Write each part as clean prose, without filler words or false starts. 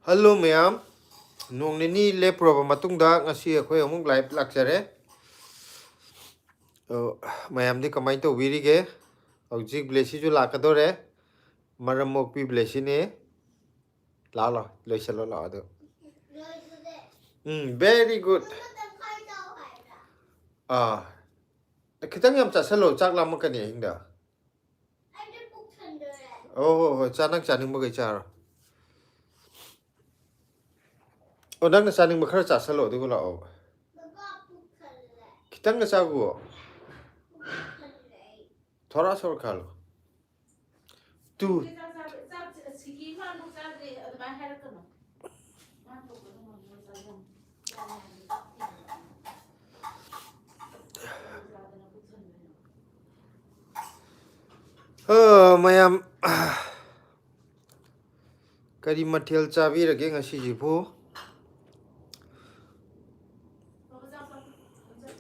Hello ma'am. Nong nini le proba matungda ngasi akhoi amuk live lakjare. Ma'am di kamai to wirige. Hojik blessy ju lakadore. Maram mokpi blessy ne. La la loisalo la ado. Very good. Ah. Kitang yam chasalo chak lam makani hingda. Oh, chanak chaning magai char. Oh, nang na chaning makhara chasalo di ko lao. Kitang na chago. Thora sor khalo. Tu. Mayam kari mathel chabi rage ngasi jibo.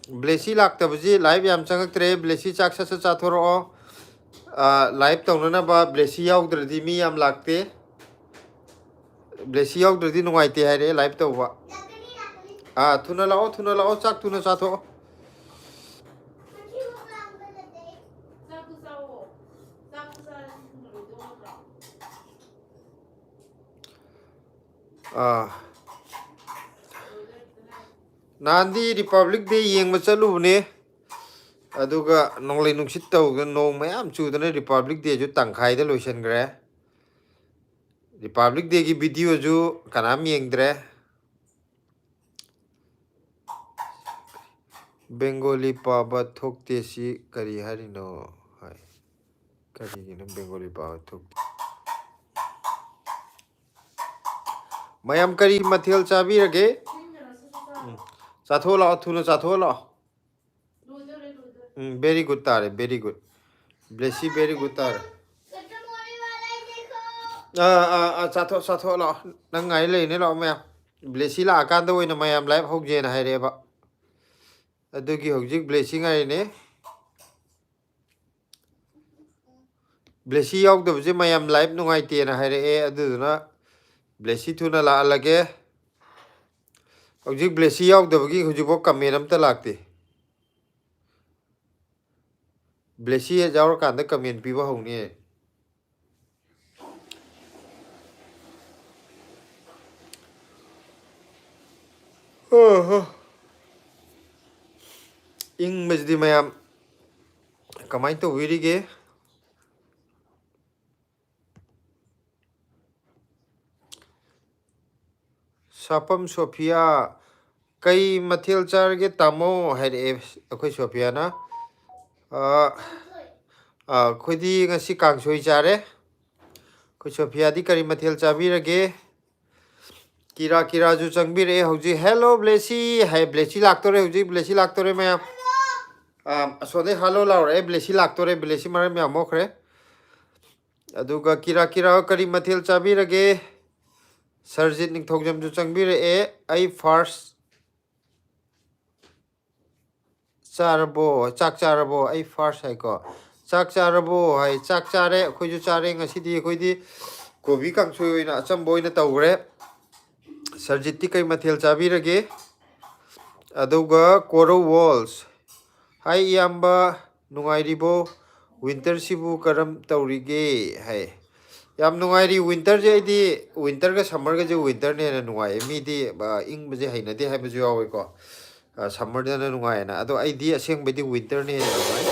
Blessy lakta baji live yam changak tre blessy chak sa chathoro live tawna na ba blessy yaudrdi mi yam lakte blessy yaudrdi nungaite haire live tawba thuna lao chak thuna chatho Nandi Republic Day yeng machalu ne aduga nonglai nungsit tawga nong mayam chudana Republic Day ju tangkhai da loisan gre Republic Day ki video ju kanam yengdre Bengali paba thokte si kari harino hai kari gina Bengali paba thokte mayam kari mathel chabi rage chathola thuna chathola very good tare very good blessy very good tare chatho la nang ngai le ne lo mayam blessy la kan da oina mayam live hok je na hai re ba adugi hojik blessy ngai ne blessy yauk da je mayam live nu ngai te na hai re adu na blessy thuna la alage hojik blessy yauk da gi hojik bo comment am ta lakte blessy ya jawr kan da comment pi ba hong ne ing majdi mayam kamai to wirige sapam Sophia kai mathil char ge tamo hai re akhoi Sophia na khodi ngasi kangsoi chare khoi Sophia di kari mathil chabi rage kira kira ju changbir e hoji hello blessy hai blessy laktore hoji blessy laktore mayam asode hello laure blessy laktore blessy mare me amokre aduga kira kira kari mathil chabi rage Sarjit ning thogjam ju changbir e ai first charabo chak charabo ai first hai ko chak charabo hai chak chare khoi ju chare ngasi di khoi di kobi kangsoi na acham boina tawre Sarjit ti kai mathel chabi rage aduga koro walls hai yamba nungai ribo winter sibu karam tawrige hai yam nungai ri winter je di winter ga summer ga je winter ne na nungai mi di ing ba je haina de hai ba ju yawe ko summer da na nungai na ado ai di aseng ba di winter ne nungai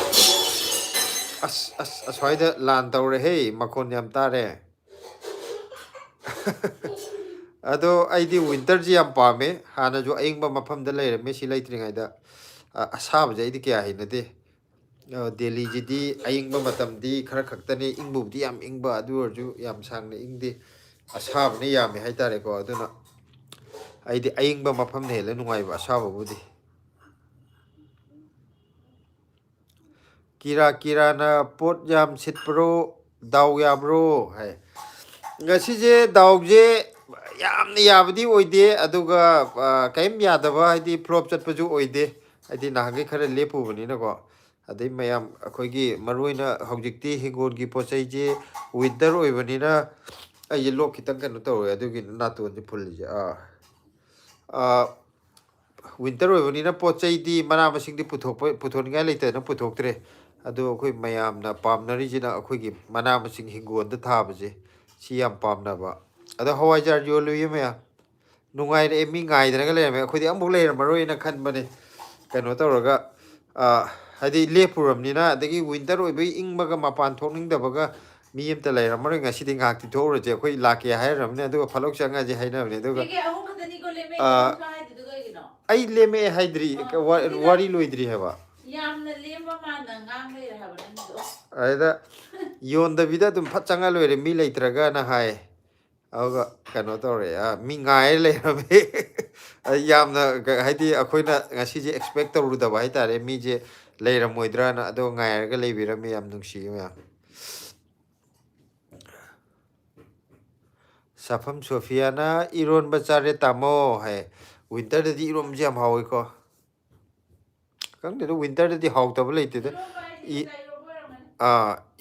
aswai da lan tawre hey makon yam tare ado ai di winter ji yam pame hana ju aing ba mafam da leire me si leitringai da asab je di kya haina de Delhi ji di aing ba matam di khara khaktane ing bu di yam ing ba adu ju yam sang ne ing di asab ne yam hai tare ko aduna ai di aing ba mafam ne le nungai ba asab bu di kira kira na pot yam sit pro daw ya bro hai ngasi je daw je yam ne yabdi oide aduga kaim yadaba hai di prop chat pa ju oide hai di na ge khara lepu bani na ko adai mayam akhoi gi maroina hojikti hingol gi pochai je winter oibani na ꯑꯩꯁꯦ ꯂꯣꯛ ꯈꯤꯇꯪ ꯀꯩꯅꯣ ꯇꯧꯔꯦ ꯑꯗꯨꯒꯤ ꯅꯥꯇꯣꯟꯁꯦ ꯐꯨꯜꯂꯤꯁꯦ winter ꯑꯣꯏꯕꯅꯤꯅ ꯄꯣꯠ ꯆꯩꯗꯤ ꯃꯅꯥ ꯃꯁꯤꯡꯗꯤ ꯄꯨꯊꯣꯛꯅꯤꯡꯉꯥꯏ ꯂꯩꯇꯗꯅ ꯄꯨꯊꯣꯛꯇ꯭ꯔꯦ ꯑꯗꯣ ꯑꯩꯈꯣꯏ ꯃꯌꯥꯝꯅ ꯄꯥꯝꯅꯔꯤꯁꯤꯅ ꯑꯩꯈꯣꯏꯒꯤ ꯃꯅꯥ ꯃꯁꯤꯡ ꯍꯤꯡꯒꯣꯜꯗ ꯊꯥꯕꯁꯦ ꯁꯤ ꯌꯥꯝ ꯄꯥꯝꯅꯕ ꯑꯗꯣ ꯍꯋꯥꯏꯖꯥꯔ ꯌꯣꯜꯂꯨꯏ ꯃꯌꯥꯝ ꯅꯨꯡꯉꯥꯏꯔꯛꯑꯦ ꯃꯤ ꯉꯥꯏꯗꯅꯒ ꯂꯩꯔꯝꯃꯦ ꯑꯩꯈꯣꯏꯗꯤ ꯑꯃꯨꯛ ꯂꯩꯔꯝꯃꯔꯣꯏꯅ ꯈꯟꯕꯅꯦ ꯀꯩꯅꯣ ꯇꯧꯔꯒ ꯍꯥꯏꯗꯤ ꯂꯦꯞꯄꯨꯔꯕꯅꯤꯅ ꯑꯗꯒꯤ ꯋꯤꯟꯇꯔ ꯑꯣꯏꯕꯒꯤ ꯏꯪꯕꯒ ꯃꯄꯥꯟ ꯊꯣꯛꯅꯤꯡꯗꯕꯒ ꯃꯤ ꯑꯃꯇ ꯂꯩꯔꯝꯃꯔꯣꯏ ꯉꯁꯤꯗꯤ ꯉꯥꯏꯍꯥꯛꯇꯤ ꯊꯣꯛꯎꯔꯁꯦ ꯑꯩꯈꯣꯏ ꯂꯥꯛꯀꯦ ꯍꯥꯏꯔꯕꯅꯦ ꯑꯗꯨꯒ ꯐꯠꯂꯧ ꯆꯪꯉꯁꯦ ꯍꯥꯏꯅꯕꯅꯦ ꯑꯗꯨꯒ ꯑꯩ ꯂꯦꯝꯃꯛꯑꯦ ꯍꯥꯏꯗ꯭ꯔꯤ ꯋꯥꯔꯤ ꯂꯣꯏꯗ꯭ꯔꯤ ꯍꯥꯏꯕ ꯌꯥꯝꯅ ꯂꯦꯝꯕ ꯃꯥꯟꯅ ꯉꯥꯡ ꯂꯩꯔꯦ ꯍꯥꯏꯕ ꯅꯪꯒꯤꯗꯣ ꯑꯗꯨꯗ ꯌꯣꯟꯗꯕꯤꯗ ꯑꯗꯨꯝ ꯐꯠ ꯆꯪꯉ ꯂꯣꯏꯔꯦ ꯃꯤ ꯂꯩꯇ꯭ꯔꯒꯅ ꯍꯥꯏ ꯑꯗꯨꯒ ꯀꯩꯅꯣ ꯇꯧꯔꯦ ꯃꯤ ꯉꯥꯏꯔ ꯂꯩꯔꯝꯃꯦ ꯌꯥꯝꯅ ꯍꯥꯏꯗꯤ ꯑꯩꯈꯣꯏꯅ ꯉꯁꯤꯁꯦ ꯑꯦꯛꯁꯄꯦꯛ ꯇꯧꯔꯨꯗꯕ ꯍꯥꯏꯇꯥꯔꯦ ꯃꯤꯁꯦ ꯂꯩꯔꯝꯃꯣꯏꯗ꯭ꯔꯅ ꯑꯗꯣ ꯉꯥꯏꯔꯒ ꯂꯩꯕꯤꯔꯝꯃꯦ ꯌꯥꯝ ꯅꯨꯡꯁꯤꯌꯦ ꯃꯌꯥꯝ ꯁꯥꯐꯝ ꯁꯣꯐꯤꯌꯥꯅ ꯏꯔꯣꯟꯕ ꯆꯥꯔꯦ ꯇꯥꯃꯣ ꯍꯥꯏ ꯋꯤꯟꯇꯔꯗꯗꯤ ꯏꯔꯣꯟꯕꯁꯦ ꯌꯥꯝ ꯍꯥꯎꯋꯤꯀꯣ ꯈꯪꯗꯦꯗ ꯋꯤꯟꯇꯔꯗꯗꯤ ꯍꯥꯎꯇꯕ ꯂꯩꯇꯦꯗ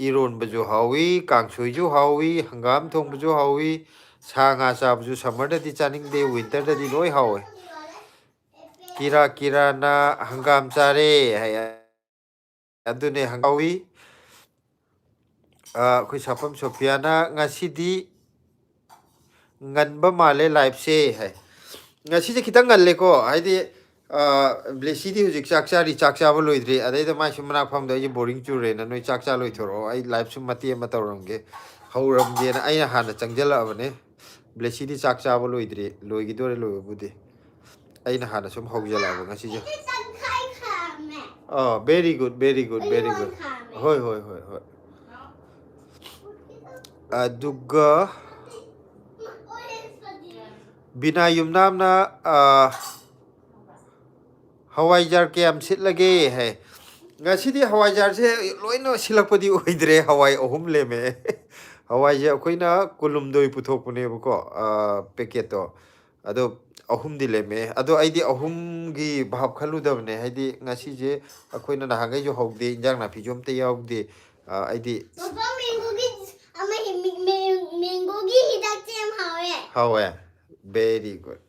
ꯏꯔꯣꯟꯕꯁꯨ ꯍꯥꯎꯋꯤ ꯀꯥꯡꯁꯣꯏꯁꯨ ꯍꯥꯎꯋꯤ ꯍꯪꯒꯥꯝ ꯊꯣꯡꯕꯁꯨ ꯍꯥꯎꯋꯤ ꯁꯥ ꯉꯥ ꯆꯥꯕꯁꯨ ꯁꯝꯃꯔꯗꯗꯤ ꯆꯥꯅꯤꯡꯗꯦ ꯋꯤꯟꯇꯔꯗꯗꯤ ꯂꯣꯏ ꯍꯥꯎꯋꯦ ꯀꯤꯔꯥꯅ ꯍꯪꯒꯥꯝ ꯆꯥꯔꯦ ꯍꯥꯏ ꯑꯗꯨꯅꯦ ꯍꯥꯎꯋꯤ ꯑꯩꯈꯣꯏ ꯁꯥꯐꯝ ꯁꯣꯐꯤꯌꯥꯅ ꯉꯁꯤꯗꯤ ꯉꯟꯕ ꯃꯥꯜꯂꯦ ꯂꯥꯏꯐꯁꯦ ꯍꯥꯏ ꯉꯁꯤꯁꯦ ꯈꯤꯇꯪ ꯉꯜꯂꯦꯀꯣ ꯍꯥꯏꯗꯤ ꯕ꯭ꯂꯦꯁꯤꯗꯤ ꯍꯧꯖꯤꯛ ꯆꯥꯛ ꯆꯥꯔꯤ ꯆꯥꯛ ꯆꯥꯕ ꯂꯣꯏꯗ꯭ꯔꯤ ꯑꯗꯩꯗ ꯃꯥꯏ ꯁꯨꯝ ꯃꯅꯥꯛ ꯐꯝꯗ ꯑꯩꯁꯦ ꯕꯣꯔꯤꯡ ꯆꯨꯔꯦꯅ ꯅꯣꯏ ꯆꯥꯛ ꯆꯥ ꯂꯣꯏꯊꯣꯔꯛꯑꯣ ꯑꯩ ꯂꯥꯏꯐ ꯁꯨꯝ ꯃꯇꯦꯛ ꯑꯃ ꯇꯧꯔꯝꯒꯦ ꯍꯧꯔꯝꯒꯦꯅ ꯑꯩꯅ ꯍꯥꯟꯅ ꯆꯪꯁꯤꯜꯂꯛꯑꯕꯅꯦ ꯕ꯭ꯂꯦꯁꯤꯗꯤ ꯆꯥꯛ ꯆꯥꯕ ꯂꯣꯏꯗ꯭ꯔꯤ ꯂꯣꯏꯈꯤꯗꯣꯔꯦ ꯂꯣꯏꯕꯕꯨꯗꯤ ꯑꯩꯅ ꯍꯥꯟꯅ ꯁꯨꯝ ꯍꯧꯖꯜꯂꯛꯑꯕ ꯉꯁꯤꯁꯦ very good very good very good ꯍꯣꯏ ꯍꯣꯏ ꯍꯣꯏ ꯍꯣꯏ ꯑꯗꯨꯒ ꯕꯤꯅꯥ ꯌꯨꯝꯅꯥꯝꯅ ꯍꯋꯥꯏꯖꯥꯔ ꯀꯌꯥꯝ ꯁꯤꯠꯂꯒꯦ ꯍꯥꯏ ꯉꯁꯤꯗꯤ ꯍꯋꯥꯏꯖꯥꯔꯁꯦ ꯂꯣꯏꯅ ꯁꯤꯜꯂꯛꯄꯗꯤ ꯑꯣꯏꯗ꯭ꯔꯦ ꯍꯋꯥꯏ ꯑꯍꯨꯝ ꯂꯦꯝꯃꯦ ꯍꯋꯥꯏꯁꯦ ꯑꯩꯈꯣꯏꯅ ꯀꯨꯟꯍꯨꯝꯗꯣꯏ ꯄꯨꯊꯣꯛꯄꯅꯦꯕꯀꯣ ꯄꯦꯀꯦꯠꯇꯣ ꯑꯗꯣ ꯑꯍꯨꯝꯗꯤ ꯂꯦꯝꯃꯦ ꯑꯗꯣ ꯑꯩꯗꯤ ꯑꯍꯨꯝꯒꯤ ꯚꯥꯞ ꯈꯜꯂꯨꯗꯕꯅꯦ ꯍꯥꯏꯗꯤ ꯉꯁꯤꯁꯦ ꯑꯩꯈꯣꯏꯅ ꯅꯍꯥꯟꯈꯩꯁꯨ ꯍꯧꯗꯦ ꯏꯟꯖꯥꯡ ꯅꯥꯄꯤꯁꯨ ꯑꯝꯇ ꯌꯥꯎꯗꯦ ꯑꯩꯗꯤ ꯃꯦꯡꯒꯣꯒꯤ ꯍꯤꯗꯥꯛꯁꯦ ꯌꯥꯝ ꯍꯥꯎꯋꯦ ꯍꯥꯎꯋꯦ ꯚꯦꯔꯤ ꯒꯨꯗ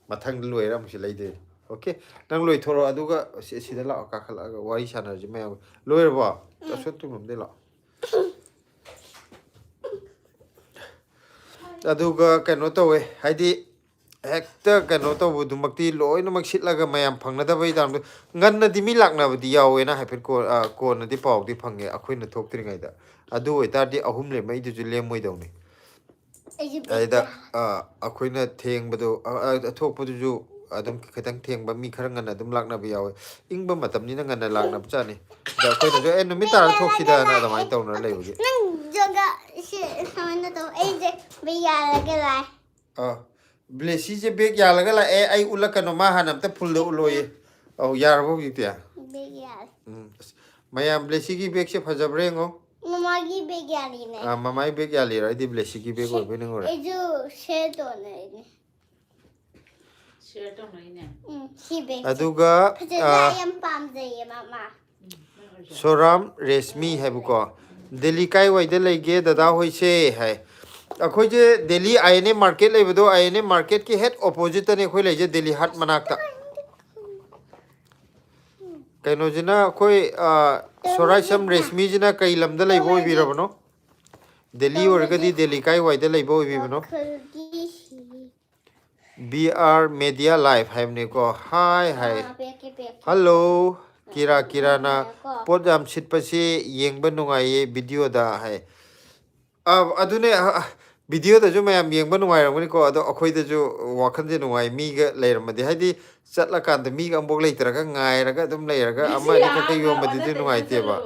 ꯃꯊꯪꯗ ꯂꯣꯏꯔ ꯑꯃꯨꯛꯁꯨ ꯂꯩꯗꯣꯏꯅꯤ ꯑꯣꯀꯦ ꯅꯪ ꯂꯣꯏꯊꯣꯔꯛꯑꯣ ꯑꯗꯨꯒ ꯁꯤꯗ ꯂꯥꯛꯑꯣ ꯀꯥꯈꯠꯂꯛꯑꯒ ꯋꯥꯔꯤ ꯁꯥꯟꯅꯔꯁꯤ ꯃꯌꯥꯝ ꯂꯣꯏꯔꯕꯣ ꯆꯠꯁꯣ ꯇꯨꯡꯂꯣꯝꯗꯩ ꯂꯥꯛꯑꯣ ꯑꯗꯨꯒ ꯀꯩꯅꯣ ꯇꯧꯋꯦ ꯍꯥꯏꯗꯤ ꯍꯦꯛꯇ ꯀꯩꯅꯣ ꯇꯧꯕꯗꯨꯃꯛꯇꯤ ꯂꯣꯏꯅꯃꯛ ꯁꯤꯠꯂꯒ ꯃꯌꯥꯝ ꯐꯪꯅꯗꯕꯩ ꯆꯥꯡꯗꯣ ꯉꯟꯅꯗꯤ ꯃꯤ ꯂꯥꯛꯅꯕꯗꯤ ꯌꯥꯎꯋꯦꯅ ꯍꯥꯏꯐꯦꯠ ꯀꯣꯟꯅꯗꯤ ꯄꯥꯎꯗꯤ ꯐꯪꯉꯦ ꯑꯩꯈꯣꯏꯅ ꯊꯣꯛꯇ꯭ꯔꯤꯉꯩꯗ ꯑꯗꯨ ꯑꯣꯏꯇꯥꯔꯗꯤ ꯑꯍꯨꯝ ꯂꯦꯝꯃꯩꯗꯨꯁꯨ ꯂꯦꯝꯃꯣꯏꯗꯧꯅꯤ ꯑꯗꯨꯗ ꯑꯩꯈꯣꯏꯅ ꯊꯦꯡꯕꯗꯣ ꯊꯣꯛꯄꯗꯨꯁꯨ ꯑꯗꯨꯝ ꯈꯤꯇꯪ ꯊꯦꯡꯕ ꯃꯤ ꯈꯔ ꯉꯟꯅ ꯑꯗꯨꯝ ꯂꯥꯛꯅꯕ ꯌꯥꯎꯋꯦ ꯏꯪꯕ ꯃꯇꯝꯅꯤꯅ ꯉꯟꯅ ꯂꯥꯛꯅꯕ ꯆꯥꯅꯤ ꯑꯗ ꯑꯩꯈꯣꯏꯅꯁꯨ ꯅꯨꯃꯤꯠ ꯇꯥꯔ ꯊꯣꯛꯁꯤꯗꯅ ꯑꯗꯨꯃꯥꯏꯅ ꯇꯧꯅꯔ ꯂꯩꯕꯒꯤ ꯕ꯭ꯂꯦꯁꯤꯁꯦ ꯕꯦꯒ ꯌꯥꯜꯂꯒ ꯂꯥꯛꯑꯦ ꯑꯩ ꯎꯠꯂꯛꯀꯅꯣ ꯃꯥ ꯍꯥꯟꯅ ꯑꯝꯇ ꯐꯨꯜꯗ ꯎꯠꯂꯣꯏꯌꯦ ꯑꯧ ꯌꯥꯔꯕꯣ ꯍꯧꯖꯤꯛꯇꯤ ꯃꯌꯥꯝ ꯕ꯭ꯂꯦꯁꯤꯒꯤ ꯕꯦꯒꯁꯦ ꯐꯖꯕ꯭ꯔꯥ ꯌꯦꯡꯉꯣ ꯃꯃꯥꯒꯤ ꯕꯦꯒ ꯌꯥꯜꯂꯤꯅꯦ ꯃꯃꯥꯒꯤ ꯕꯦꯒ ꯌꯥꯜꯂꯤꯔꯣ ꯑꯩꯗꯤ ꯕ꯭ꯂꯦꯁꯤꯒꯤ ꯕꯦꯒ ꯑꯣꯏꯕꯣꯏ ꯅꯤꯡꯉꯨꯔꯦ ꯑꯩꯁꯨ ꯁꯦꯌꯔ ꯇꯧꯅꯩꯅꯦ ꯁꯤꯌꯔ ꯇꯧꯅꯩꯅꯦ ꯁꯤ ꯕꯦꯒ ꯑꯗꯨꯒ ꯌꯥꯝ ꯄꯥꯝꯖꯩꯌꯦ ꯃꯃꯥ ꯁꯣꯔꯥꯝ ꯔꯦꯁꯃꯤ ꯍꯥꯏꯕꯀꯣ ꯗꯦꯜꯂꯤ ꯀꯥꯏꯋꯥꯏꯗ ꯂꯩꯒꯦ ꯗꯗꯥ ꯍꯣꯏꯁꯦ ꯍꯥꯏ ꯑꯩꯈꯣꯏꯁꯦ ꯗꯦꯜꯂꯤ ꯑꯥꯏ ꯑꯦꯟ ꯑꯦ ꯃꯥꯔꯀꯦꯠ ꯂꯩꯕꯗꯣ ꯑꯥꯏ ꯑꯦꯟ ꯑꯦ ꯃꯥꯔꯀꯦꯠꯀꯤ ꯍꯦꯠ ꯑꯣꯄꯣꯖꯤꯠꯇꯅꯦ ꯑꯩꯈꯣꯏ ꯂꯩꯖꯦ ꯗꯦꯜꯂꯤ ꯍꯥꯠ ꯃꯅꯥꯛꯇ ꯀꯩꯅꯣꯁꯤꯅ ꯑꯩꯈꯣꯏ ꯁꯣꯔꯥꯏꯁꯝ ꯔꯦꯁꯃꯤꯁꯤꯅ ꯀꯩ ꯂꯝꯗ ꯂꯩꯕ ꯑꯣꯏꯕꯤꯔꯕꯅꯣ ꯗꯦꯜꯂꯤ ꯑꯣꯏꯔꯒꯗꯤ ꯗꯦꯜꯂꯤ ꯀꯥꯏꯋꯥꯏꯗ ꯂꯩꯕ ꯑꯣꯏꯕꯤꯕꯅꯣ ꯕꯤ ꯑꯥꯔ ꯃꯦꯗꯤꯌꯥ ꯂꯥꯏꯐ ꯍꯥꯏꯕꯅꯤꯀꯣ ꯍꯥꯏ ꯍꯥꯏ ꯍꯜꯂꯣ ꯀꯤꯔꯥꯅ ꯄꯣꯠ ꯌꯥꯝ ꯁꯤꯠꯄꯁꯤ ꯌꯦꯡꯕ ꯅꯨꯡꯉꯥꯏꯌꯦ ꯚꯤꯗꯤꯑꯣꯗ ꯍꯥꯏ ꯑꯗꯨꯅꯦ ꯚꯤꯗꯤꯑꯣꯗꯁꯨ ꯃꯌꯥꯝ ꯌꯦꯡꯕ ꯅꯨꯡꯉꯥꯏꯔꯝꯒꯅꯤꯀꯣ ꯑꯗꯣ ꯑꯩꯈꯣꯏꯗꯁꯨ ꯋꯥꯈꯜꯁꯦ ꯅꯨꯡꯉꯥꯏ ꯃꯤꯒ ꯂꯩꯔꯝꯃꯗꯤ ꯍꯥꯏꯗꯤ ꯆꯠꯂꯀꯥꯟꯗ ꯃꯤꯒ ꯑꯃꯐꯥꯎ ꯂꯩꯇ꯭ꯔꯒ ꯉꯥꯏꯔꯒ ꯑꯗꯨꯝ ꯂꯩꯔꯒ ꯑꯃ ꯑꯅꯤ ꯈꯛꯇ ꯌꯣꯟꯕꯗꯨꯗꯤ ꯅꯨꯡꯉꯥꯏꯇꯦꯕ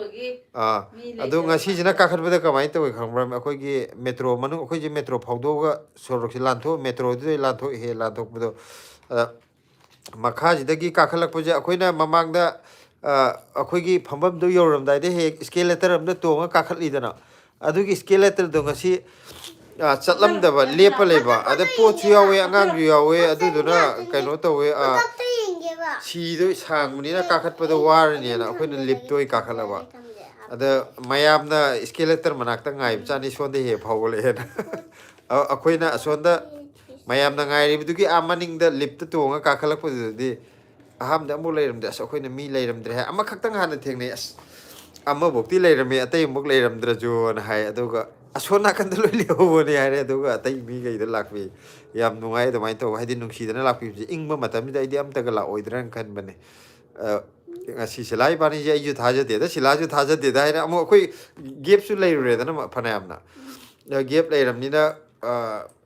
ꯑꯗꯣ ꯉꯁꯤꯁꯤꯅ ꯀꯥꯈꯠꯄꯗ ꯀꯃꯥꯏꯅ ꯇꯧꯏ ꯈꯪꯕ꯭ꯔꯥ ꯑꯩꯈꯣꯏꯒꯤ ꯃꯦꯇ꯭ꯔꯣ ꯃꯅꯨꯡ ꯑꯩꯈꯣꯏꯁꯦ ꯃꯦꯇ꯭ꯔꯣ ꯐꯥꯎꯗꯣꯛꯑꯒ ꯁꯣꯔꯣꯛꯁꯦ ꯃꯦꯇ꯭ꯔꯣꯗꯨꯗꯩ ꯂꯥꯟꯊꯣꯛꯄꯗꯣ ꯃꯈꯥꯁꯤꯗꯒꯤ ꯀꯥꯈꯠꯂꯛꯄꯁꯦ ꯑꯩꯈꯣꯏꯅ ꯃꯃꯥꯡꯗ ꯑꯩꯈꯣꯏꯒꯤ ꯐꯝꯐꯝꯗꯨ ꯌꯧꯔꯝꯗꯥꯏꯗ ꯍꯦꯛ ꯏꯁꯀꯦꯂꯦꯇꯔ ꯑꯝꯗ ꯇꯣꯡꯉ ꯀꯥꯈꯠꯂꯤꯗꯅ ꯑꯗꯨꯒꯤ ꯏꯁꯀꯦꯂꯦꯇꯔꯗꯣ ꯉꯁꯤ ꯆꯠꯂꯝꯗꯕ ꯂꯦꯞꯄ ꯂꯩꯕ ꯑꯗ ꯄꯣꯠꯁꯨ ꯌꯥꯎꯋꯦ ꯑꯉꯥꯡꯁꯨ ꯌꯥꯎꯋꯦ ꯑꯗꯨꯗꯨꯅ ꯀꯩꯅꯣ ꯇꯧꯋꯦ ꯁꯤꯗꯣ ꯁꯥꯡꯕꯅꯤꯅ ꯀꯥꯈꯠꯄꯗꯣ ꯋꯥꯔꯅꯤꯅ ꯑꯩꯈꯣꯏꯅ ꯂꯤꯞꯇ ꯑꯣꯏꯅ ꯀꯥꯈꯠꯂꯕ ada mayamna skeleton manakta ngai chani sonde he phawle he akoina asonda mayamna ngai ribugi amaning da lip ta tonga ka khalak pu di aham da mu leiram da akoina mi leiram dre ama khaktang hana thengne as ama bokti leirame atai muk leiram dra jo na hai aduga asona kan da loi leho ne hare aduga atai mi gai da lakwi yam nungai da mai to haidi nungsi da lakwi ingba matam da idi am ta ga la oidran kan bane ngasi silai bani je ayu thaja de da silaju thaja de da amo akoi gap su lei re da na phanayam na gap leiram ni na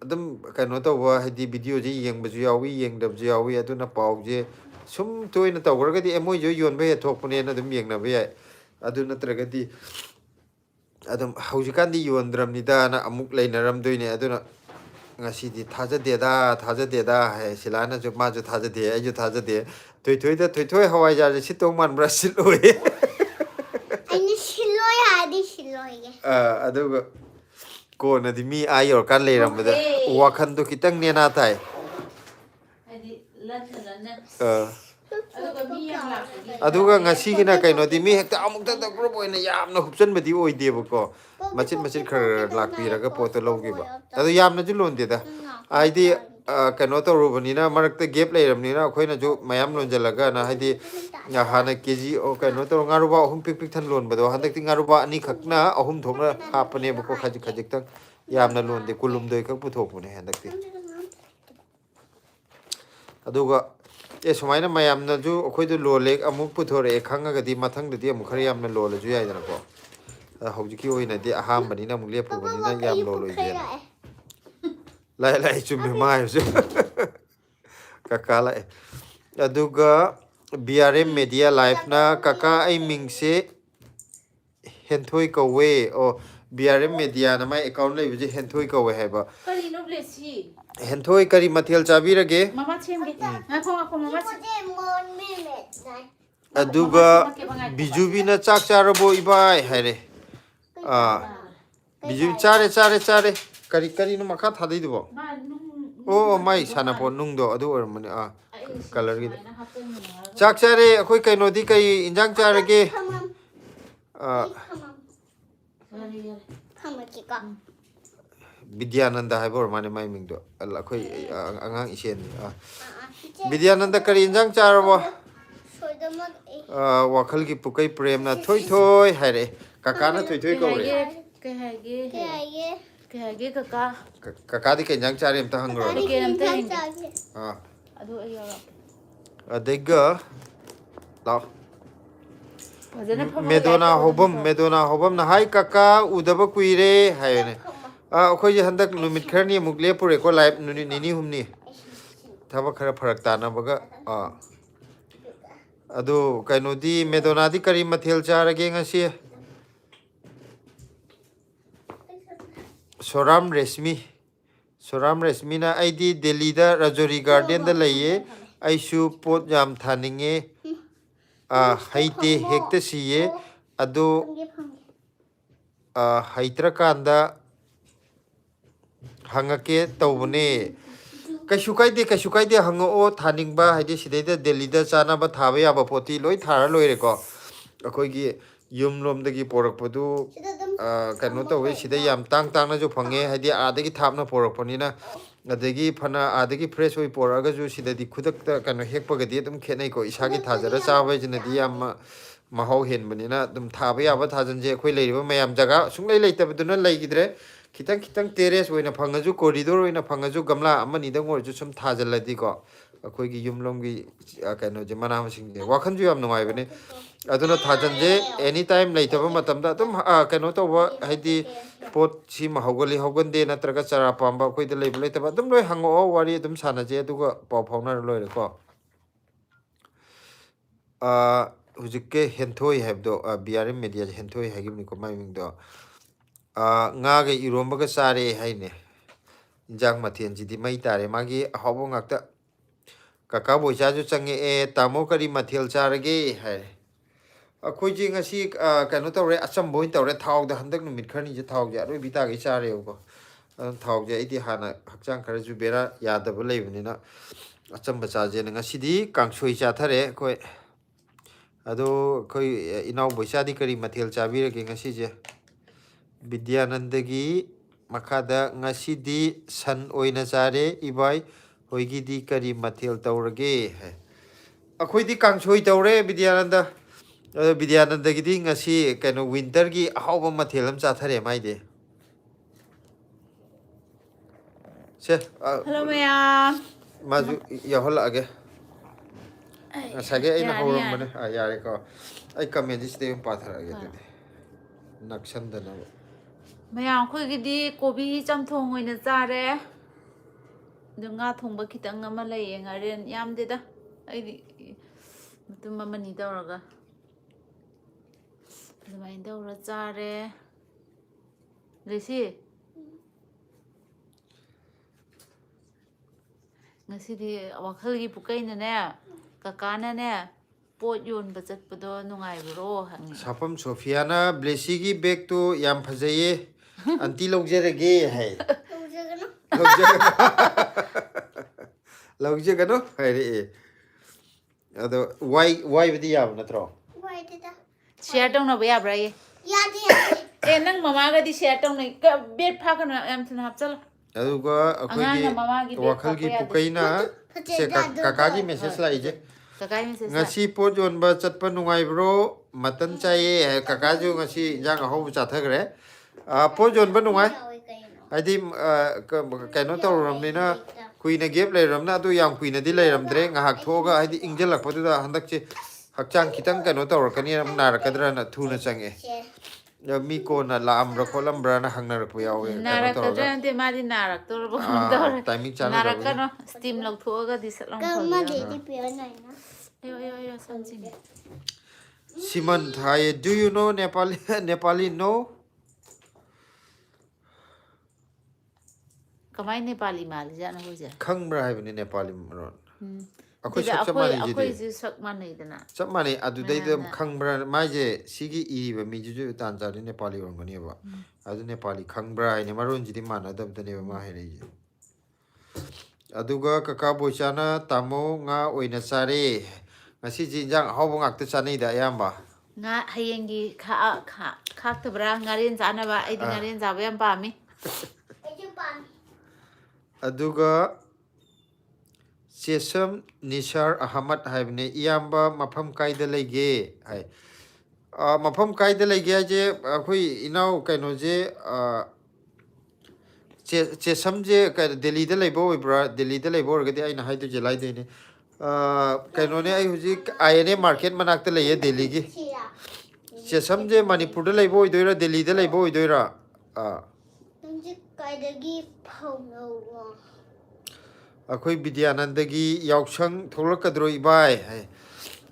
adum kaino to wa hadi video je yeng ba ju yawi yeng dab ju yawi aduna paw je sum toina to ga di emo jo yon be thok pune na dum yeng na be aduna traga di adum haujikan di yon dram ni da na amuk leinaram doine aduna ngasi di thaja de da hai silana ju ma ju thaja de ayu thaja de thoi hawai jar si tong man bra sil oi ani siloi hadi siloi aduga ko na di mi ayor kan leiram da wakhan do kitang ne na tai Hadi lan lan aduga ngasi gina kaino di mi hekta amuk ta group oina yamna hupsan badi oi de ko machin khar lakpi raga poto logi ba adu yamna ju lon de da aidi kaino to rubanina marakta gap leiramnina khoina ju mayam lon jalaga na haidi hana kg o kaino to ngaruba hum pik pik than lon bado handak ti ngaruba ani khakna ahum thokna hapane bako khajik tak yamna lon de kulum doi khak puthok pune handak ti aduga sumaina mayamna ju akhoi du lolek amuk puthore khanga di mathang di amuk khari yamna lol ju yai dana ko hojiki oina di aham bani na muk lepu bani na yam loloi je lai chumi mai ju kakala aduga BRM media live na kaka ai mingse henthoi kawe o BRM media na mai account lai buje henthoi kawe heba Kali no blessy. henthoi kari mathel chabirage Mama chemge. Ngako mama aduga bijubina chak charabo ibai haire biju chare kari no makha thadai dubo Ma nung. o mai sana po nung do adu or mane color gi chak chare akhoi kaino di kai injang charage Vidyananda hai bor mane mai ming do akhoi angang isen Vidyananda kari injang charabo wakhal gi pukai prem na thoi haire kakana thoi ko re Kaya kaka. kaka di kai injang chare am ta hangro Adu ayo. adega law medona hobam na hai kaka udaba kuire hai ne akhoi je handak numit kharni mukle pure ko live nini humni thaba khara pharak ta na baga adu kaino di medona di kari mathel charage ngasi soram resmi na aidi delhi da rajori garden da laiye aishu pot jam thaninge haite hekta siye adu haitra kanda hangake tawne kashu kaide hango thaning ba haide sidaida delhi da chana ba thaba ya ba poti loi thara loi re ko akoi gi yum lom da gi porak padu kano to we sida yam tang na jo phange haidi adagi thapna porak panina adagi phana adagi fresh oi poraga ju sida di khudak ta kano hekpa ga di dum khenai ko isagi thajara chawa jina di yam mahau hen banina dum thaba ya ba thajan je khoi leiba mayam jaga sunglai leitabaduna leigidre kitang terrace oina phangaju corridor oina phangaju gamla amani dang or ju sum thajaladi ko akhoi gi yumlom gi kano je mana masing je wakhan ju yam nungai bane aduna thajan je anytime leitaba matam da dum kano to wa haidi pot si mahogande natraga chara pamba khoi de leib leitaba dum loi hango wari dum sana je aduga paw phawna loi re ko hujikke henthoi hebdo BRM media henthoi hagimni ko mai ming do nga ga iromba ga sare haine jang mathen ji di mai tare magi hobo ngakta kaka boisa ju change tamo kari mathel charage hai akhoi ji ngasi kano tawre acham boin tawre thau da handak numit kharni je thau ja roi bita ga chare ko thau ja idi hana hakchang khara ju bera yada ba leibni na acham ba cha je ngasi di kangsoi cha thare koi ꯑꯗꯣ ꯑꯩꯈꯣꯏ ꯏꯅꯥꯎ ꯕꯣꯏꯆꯥꯗꯤ ꯀꯔꯤ ꯃꯊꯦꯜ ꯆꯥꯕꯤꯔꯒꯦ ꯉꯁꯤꯁꯦ ꯕꯤꯗ꯭ꯌꯥꯅꯟꯗꯒꯤ ꯃꯈꯥꯗ ꯉꯁꯤꯗꯤ ꯁꯟ ꯑꯣꯏꯅ ꯆꯥꯔꯦ ꯏꯕꯥꯏ ꯍꯣꯏꯒꯤꯗꯤ ꯀꯔꯤ ꯃꯊꯦꯜ ꯇꯧꯔꯒꯦ ꯑꯩꯈꯣꯏꯗꯤ ꯀꯥꯡꯁꯣꯏ ꯇꯧꯔꯦ ꯕꯤꯗ꯭ꯌꯥꯅꯟꯗ ꯑꯗꯣ ꯕꯤꯗ꯭ꯌꯥꯅꯟꯗꯒꯤꯗꯤ ꯉꯁꯤ ꯀꯩꯅꯣ ꯋꯤꯟꯇꯔꯒꯤ ꯑꯍꯥꯎꯕ ꯃꯊꯦꯜ ꯑꯃ ꯆꯥꯊꯔꯦ ꯃꯥꯏꯗꯤ ꯁꯦ Hello ma'am. ꯃꯥꯁꯨ ꯌꯥꯎꯍꯜꯂꯛꯑꯒꯦ ꯉꯁꯥꯏꯒꯤ ꯑꯩꯅ Yari ꯍꯧꯔꯝꯕꯅꯦ yari. ꯌꯥꯔꯦꯀꯣ ꯑꯩ ꯀꯃꯦꯟꯁꯤ ꯁꯤꯗ ꯑꯗꯨꯝ ꯄꯥꯊꯔꯛꯑꯒꯦ ꯍꯣꯏ ꯑꯗꯨꯗꯤ ꯅꯛꯁꯟꯗꯅꯕ ꯃꯌꯥꯝ ꯑꯩꯈꯣꯏꯒꯤꯗꯤ ꯀꯣꯕꯤ ꯆꯝꯊꯣꯡ ꯑꯣꯏꯅ ꯆꯥꯔꯦ ꯑꯗꯨ ꯉꯥ ꯊꯣꯡꯕ ꯈꯤꯇꯪ ꯑꯃ ꯂꯩꯌꯦ ꯉꯥꯔꯦꯟ ꯌꯥꯝꯗꯦꯗ ꯑꯩꯗꯤ ꯃꯇꯨꯝ ꯑꯃꯅꯤ ꯇꯧꯔꯒ ꯑꯗꯨꯃꯥꯏꯅ ꯇꯧꯔ ꯆꯥꯔꯦ ꯂꯩꯁꯤ ꯉꯁꯤꯗꯤ ꯋꯥꯈꯜꯒꯤ ꯄꯨꯀꯩꯅꯅꯦ ꯀꯀꯥꯅꯅꯦ ꯄꯣꯠ ꯌꯣꯟꯕ ꯆꯠꯄꯗꯣ ꯅꯨꯡꯉꯥꯏꯕ꯭ꯔꯣ ꯍꯪꯉꯤ ꯁꯥꯐꯝ ꯁꯣꯐꯤꯌꯥꯅ ꯕ꯭ꯂꯦꯁꯤꯒꯤ ꯕꯦꯒꯇꯨ ꯌꯥꯝ ꯐꯖꯩꯌꯦ ꯑꯟꯇꯤ ꯂꯧꯖꯔꯒꯦ ꯍꯥꯏ ꯂꯧꯖꯒꯅꯨ ꯂꯧꯖꯒꯅꯨ ꯂꯧꯖꯒꯅꯨ ꯍꯥꯏꯔꯛꯑꯦ ꯑꯗꯣ ꯋꯥꯏꯕꯗꯤ ꯌꯥꯕ ꯅꯠꯇ꯭ꯔꯣ ꯋꯥꯏꯗꯦꯗ ꯁꯤꯌꯔ ꯇꯧꯅꯕ ꯌꯥꯕ꯭ꯔꯥ ꯑꯦ ꯌꯥꯗꯦ ꯌꯥꯗꯦ ꯑꯦ ꯅꯪ ꯃꯃꯥꯒꯗꯤ ꯁꯤꯌꯔ ꯇꯧꯅꯩ ꯕꯦꯠ ꯐꯥꯀꯅꯣ ꯌꯥꯝ ꯊꯨꯅ ꯍꯥꯞꯆꯜꯂꯣ ꯑꯗꯨꯒ ꯑꯩꯈꯣꯏꯒꯤ ꯑꯉꯥꯡꯅ ꯃꯃꯥꯒꯤ ꯕꯦꯒ ꯐꯥꯛꯄ ꯋꯥꯈꯜꯒꯤ ꯌꯥꯗꯦ ꯄꯨꯀꯩꯅ ꯁꯦ ꯀꯀꯥꯒꯤ ꯃꯦꯁꯦꯖ ꯂꯥꯛꯏꯁꯦ ꯀꯀꯥꯏ ꯃꯦꯁꯦꯖ ꯉꯁꯤ ꯄꯣꯠ ꯌꯣꯟꯕ ꯆꯠꯄ ꯅꯨꯡꯉꯥꯏꯕ꯭ꯔꯣ ꯃꯇꯟ ꯆꯥꯏꯌꯦ ꯀꯀꯥꯁꯨ ꯉꯁꯤ ꯏꯟꯖꯥꯡ ꯑꯍꯧꯕ ꯆꯥꯊꯈ꯭ꯔꯦ ꯄꯣꯠ ꯌꯣꯟꯕ ꯅꯨꯡꯉꯥꯏ ꯍꯥꯏꯗꯤ ꯀꯩꯅꯣ ꯇꯧꯔꯨꯔꯕꯅꯤ나 ꯀꯨꯏꯅ ꯒꯦꯞ ꯂꯩꯔꯕꯅꯤꯅ ꯑꯗꯨ ꯌꯥꯝ ꯀꯨꯏꯅꯗꯤ ꯂꯩꯔꯝꯗ꯭ꯔꯦ ꯉꯥꯏꯍꯥꯛ ꯊꯣꯛꯑꯒ ꯍꯥꯏꯗꯤ ꯏꯪꯁꯤꯜꯂꯛꯄꯗꯨꯗ ꯍꯟꯗꯛꯁꯦ ꯍꯛꯆꯥꯡ ꯈꯤꯇꯪ ꯀꯩꯅꯣ ꯇꯧꯔꯛꯀꯅꯤ ꯑꯃꯨꯛ ꯅꯥꯔꯛꯀꯗ꯭ꯔꯅ ꯊꯨꯅ ꯆꯪꯉꯦ ꯃꯤ ꯀꯣꯟꯅ ꯂꯥꯛꯑꯝꯕ꯭ꯔꯥ ꯈꯣꯠꯂꯝꯕ꯭ꯔꯥꯅ ꯍꯪꯅꯔꯛꯄ ꯌꯥꯎꯋꯦ ꯀꯩꯅꯣ ꯅꯥꯔꯛꯀꯗ꯭ꯔꯥ ꯇꯧꯔꯒ ꯅꯠꯇꯦ ꯃꯥꯗꯤ ꯅꯥꯔꯛꯇꯧꯔꯕ ꯀꯩꯅꯣꯝ ꯇꯧꯔꯦ ꯇꯥꯏꯃꯤꯡ ꯆꯥꯟꯅꯗꯕꯒꯤ ꯅꯥꯔꯛꯀꯅꯣ ꯁ꯭ꯇꯤꯝ ꯂꯧꯊꯣꯛꯑꯒꯗꯤ ꯁꯠ ꯂꯥꯎ ꯀꯃꯗꯤ ꯐꯈꯤꯗꯧꯅꯤ ꯄꯤꯌꯣꯅꯥꯏꯅ ꯑꯌꯣ ꯁꯝꯁꯤꯡꯉꯦ Simon Thai, do you know Nepali? Nepali no? ꯀꯃꯥꯏ ꯅꯦꯄꯥꯂꯤ ꯃꯥꯜꯂꯤꯖꯥꯠꯅꯣ ꯑꯩꯈꯣꯏꯁꯦ ꯈꯪꯕ꯭ꯔꯥ ꯍꯥꯏꯕꯅꯤ ꯅꯦꯄꯥꯂꯤ ꯃꯔꯣꯟ ꯑꯩꯈꯣꯏ ꯑꯗꯨꯗ ꯁꯛ ꯆꯞ ꯃꯥꯟꯅꯩꯁꯤꯗꯤ ꯑꯩꯈꯣꯏꯁꯨ ꯁꯛ ꯃꯥꯟꯅꯩꯗꯅ ꯆꯞ ꯃꯥꯟꯅꯩ ꯑꯗꯨꯗꯩꯗ ꯃꯌꯥꯝꯅ ꯈꯪꯕ꯭ꯔꯥ ꯃꯥꯏꯁꯦ ꯁꯤꯒꯤ ꯏꯔꯤꯕ ꯃꯤꯁꯤꯁꯨ ꯇꯥꯟ ꯆꯥꯗꯤ ꯅꯦꯄꯥꯂꯤ ꯑꯣꯏꯔꯝꯒꯅꯦꯕ ꯑꯗꯨ ꯅꯦꯄꯥꯂꯤ ꯈꯪꯕ꯭ꯔꯥ ꯍꯥꯏꯅꯦ ꯃꯔꯣꯟꯁꯤꯗꯤ ꯃꯥꯟꯅꯗꯕꯗꯅꯦꯕ ꯃꯥ ꯍꯥꯏꯔꯛꯏꯁꯦ ꯑꯗꯨꯒ ꯀꯀꯥ ꯕꯣꯏꯆꯥꯅ ꯇꯥꯃꯣ ꯉꯥ ꯑꯣꯏꯅ ꯆꯥꯔꯦ ꯉꯁꯤꯁꯦ ꯏꯟꯖꯥꯡ ꯑꯍꯥꯎꯕ ꯉꯥꯛꯇ ꯆꯥꯅꯩꯗ ꯑꯌꯥꯝꯕ ꯉꯥ ꯍꯌꯦꯡꯒꯤ ꯈꯥꯛꯇꯕ꯭ꯔꯥ ꯉꯥꯔꯦꯟ ꯆꯥꯅꯕ ꯑꯩꯗꯤ ꯉꯥꯔꯦꯟ ꯆꯥꯕ ꯌꯥꯝ ꯄꯥꯝꯃꯤ ꯑꯩꯁꯨ ꯄꯥꯝꯃꯤ ꯑꯗꯨꯒ ꯆꯦꯁꯝ ꯅꯤꯁꯥꯔ ꯑꯍꯃꯠ ꯍꯥꯏꯕꯅꯦ ꯏꯌꯥꯝꯕ ꯃꯐꯝ ꯀꯥꯏꯗ ꯂꯩꯒꯦ ꯍꯥꯏ ꯃꯐꯝ ꯀꯥꯏꯗ ꯂꯩꯒꯦ ꯍꯥꯏꯁꯦ ꯑꯩꯈꯣꯏ ꯏꯅꯥꯎ ꯀꯩꯅꯣꯁꯦ ꯆꯦꯁꯝꯁꯦ ꯗꯦꯜꯂꯤꯗ ꯂꯩꯕ ꯑꯣꯏꯕ꯭ꯔꯥ ꯗꯦꯜꯂꯤꯗ ꯂꯩꯕ ꯑꯣꯏꯔꯒꯗꯤ ꯑꯩꯅ ꯍꯥꯏꯗꯣꯏꯁꯦ ꯂꯥꯏꯗꯣꯏꯅꯦ ꯀꯩꯅꯣꯅꯦ ꯑꯩ ꯍꯧꯖꯤꯛ ꯑꯥꯏ ꯑꯦꯟ ꯑꯦ ꯃꯥꯔꯀꯦꯠ ꯃꯅꯥꯛꯇ ꯂꯩꯌꯦ ꯗꯦꯜꯂꯤꯒꯤ ꯁꯤꯔꯥ ꯆꯦꯁꯝꯁꯦ ꯃꯅꯤꯄꯨꯔꯗ ꯂꯩꯕ ꯑꯣꯏꯗꯣꯏꯔꯥ ꯗꯦꯜꯂꯤꯗ ꯂꯩꯕ ꯑꯣꯏꯗꯣꯏꯔꯥ ꯅꯪꯁꯦ ꯀꯥꯏꯗꯒꯤ ꯐꯧꯅꯣ ꯑꯩꯈꯣꯏ ꯕꯤꯗ꯭ꯌꯥꯅꯟꯗꯒꯤ ꯌꯥꯎꯁꯪ ꯊꯣꯛꯂꯛꯀꯗ꯭ꯔꯣ ꯏꯕꯥꯏ ꯍꯥꯏ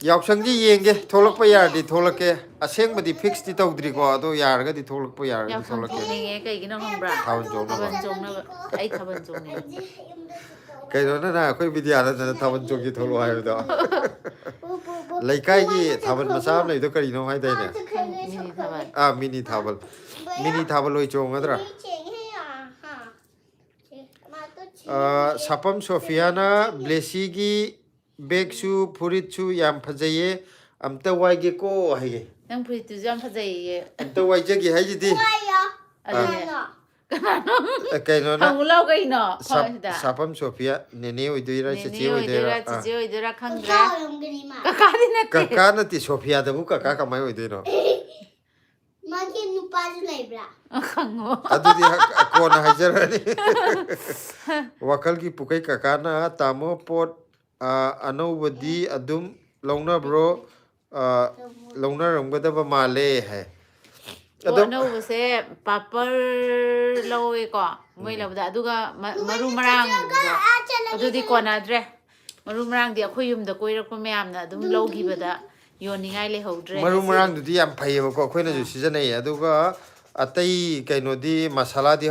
ꯌꯥꯎꯁꯪꯁꯤ ꯌꯦꯡꯒꯦ ꯊꯣꯛꯂꯛꯄ ꯌꯥꯔꯗꯤ ꯊꯣꯛꯂꯛꯀꯦ ꯑꯁꯦꯡꯕꯗꯤ ꯐꯤꯛꯁꯇꯤ ꯇꯧꯗ꯭ꯔꯤꯀꯣ ꯑꯗꯣ ꯌꯥꯔꯒꯗꯤ ꯊꯣꯛꯂꯛꯄ ꯌꯥꯔꯒꯗꯤ ꯌꯥꯎꯁꯪ ꯊꯣꯛꯂꯛꯀꯦ ꯊꯣꯛꯅꯤꯡꯉꯦ ꯀꯩꯒꯤꯅꯣ ꯈꯪꯕ꯭ꯔꯥ ꯊꯥꯕꯜ ꯆꯣꯡꯅꯕ ꯊꯥꯕꯜ ꯆꯣꯡꯅꯕ ꯑꯩ ꯊꯥꯕꯜ ꯆꯣꯡꯅꯤꯡꯉꯦ ꯀꯩꯅꯣꯅ ꯑꯩꯈꯣꯏ ꯕꯤꯗ꯭ꯌꯥꯅꯟꯗꯅ ꯊꯥꯕꯜ ꯆꯣꯡꯁꯤ ꯊꯣꯛꯂꯛꯑꯣ ꯍꯥꯏꯕꯗꯣ ꯂꯩꯀꯥꯏꯒꯤ ꯊꯥꯕꯜ ꯃꯆꯥ ꯑꯃ ꯂꯩꯕꯗꯣ ꯀꯔꯤꯅꯣ ꯍꯥꯏꯗꯥꯏꯅꯦ ꯃꯤꯅꯤ ꯊꯥꯕꯜ ꯃꯤꯅꯤ ꯊꯥꯕꯜ ꯃꯤꯅꯤ ꯊꯥꯕꯜ ꯑꯣꯏ ꯆꯣꯡꯒꯗ꯭ꯔꯥ ꯁꯥꯄꯝ ꯁꯣꯐꯤꯌꯥꯅ ꯕ꯭ꯂꯦꯁꯤꯒꯤ ꯕꯦꯒꯁꯨ ꯐꯨꯔꯤꯠꯁꯨ ꯌꯥꯝ ꯐꯖꯩꯌꯦ ꯑꯝꯇ ꯋꯥꯏꯒꯦꯀꯣ ꯍꯥꯏꯌꯦ ꯅꯪ ꯐꯨꯔꯤꯠꯇꯨꯁꯨ ꯌꯥꯝ ꯐꯖꯩꯌꯦ ꯑꯝꯇ ꯋꯥꯏꯖꯒꯦ ꯍꯥꯏꯁꯤꯗꯤ ꯑꯗꯨꯅꯦ ꯀꯩꯅꯣꯅ ꯍꯪꯉꯨ ꯂꯥꯎ ꯀꯩꯅꯣ ꯁꯤꯗ ꯁꯥꯐꯝ ꯁꯣꯐꯤꯌꯥ ꯅꯦꯅꯦ ꯑꯣꯏꯗꯣꯏꯔꯥ ꯅꯦꯅꯦ ꯆꯦꯆꯦ ꯑꯣꯏꯗꯣꯏꯔꯥ ꯆꯤꯆꯦ ꯑꯣꯏꯗꯣꯏꯔꯥ ꯈꯪꯗ꯭ꯔꯦ ꯀꯀꯥ ꯑꯣꯏꯔꯝꯒꯅꯤ ꯃꯥ ꯀꯀꯥꯗꯤ ꯅꯠꯇꯦ ꯀꯀꯥ ꯅꯠꯇꯦ ꯁꯣꯐꯤꯌꯥꯗꯕꯨ ꯀꯀꯥ ꯀꯃꯥꯏ ꯑꯣꯏꯗꯣꯏꯅꯣ ꯃꯥꯒꯤ ꯅꯨꯄꯥꯁꯨ ꯂꯩꯕ꯭ꯔꯥ ꯈꯪꯉꯣ ꯑꯗꯨꯗꯤ ꯀꯣꯟꯅ ꯍꯥꯏꯖꯔꯅꯤ ꯋꯥꯈꯜꯒꯤ ꯄꯨꯀꯩ ꯀꯀꯥꯅ ꯇꯥꯃꯣ ꯄꯣꯠ ꯑꯅꯧꯕꯗꯤ ꯑꯗꯨꯝ ꯂꯧꯅꯕ꯭ꯔꯣ ꯂꯧꯅꯔꯝꯒꯗꯕ ꯃꯥꯜꯂꯦ ꯍꯥꯏ ꯄꯣꯠ ꯑꯗꯨꯝ ꯑꯅꯧꯕꯁꯦ ꯄꯥꯄꯔ ꯂꯧꯋꯦꯀꯣ ꯃꯣꯏ ꯂꯧꯕꯗ ꯑꯗꯨꯒ ꯃꯔꯨ ꯃꯔꯥꯡꯗꯣ ꯑꯗꯨꯗꯤ ꯀꯣꯟꯅꯗ꯭ꯔꯦ ꯃꯔꯨ ꯃꯔꯥꯡꯗꯤ ꯑꯩꯈꯣꯏ ꯌꯨꯝꯗ ꯀꯣꯏꯔꯛꯄ ꯃꯌꯥꯝꯅ ꯑꯗꯨꯝ ꯂꯧꯈꯤꯕꯗ ꯌꯣꯟꯅꯤꯡꯉꯥꯏ ꯂꯩꯍꯧꯗ꯭ꯔꯦ ꯃꯔꯨ ꯉꯁꯤ ꯃꯔꯥꯡꯗꯨꯗꯤ ꯌꯥꯝ ꯐꯩꯌꯦꯕꯀꯣ ꯑꯩꯈꯣꯏꯅꯁꯨ ꯁꯤꯖꯤꯟꯅꯩꯌꯦ ꯑꯗꯨꯒ ꯑꯇꯩ ꯀꯩꯅꯣꯗꯤ ꯃꯁꯥꯂꯥꯗꯤ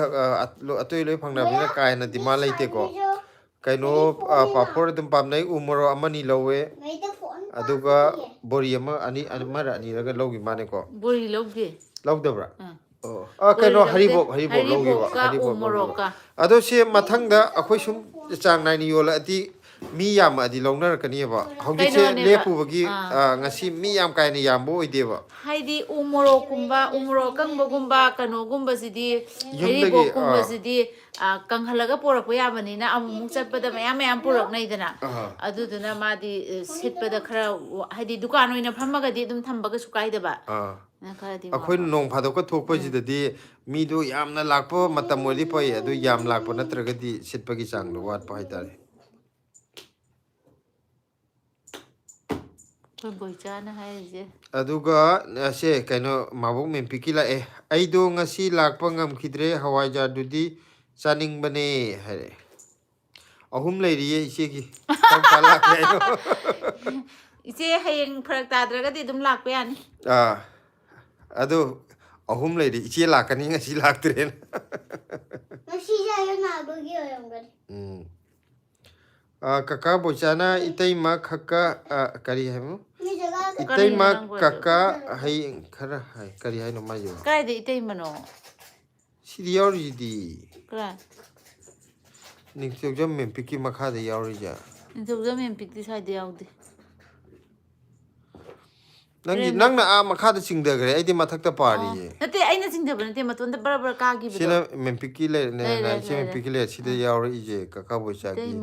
ꯑꯇꯩ ꯂꯣꯏ ꯐꯪꯅꯕꯅꯤꯅ ꯀꯥ ꯍꯦꯟꯅ ꯗꯤꯃꯥꯟ ꯂꯩꯇꯦꯀꯣ ꯀꯩꯅꯣ ꯄꯥꯐꯣꯔ ꯑꯗꯨꯝ ꯄꯥꯝꯅꯩ ꯎ ꯃꯣꯔꯣꯛ ꯑꯃꯅꯤ ꯂꯧꯋꯦ ꯑꯗꯨꯒ ꯕꯣꯔꯤ ꯑꯃ ꯑꯃꯔ ꯑꯅꯤꯔꯒ ꯂꯧꯈꯤ ꯃꯥꯅꯦꯀꯣ ꯕꯣꯔꯤ ꯂꯧꯗꯦ ꯂꯧꯗꯕ꯭ꯔꯥ ꯑꯥ ꯀꯩꯅꯣ ꯕꯣꯔꯤ ꯂꯧꯗꯦ ꯍꯔꯤꯕꯣꯞ ꯂꯧꯈꯤꯕ ꯍꯔꯤꯕꯣꯞꯀ ꯎ ꯍꯔꯤꯕꯣꯞ ꯂꯧꯈꯤꯕ ꯃꯣꯔꯣꯛꯀ ꯑꯗꯣ ꯁꯤ ꯃꯊꯪꯗ ꯑꯩꯈꯣꯏ ꯁꯨꯝ ꯆꯥꯡ ꯅꯥꯏꯅ ꯌꯣꯜꯂꯛꯑꯗꯤ mi yam adi ꯂꯧꯅꯔꯛꯀꯅꯤꯕ ꯍꯧꯖꯤꯛꯁꯦ ꯀꯩꯅꯣꯅꯦꯕ ꯂꯦꯞꯄꯨꯕꯒꯤ ꯉꯁꯤ ꯃꯤ ꯌꯥꯝ ꯀꯥꯏꯅ ꯌꯥꯝꯕ ꯑꯣꯏꯗꯦꯕ ꯍꯥꯏꯗꯤ ꯎꯃꯣꯔꯣꯛꯀꯨꯝꯕ ꯎꯃꯣꯔꯣꯛ ꯑꯀꯪꯕꯒꯨꯝꯕ ꯀꯩꯅꯣꯒꯨꯝꯕꯁꯤꯗꯤ ꯌꯨꯝꯗꯒꯤ ꯍꯩꯔꯤꯕꯣꯛꯀꯨꯝꯕꯁꯤꯗꯤ ꯀꯪꯍꯜꯂꯒ ꯄꯣꯔꯛꯄ ꯌꯥꯕꯅꯤꯅ ꯑꯃꯨꯛꯃꯨꯛ ꯆꯠꯄꯗ ꯃꯌꯥꯝ ꯃꯌꯥꯝ ꯄꯨꯔꯛꯅꯩꯗꯅ ꯑꯗꯨꯗꯨꯅ ꯃꯥꯗꯤ ꯁꯤꯠꯄꯗ ꯈꯔ ꯍꯥꯏꯗꯤ ꯗꯨꯀꯥꯟ ꯑꯣꯏꯅ ꯐꯝꯃꯒꯗꯤ ꯑꯗꯨꯝ ꯊꯝꯕ ꯀꯩꯁꯨ ꯀꯥꯏꯗꯕ ꯈꯔꯗꯤ ꯑꯩꯈꯣꯏꯅ ꯋꯥꯕ ꯅꯣꯡ ꯐꯥꯗꯣꯛꯀ ꯊꯣꯛꯄꯁꯤꯗꯗꯤ ꯃꯤꯗꯣ ꯌꯥꯝꯅ ꯂꯥꯛꯄ ꯃꯇꯝ ꯑꯣꯏꯔꯗꯤ ꯐꯩ ꯑꯗꯨ ꯌꯥꯝ ꯂꯥꯛꯄ ꯅꯠꯇ꯭ꯔꯒꯗꯤ ꯁꯤꯠꯄꯒꯤ ꯆꯥꯡꯗꯣ ꯋꯥꯠꯄ ꯍꯥꯏꯇꯥꯔꯦ ꯑꯩꯈꯣꯏ ꯕꯣꯏꯆꯥꯅ ꯍꯥꯏꯔꯤꯁꯦ ꯑꯗꯨꯒ ꯁꯦ ꯀꯩꯅꯣ ꯃꯥꯕꯣꯛ ꯃꯦꯝꯄꯤꯛꯀꯤ ꯂꯥꯛꯑꯦ ꯑꯩꯗꯣ ꯉꯁꯤ ꯂꯥꯛꯄ ꯉꯝꯈꯤꯗ꯭ꯔꯦ ꯍꯋꯥꯏꯖꯥꯔꯗꯨꯗꯤ ꯆꯥꯅꯤꯡꯕꯅꯦ ꯍꯥꯏꯔꯦ ꯑꯍꯨꯝ ꯂꯩꯔꯤꯌꯦ ꯏꯆꯦꯒꯤ ꯀꯔꯝ ꯀꯥꯟ ꯂꯥꯛꯀꯦ ꯍꯥꯏꯅꯣ ꯏꯆꯦ ꯍꯌꯦꯡ ꯐꯔꯛ ꯇꯥꯗ꯭ꯔꯒꯗꯤ ꯑꯗꯨꯝ ꯂꯥꯛꯄ ꯌꯥꯅꯤ ꯑꯗꯨ ꯑꯍꯨꯝ ꯂꯩꯔꯤ ꯏꯆꯦ ꯂꯥꯛꯀꯅꯤ ꯉꯁꯤ ꯂꯥꯛꯇ꯭ꯔꯦꯅ ꯉꯁꯤꯁꯦ ꯑꯌꯨꯛ ꯅꯥꯕꯒꯤ ꯑꯣꯏꯔꯝꯒꯅꯤ ꯀꯀꯥ ꯕꯣꯏꯆꯥꯅ ꯏꯇꯩꯃ ꯈꯛꯀ ꯀꯔꯤ ꯍꯥꯏꯕꯅꯣ ꯃꯤ ꯖꯒꯥ ꯀꯔꯤꯅꯣ 이때마 ꯅꯪ ꯀꯣꯏꯗꯣ 까까 하이 카라 하이 까리 하이 노마이요 ꯀꯥꯏꯗ 이때이ꯃꯅꯣ 시디 야우리디 그래 닉적점 멤피키 마카데 야우리자 인터뷰점 엠픽티 사이드 야우디 ꯅꯪꯒꯤ ꯅꯪꯅ ꯃꯈꯥꯗ ꯆꯤꯡꯊꯈ꯭ꯔꯦ ꯑꯩꯗꯤ ꯃꯊꯛꯇ ꯄꯥꯔꯤꯌꯦ ꯅꯠꯇꯦ ꯑꯩꯅ ꯆꯤꯡꯊꯕ ꯅꯠꯇꯦ ꯃꯇꯣꯟꯗ ꯕꯔ ꯕꯔ ꯀꯥꯈꯤꯕꯗꯣ ꯁꯤꯅ ꯃꯦꯝꯄꯤꯛꯀꯤ ꯂꯩꯔꯦ ꯏꯆꯦ ꯃꯦꯝꯄꯤꯛꯀꯤ ꯂꯩꯔꯦ ꯁꯤꯗ ꯌꯥꯎꯔꯛꯏꯁꯦ ꯀꯀꯥ ꯕꯣꯏꯆꯥꯒꯤ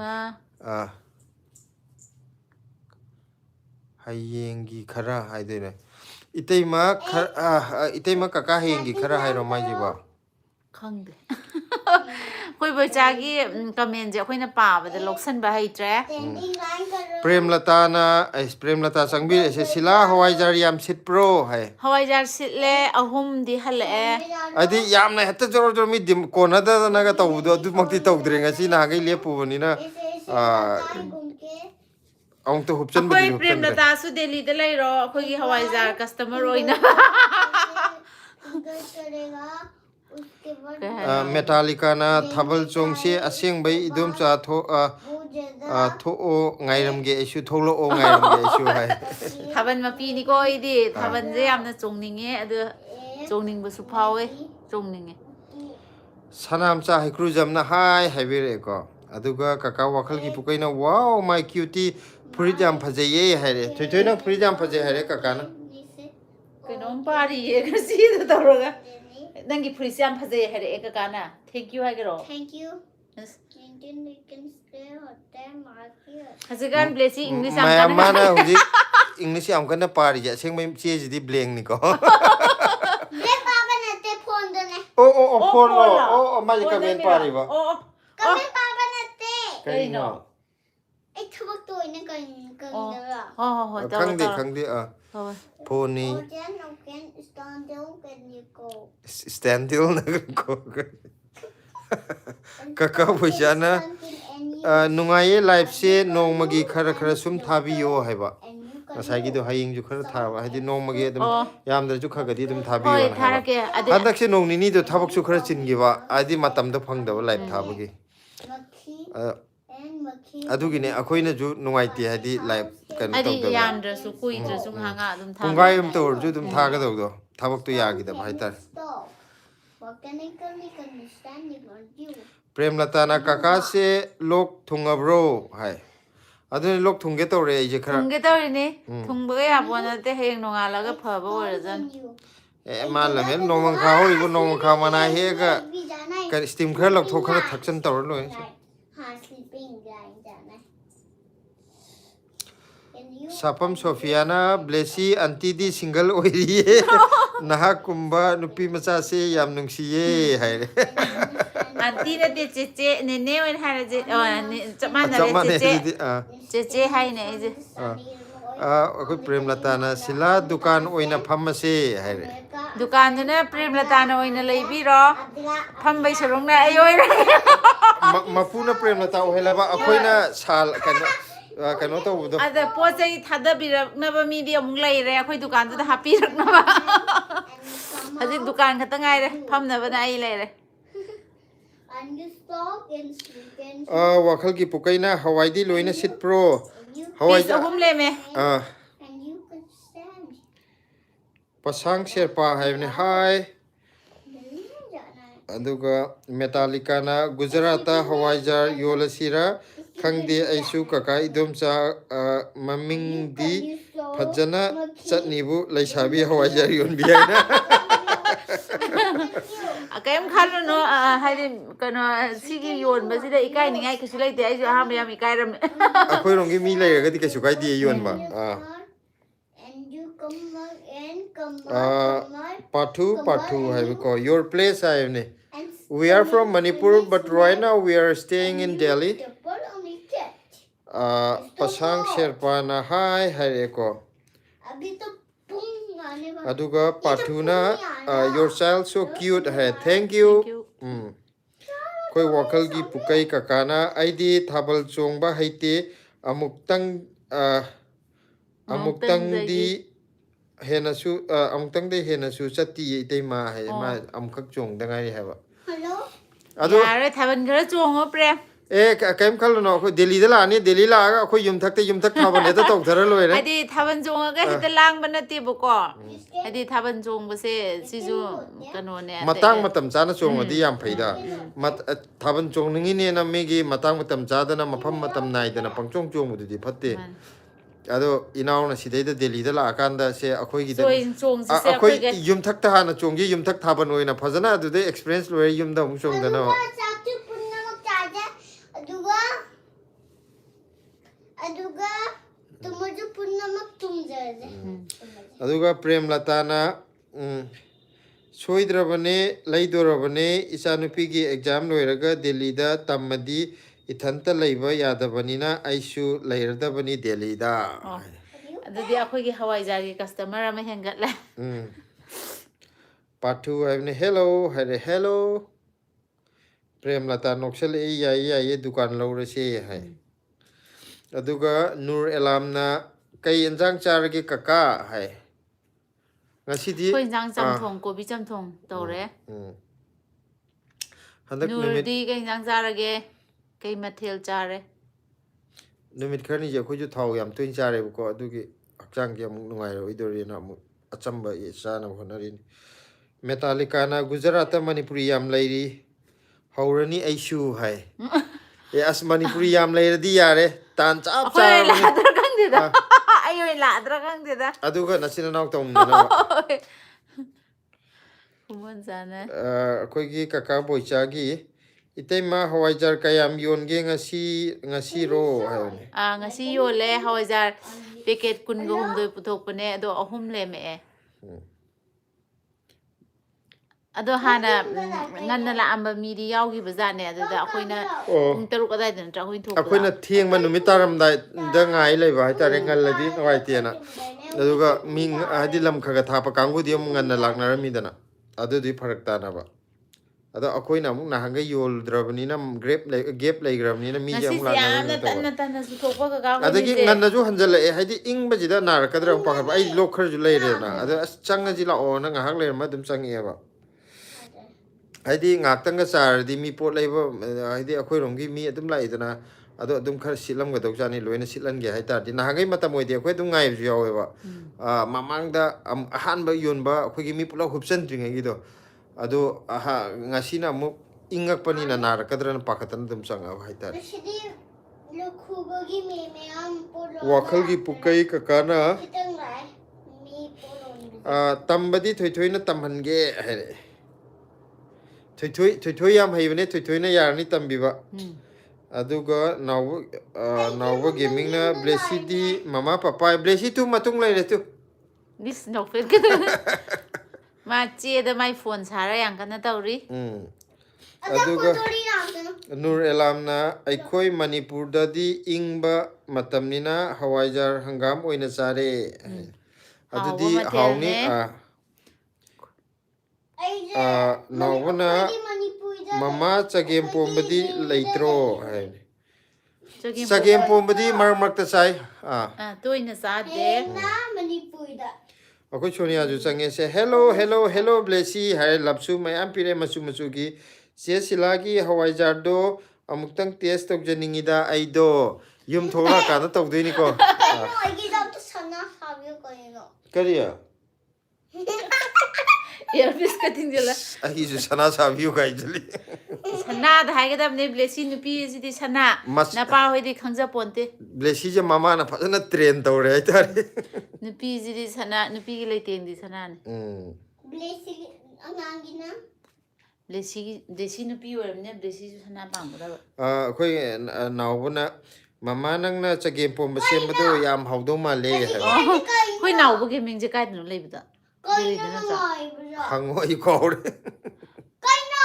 ꯍꯌꯦꯡꯒꯤ ꯈꯔ ꯍꯥꯏꯗꯣꯏꯅꯦ 이때마 까까 hꯌꯦꯡꯒꯤꯈꯔ ꯍꯥꯏꯔꯣ ꯃꯥꯏꯁꯤꯕꯣ ꯈꯪꯗꯦ ꯑꯩꯈꯣꯏ ꯕꯣꯏꯆꯥꯒꯤ ꯀꯃꯦꯟꯁꯦ ꯑꯩꯈꯣꯏꯅ ꯄꯥꯕꯗ ꯂꯧꯁꯟꯕ ꯍꯩꯇ꯭ꯔꯦ ꯄ꯭ꯔꯦꯝꯂꯇꯥꯅ ꯄ꯭ꯔꯦꯝꯂꯇꯥ ꯆꯪꯕꯤꯔꯛꯏꯁꯦ ꯁꯤꯂꯥ ꯍꯋꯥꯏꯖꯥꯔ ꯌꯥꯝ ꯁꯤꯠꯄ꯭ꯔꯣ ꯍꯥꯏ ꯍꯋꯥꯏꯖꯥꯔ ꯁꯤꯠꯂꯦ ꯑꯍꯨꯝꯗꯤ ꯍꯜꯂꯛꯑꯦ ꯍꯥꯏꯗꯤ ꯌꯥꯝꯅ ꯍꯦꯛꯇ ꯖꯣꯔꯣ ꯖꯣꯔꯣ ꯃꯤ ꯀꯣꯟꯅꯗꯗꯅꯒ ꯇꯧꯕꯗꯣ ꯑꯗꯨꯃꯛꯇꯤ ꯇꯧꯗ꯭ꯔꯦ ꯉꯁꯤ ꯅꯍꯥꯟꯈꯩ ꯂꯦꯞꯄꯨꯕꯅꯤꯅ ꯑꯃꯨꯛꯇ ꯍꯨꯞꯆꯟꯕꯗꯤ ꯑꯩꯈꯣꯏ ꯍꯨꯞꯆꯟꯗ꯭ꯔꯦ ꯄ꯭ꯔꯦꯝꯂꯇꯥꯁꯨ ꯗꯦꯜꯂꯤꯗ ꯂꯩꯔꯣ ꯑꯩꯈꯣꯏꯒꯤ ꯍꯋꯥꯏꯖꯥꯔ ꯀꯁꯇꯃꯔ ꯑꯣꯏꯅ ꯃꯦꯇꯥꯂꯤꯀꯥꯅ ꯊꯥꯕꯜ ꯆꯣꯡꯁꯦ ꯑꯁꯦꯡꯕꯩ ꯏꯗꯣꯝꯆꯥ ꯊꯣꯛꯑꯣ ꯉꯥꯏꯔꯝꯒꯦ ꯑꯩꯁꯨ ꯊꯣꯛꯂꯛꯑꯣ ꯉꯥꯏꯔꯝꯒꯦ ꯑꯩꯁꯨ ꯍꯥꯏ ꯊꯥꯕꯜ ꯃꯄꯤꯅꯤꯀꯣ ꯑꯩꯗꯤ ꯊꯥꯕꯜꯁꯦ ꯌꯥꯝꯅ ꯆꯣꯡꯅꯤꯡꯉꯦ ꯑꯗꯨ ꯆꯣꯡꯅꯤꯡꯕꯁꯨ ꯐꯥꯎꯋꯦ ꯆꯣꯡꯅꯤꯡꯉꯦ ꯁꯅꯥꯝꯆꯥ ꯍꯩꯀ꯭ꯔꯨꯖꯝꯅ ꯍꯥꯏ ꯍꯥꯏꯕꯤꯔꯛꯑꯦꯀꯣ ꯑꯗꯨꯒ ꯀꯀꯥ ꯋꯥꯈꯜꯒꯤ ꯄꯨꯀꯩꯅ ꯋꯥꯎ ꯃꯥꯏ ꯀ꯭ꯌꯨꯇꯤ ꯐꯨꯔꯤꯠ ꯌꯥꯝ ꯐꯖꯩꯌꯦ ꯍꯥꯏꯔꯦ ꯊꯣꯏꯊꯣꯏꯅ ꯐꯨꯔꯤꯠ ꯌꯥꯝ ꯐꯖꯩ ꯍꯥꯏꯔꯦ ꯀꯀꯥꯅ ꯀꯩꯅꯣꯝ ꯄꯥꯔꯤꯌꯦ ꯉꯁꯤꯗ ꯇꯧꯔꯒ ꯅꯪꯒꯤ ꯐꯨꯔꯤꯠꯁꯦ ꯌꯥꯝ ꯐꯖꯩ ꯍꯥꯏꯔꯛꯑꯦ ꯀꯀꯥꯅ ꯊꯦꯡꯛ ꯌꯨ ꯍꯥꯏꯒꯔꯣ ꯍꯧꯖꯤꯛꯀꯥꯟ ꯕ꯭ꯂꯦꯁꯤ ꯏꯪꯂꯤꯁ ꯌꯥꯝ ꯃꯌꯥꯝ ꯀꯟꯅ ꯃꯥꯅ ꯍꯧꯖꯤꯛ ꯏꯪꯂꯤꯁ ꯌꯥꯝ ꯀꯟꯅ ꯄꯥꯔꯤꯁꯦ ꯑꯁꯦꯡꯕ ꯆꯦꯁꯤꯗꯤ ꯕ꯭ꯂꯦꯡꯅꯤꯀꯣ ꯑꯣ ꯐꯣꯟꯂꯣ ꯑꯣ ꯃꯥꯒꯤ ꯀꯃꯦꯟ ꯄꯥꯔꯤꯕ ꯀꯃꯦꯟ ꯄꯥꯕ ꯅꯠꯇꯦ ꯀꯔꯤꯅꯣ ꯑꯩ ꯊꯕꯛꯇꯣ ꯑꯣꯏꯅ ꯀꯪꯗꯕ ꯍꯣꯏ ꯈꯪꯗꯦ ꯈꯪꯗꯦ ꯐꯣꯟꯅꯤ ꯁ꯭ꯇꯦꯟꯗꯤꯜꯅꯀꯣ ꯀꯀꯥ ꯕꯣꯏꯆꯥꯅ ꯅꯨꯡꯉꯥꯏꯌꯦ ꯂꯥꯏꯐꯁꯦ ꯅꯣꯡꯃꯒꯤ ꯈꯔ ꯈꯔ ꯁꯨꯝ ꯊꯥꯕꯤꯌꯣ ꯍꯥꯏꯕ ꯉꯁꯥꯏꯒꯤꯗꯣ ꯍꯌꯦꯡꯁꯨ ꯈꯔ ꯊꯥꯕ ꯍꯥꯏꯗꯤ ꯅꯣꯡꯃꯒꯤ ꯑꯗꯨꯝ ꯌꯥꯝꯗ꯭ꯔꯁꯨ ꯈꯔꯒꯗꯤ ꯑꯗꯨꯝ ꯊꯥꯕꯤꯌꯣꯅ ꯍꯥꯏꯕ ꯍꯟꯗꯛꯁꯦ ꯅꯣꯡ ꯅꯤꯅꯤꯗꯣ ꯊꯕꯛꯁꯨ ꯈꯔ ꯆꯤꯟꯈꯤꯕ ꯍꯥꯏꯗꯤ ꯃꯇꯝꯗꯣ ꯐꯪꯗꯕ ꯂꯥꯏꯚ ꯊꯥꯕꯒꯤ ꯑꯗꯨꯒꯤꯅꯦ ꯑꯩꯈꯣꯏꯅꯁꯨ ꯅꯨꯡꯉꯥꯏꯇꯦ ꯍꯥꯏꯗꯤ ꯂꯥꯏꯚ ꯀꯩꯅꯣ ꯍꯥꯏꯗꯤ ꯇꯧꯗꯕ ꯌꯥꯝꯗ꯭ꯔꯁꯨ ꯀꯨꯏꯗ꯭ꯔꯁꯨ ꯉꯥꯏꯍꯥꯛ ꯉꯥꯏꯍꯥꯛ ꯑꯗꯨꯝ ꯄꯨꯡꯈꯥꯏ ꯊꯥꯕꯅꯤꯅ ꯑꯃꯇ ꯑꯣꯏꯔꯁꯨ ꯑꯗꯨꯝ ꯊꯥꯒꯗꯧꯗꯣ ꯊꯕꯛꯇꯣ ꯌꯥꯈꯤꯗꯕ ꯍꯥꯏꯇꯥꯔꯦ ꯄ꯭ꯔꯦꯝꯂꯇꯥꯅ ꯀꯀꯥꯁꯦ ꯂꯣꯛ ꯊꯨꯡꯉꯕ꯭ꯔꯣ ꯍꯥꯏ ꯑꯗꯨꯅ ꯂꯣꯛ ꯊꯨꯡꯒꯦ ꯇꯧꯔꯦ ꯑꯩꯁꯦ ꯈꯔ ꯊꯨꯡꯒꯦ ꯇꯧꯔꯤꯅꯤ ꯊꯨꯡꯕꯒ ꯌꯥꯕ ꯅꯠꯇꯦ ꯍꯌꯦꯡ ꯅꯣꯡꯉꯥꯜꯂꯒ ꯐꯕ ꯑꯣꯏꯔꯖꯥꯅꯤ ꯃꯥ ꯂꯝꯍꯦꯜ ꯅꯣꯡꯃꯪꯈꯥ ꯍꯧꯔꯤꯕ ꯅꯣꯡꯃꯪꯈꯥ ꯃꯅꯥ ꯍꯦꯛꯑꯒ ꯏꯁꯇꯤꯝ ꯈꯔ ꯂꯧꯊꯣꯛ ꯈꯔ ꯊꯛꯆꯟ ꯇꯧꯔ ꯂꯣꯏꯔꯦ ꯁꯥꯄꯝ ꯁꯣꯐꯤꯌꯥꯅ ꯕ꯭ꯂꯦꯁꯤ ꯑꯟꯇꯤꯗꯤ ꯁꯤꯡꯒꯜ ꯑꯣꯏꯔꯤꯌꯦ ꯅꯍꯥꯛꯀꯨꯝꯕ ꯅꯨꯄꯤ ꯃꯆꯥꯁꯦ ꯌꯥꯝ ꯅꯨꯡꯁꯤꯌꯦ ꯍꯥꯏꯔꯦ ꯑꯟꯇꯤ ꯅꯠꯇꯦ ꯆꯦꯆꯦ ꯅꯦꯅꯦ ꯑꯣꯏꯅ ꯍꯥꯏꯔꯁꯦ ꯆꯞ ꯆꯞ ꯃꯥꯟꯅꯔꯦ ꯃꯥꯟꯅꯩ ꯆꯦꯆꯦ ꯑꯗꯨꯗꯤ ꯆꯦꯆꯦ ꯍꯥꯏꯅꯦ ꯑꯩꯁꯦ ꯑꯩꯈꯣꯏ ꯄ꯭ꯔꯦꯝꯂꯇꯥꯅ ꯁꯤꯂꯥ ꯗꯨꯀꯥꯟ ꯑꯣꯏꯅ ꯐꯝꯃꯁꯦ ꯍꯥꯏꯔꯦ ꯗꯨꯀꯥꯟꯗꯨꯅ ꯄ꯭ꯔꯦꯝꯂꯇꯥꯅ ꯑꯣꯏꯅ ꯂꯩꯕꯤꯔꯣ ꯐꯝꯕꯩ ꯁꯔꯨꯛꯅ ꯑꯩ ꯑꯣꯏꯔꯒꯦ ꯃꯄꯨꯅ ꯄ꯭ꯔꯦꯝꯂꯇꯥ ꯑꯣꯏꯍꯜꯂꯕ ꯑꯩꯈꯣꯏꯅ ꯀꯩꯅꯣ ꯇꯧꯕꯗꯣ ꯑꯗ ꯄꯣꯠ ꯆꯩ ꯊꯥꯗꯕꯤꯔꯛꯅꯕ ꯃꯤꯗꯤ ꯑꯃꯨꯛ ꯂꯩꯔꯦ ꯑꯩꯈꯣꯏ ꯗꯨꯀꯥꯟꯗꯨꯗ ꯍꯥꯞꯄꯤꯔꯛꯅꯕ ꯍꯧꯖꯤꯛ ꯗꯨꯀꯥꯟ ꯈꯛꯇ ꯉꯥꯏꯔꯦ ꯐꯝꯅꯕꯅ ꯑꯩ ꯂꯩꯔꯦ ꯋꯥꯈꯜꯒꯤ ꯄꯨꯀꯩꯅ ꯍꯋꯥꯏꯗꯤ ꯂꯣꯏꯅ ꯁꯤꯠꯄ꯭ꯔꯣ ꯄꯤꯁ ꯑꯍꯨꯝ ꯂꯦꯝꯃꯦ ꯄꯁꯥꯡ ꯁꯦꯔꯄꯥ ꯍꯥꯏꯕꯅꯦ ꯍꯥꯏ ꯑꯗꯨꯒ ꯃꯦꯇꯥꯂꯤꯀꯥꯅ ꯒꯨꯖꯔꯥꯠꯇ ꯍꯋꯥꯏꯖꯥꯔ ꯌꯣꯜꯂꯁꯤꯔ khangde aisu kaka idomcha mamingdi phajana chatnibu laisabi hawaijar yonbi haina ꯀꯩꯝ ꯈꯜꯂꯨꯅꯨ ꯍꯥꯏꯗꯤ ꯀꯩꯅꯣ ꯁꯤꯒꯤ ꯌꯣꯟꯕꯁꯤꯗ ꯏꯀꯥꯏꯅꯤꯡꯉꯥꯏ ꯀꯩꯁꯨ ꯂꯩꯇꯦ ꯑꯩꯁꯨ ꯑꯍꯥꯟꯕ ꯌꯥꯝ ꯏꯀꯥꯏꯔꯝꯃꯦ ꯑꯩꯈꯣꯏꯔꯣꯝꯒꯤ ꯃꯤ ꯂꯩꯔꯒꯗꯤ ꯀꯩꯁꯨ ꯀꯥꯏꯗꯦ ꯌꯣꯟꯕ Pathu haibiko your place haibne we are from Manipur but right now we are staying in Delhi Pasang Sherpa na hai haireko aduga Pathuna your child so cute hai thank you koi wakal gi pukai kakana aidi thabal chongba haite amuktang di henasu amutangde henasu chatti itei ma hai ma amkhak chong da ngai haba ado yare thaban khara chongo prem kaim khalno ko Delhi da la ni Delhi la ga ko yumthak thaban eta tok thara loire adi thaban chonga ga hita lang ba nati bu ko adi thaban chongba se sisu kano ne matang matam chana chongodi yam phaida thaban chongningi ne na megi matang matam chadana mafam matam naidana pangchong chongbu di phatte ado inauna sidaida Delhi da la akanda se akhoi gi akhoi yumthak ta hana chonggi yumthak thaban oina phajana adu de experience loi yum da mung chong dana aduga prem latana soidrabane laidorabane isanupi gi exam loiraga Delhi da tamadi ithanta leiba yadabanina aisu leiradabani Delhi da adudi akhoi gi hawaijar gi customer ama hengatla Pathu haibne hello hare hello prem lata noksel e yai dukan laurase hai aduga nur elamna kai enjang charge kaka hai ngasidi koi enjang chamthong kobi chamthong tore handak nurdi kai enjang charage kai mathel chare numit khani je khoju thau yam tuin chare ko adugi hakchang ge amuk nungai ro idori na amuk achamba e chana honarin metallica na Gujarat Manipuri yam lairi haurani aishu hai as Manipuri yam lairadi yare tan chap char ladra kang de da ayo ladra kang de da aduga nasina naw tawmna na kuman jana akhoi gi kaka boicha gi itema hawaijar kayam yonge ngasi ro hayone ngasi yole hawaijar packet kun go humdoi puthokpane ado ahum leme ado hana nganna la amba midi yawgi bazane ado da akoina pung taruk adai dan tra hoin thok akoina thiengma numitaram da ngai leiba haitare ngaladi waitena aduga ming adi lam khaga thapa kangu di nganna laknarami dana adu di pharak ta na ba ado akoina amuk na hanga yol drabani na gap leigramni na mi jam laknarami tan su thokpa ka ga adagi nganna ju hanjala e haidi ingba jida nar kadra pakha ai lokhar ju leire na ado changa ji la ona ngahak leir ma dum changi ba haidi ngaktanga chardi mi pot leiba haidi akhoi romgi mi adum laidana ado adum khar silam ga dok jani loina silan ge haita di na hangai mata moi de akhoi dum ngai ju yawe ba mamangda ahan ba yon ba akhoi gi mi pula hupsan dring gi do ado aha ngasina mu ingak pani na nar kadran pakatan dum changa haita wakal gi pukai kakana tambadi thoi na tamhange haire thoi yam haibane thoi na yarani tambiba aduga nawa gaming na blessy di mama papa blessy tu matung laire tu this no fit ma che da my phone sara yang kana tawri aduga nur elamna aikoi Manipur da di ingba matamnina hawaijar hangam oina chare adudi hauni nawna mama chagem pombadi leitro hai chagem pombadi mar ta sai toina sa de akoi sonia ju change se hello blessy hai lapsu mayam pire machu gi se silagi hawai jar do amuktang test tok janingi da aido yum thora ka na tok dei ni ko kariya earpiece ꯀ ꯊꯤꯡꯖꯤꯜꯂ ꯑꯩꯒꯤꯁꯨ ꯁꯅꯥ ꯁꯥꯕꯤꯌꯨ ꯀꯥꯏꯖꯜꯂꯤ ꯁꯅꯥꯗ ꯍꯥꯏꯒꯗꯕꯅꯦ ꯕ꯭ꯂꯦꯁꯤ ꯅꯨꯄꯤꯁꯤꯗꯤ ꯁꯅꯥ ꯅꯄꯥ ꯍꯣꯏꯗꯤ ꯈꯪꯖꯄꯣꯟꯇꯦ ꯕ꯭ꯂꯦꯁꯤꯁꯦ ꯃꯃꯥꯅ ꯐꯖꯅ train ꯇꯧꯔꯦ ꯍꯥꯏꯇꯥꯔꯦ ꯅꯨꯄꯤꯁꯤꯗꯤ ꯁꯅꯥ ꯅꯨꯄꯤꯒꯤ ꯂꯩꯇꯦꯡꯗꯤ ꯁꯅꯥꯅꯤ blessy ꯑꯉꯥꯡꯒꯤꯅ ꯕ꯭ꯂꯦꯁꯤ ꯅꯨꯄꯤ ꯑꯣꯏꯔꯕꯅꯤꯅ ꯕ꯭ꯂꯦꯁꯤꯁꯨ ꯁꯅꯥ ꯄꯥꯝꯒꯗꯕ ꯑꯩꯈꯣꯏ ꯅꯥꯎꯕꯅ ꯃꯃꯥ ꯅꯪꯅ ꯆꯒꯦꯝ ꯄꯣꯝꯕ ꯁꯦꯝꯕꯗꯣ ꯌꯥꯝ ꯍꯥꯎꯗꯧ ꯃꯥꯜꯂꯦ ꯍꯥꯏꯕ ꯑꯩꯈꯣꯏ ꯅꯥꯎꯕꯒꯤ ꯃꯤꯡꯁꯦ ꯀꯥꯏꯗꯅꯣ ꯂꯩꯕꯗ ꯗꯦꯜꯂꯤꯗ ꯅꯠꯇ꯭ꯔꯣ ꯍꯪꯉꯣ ꯑꯩ ꯀꯥꯎꯔꯦ ꯀꯩꯅꯣ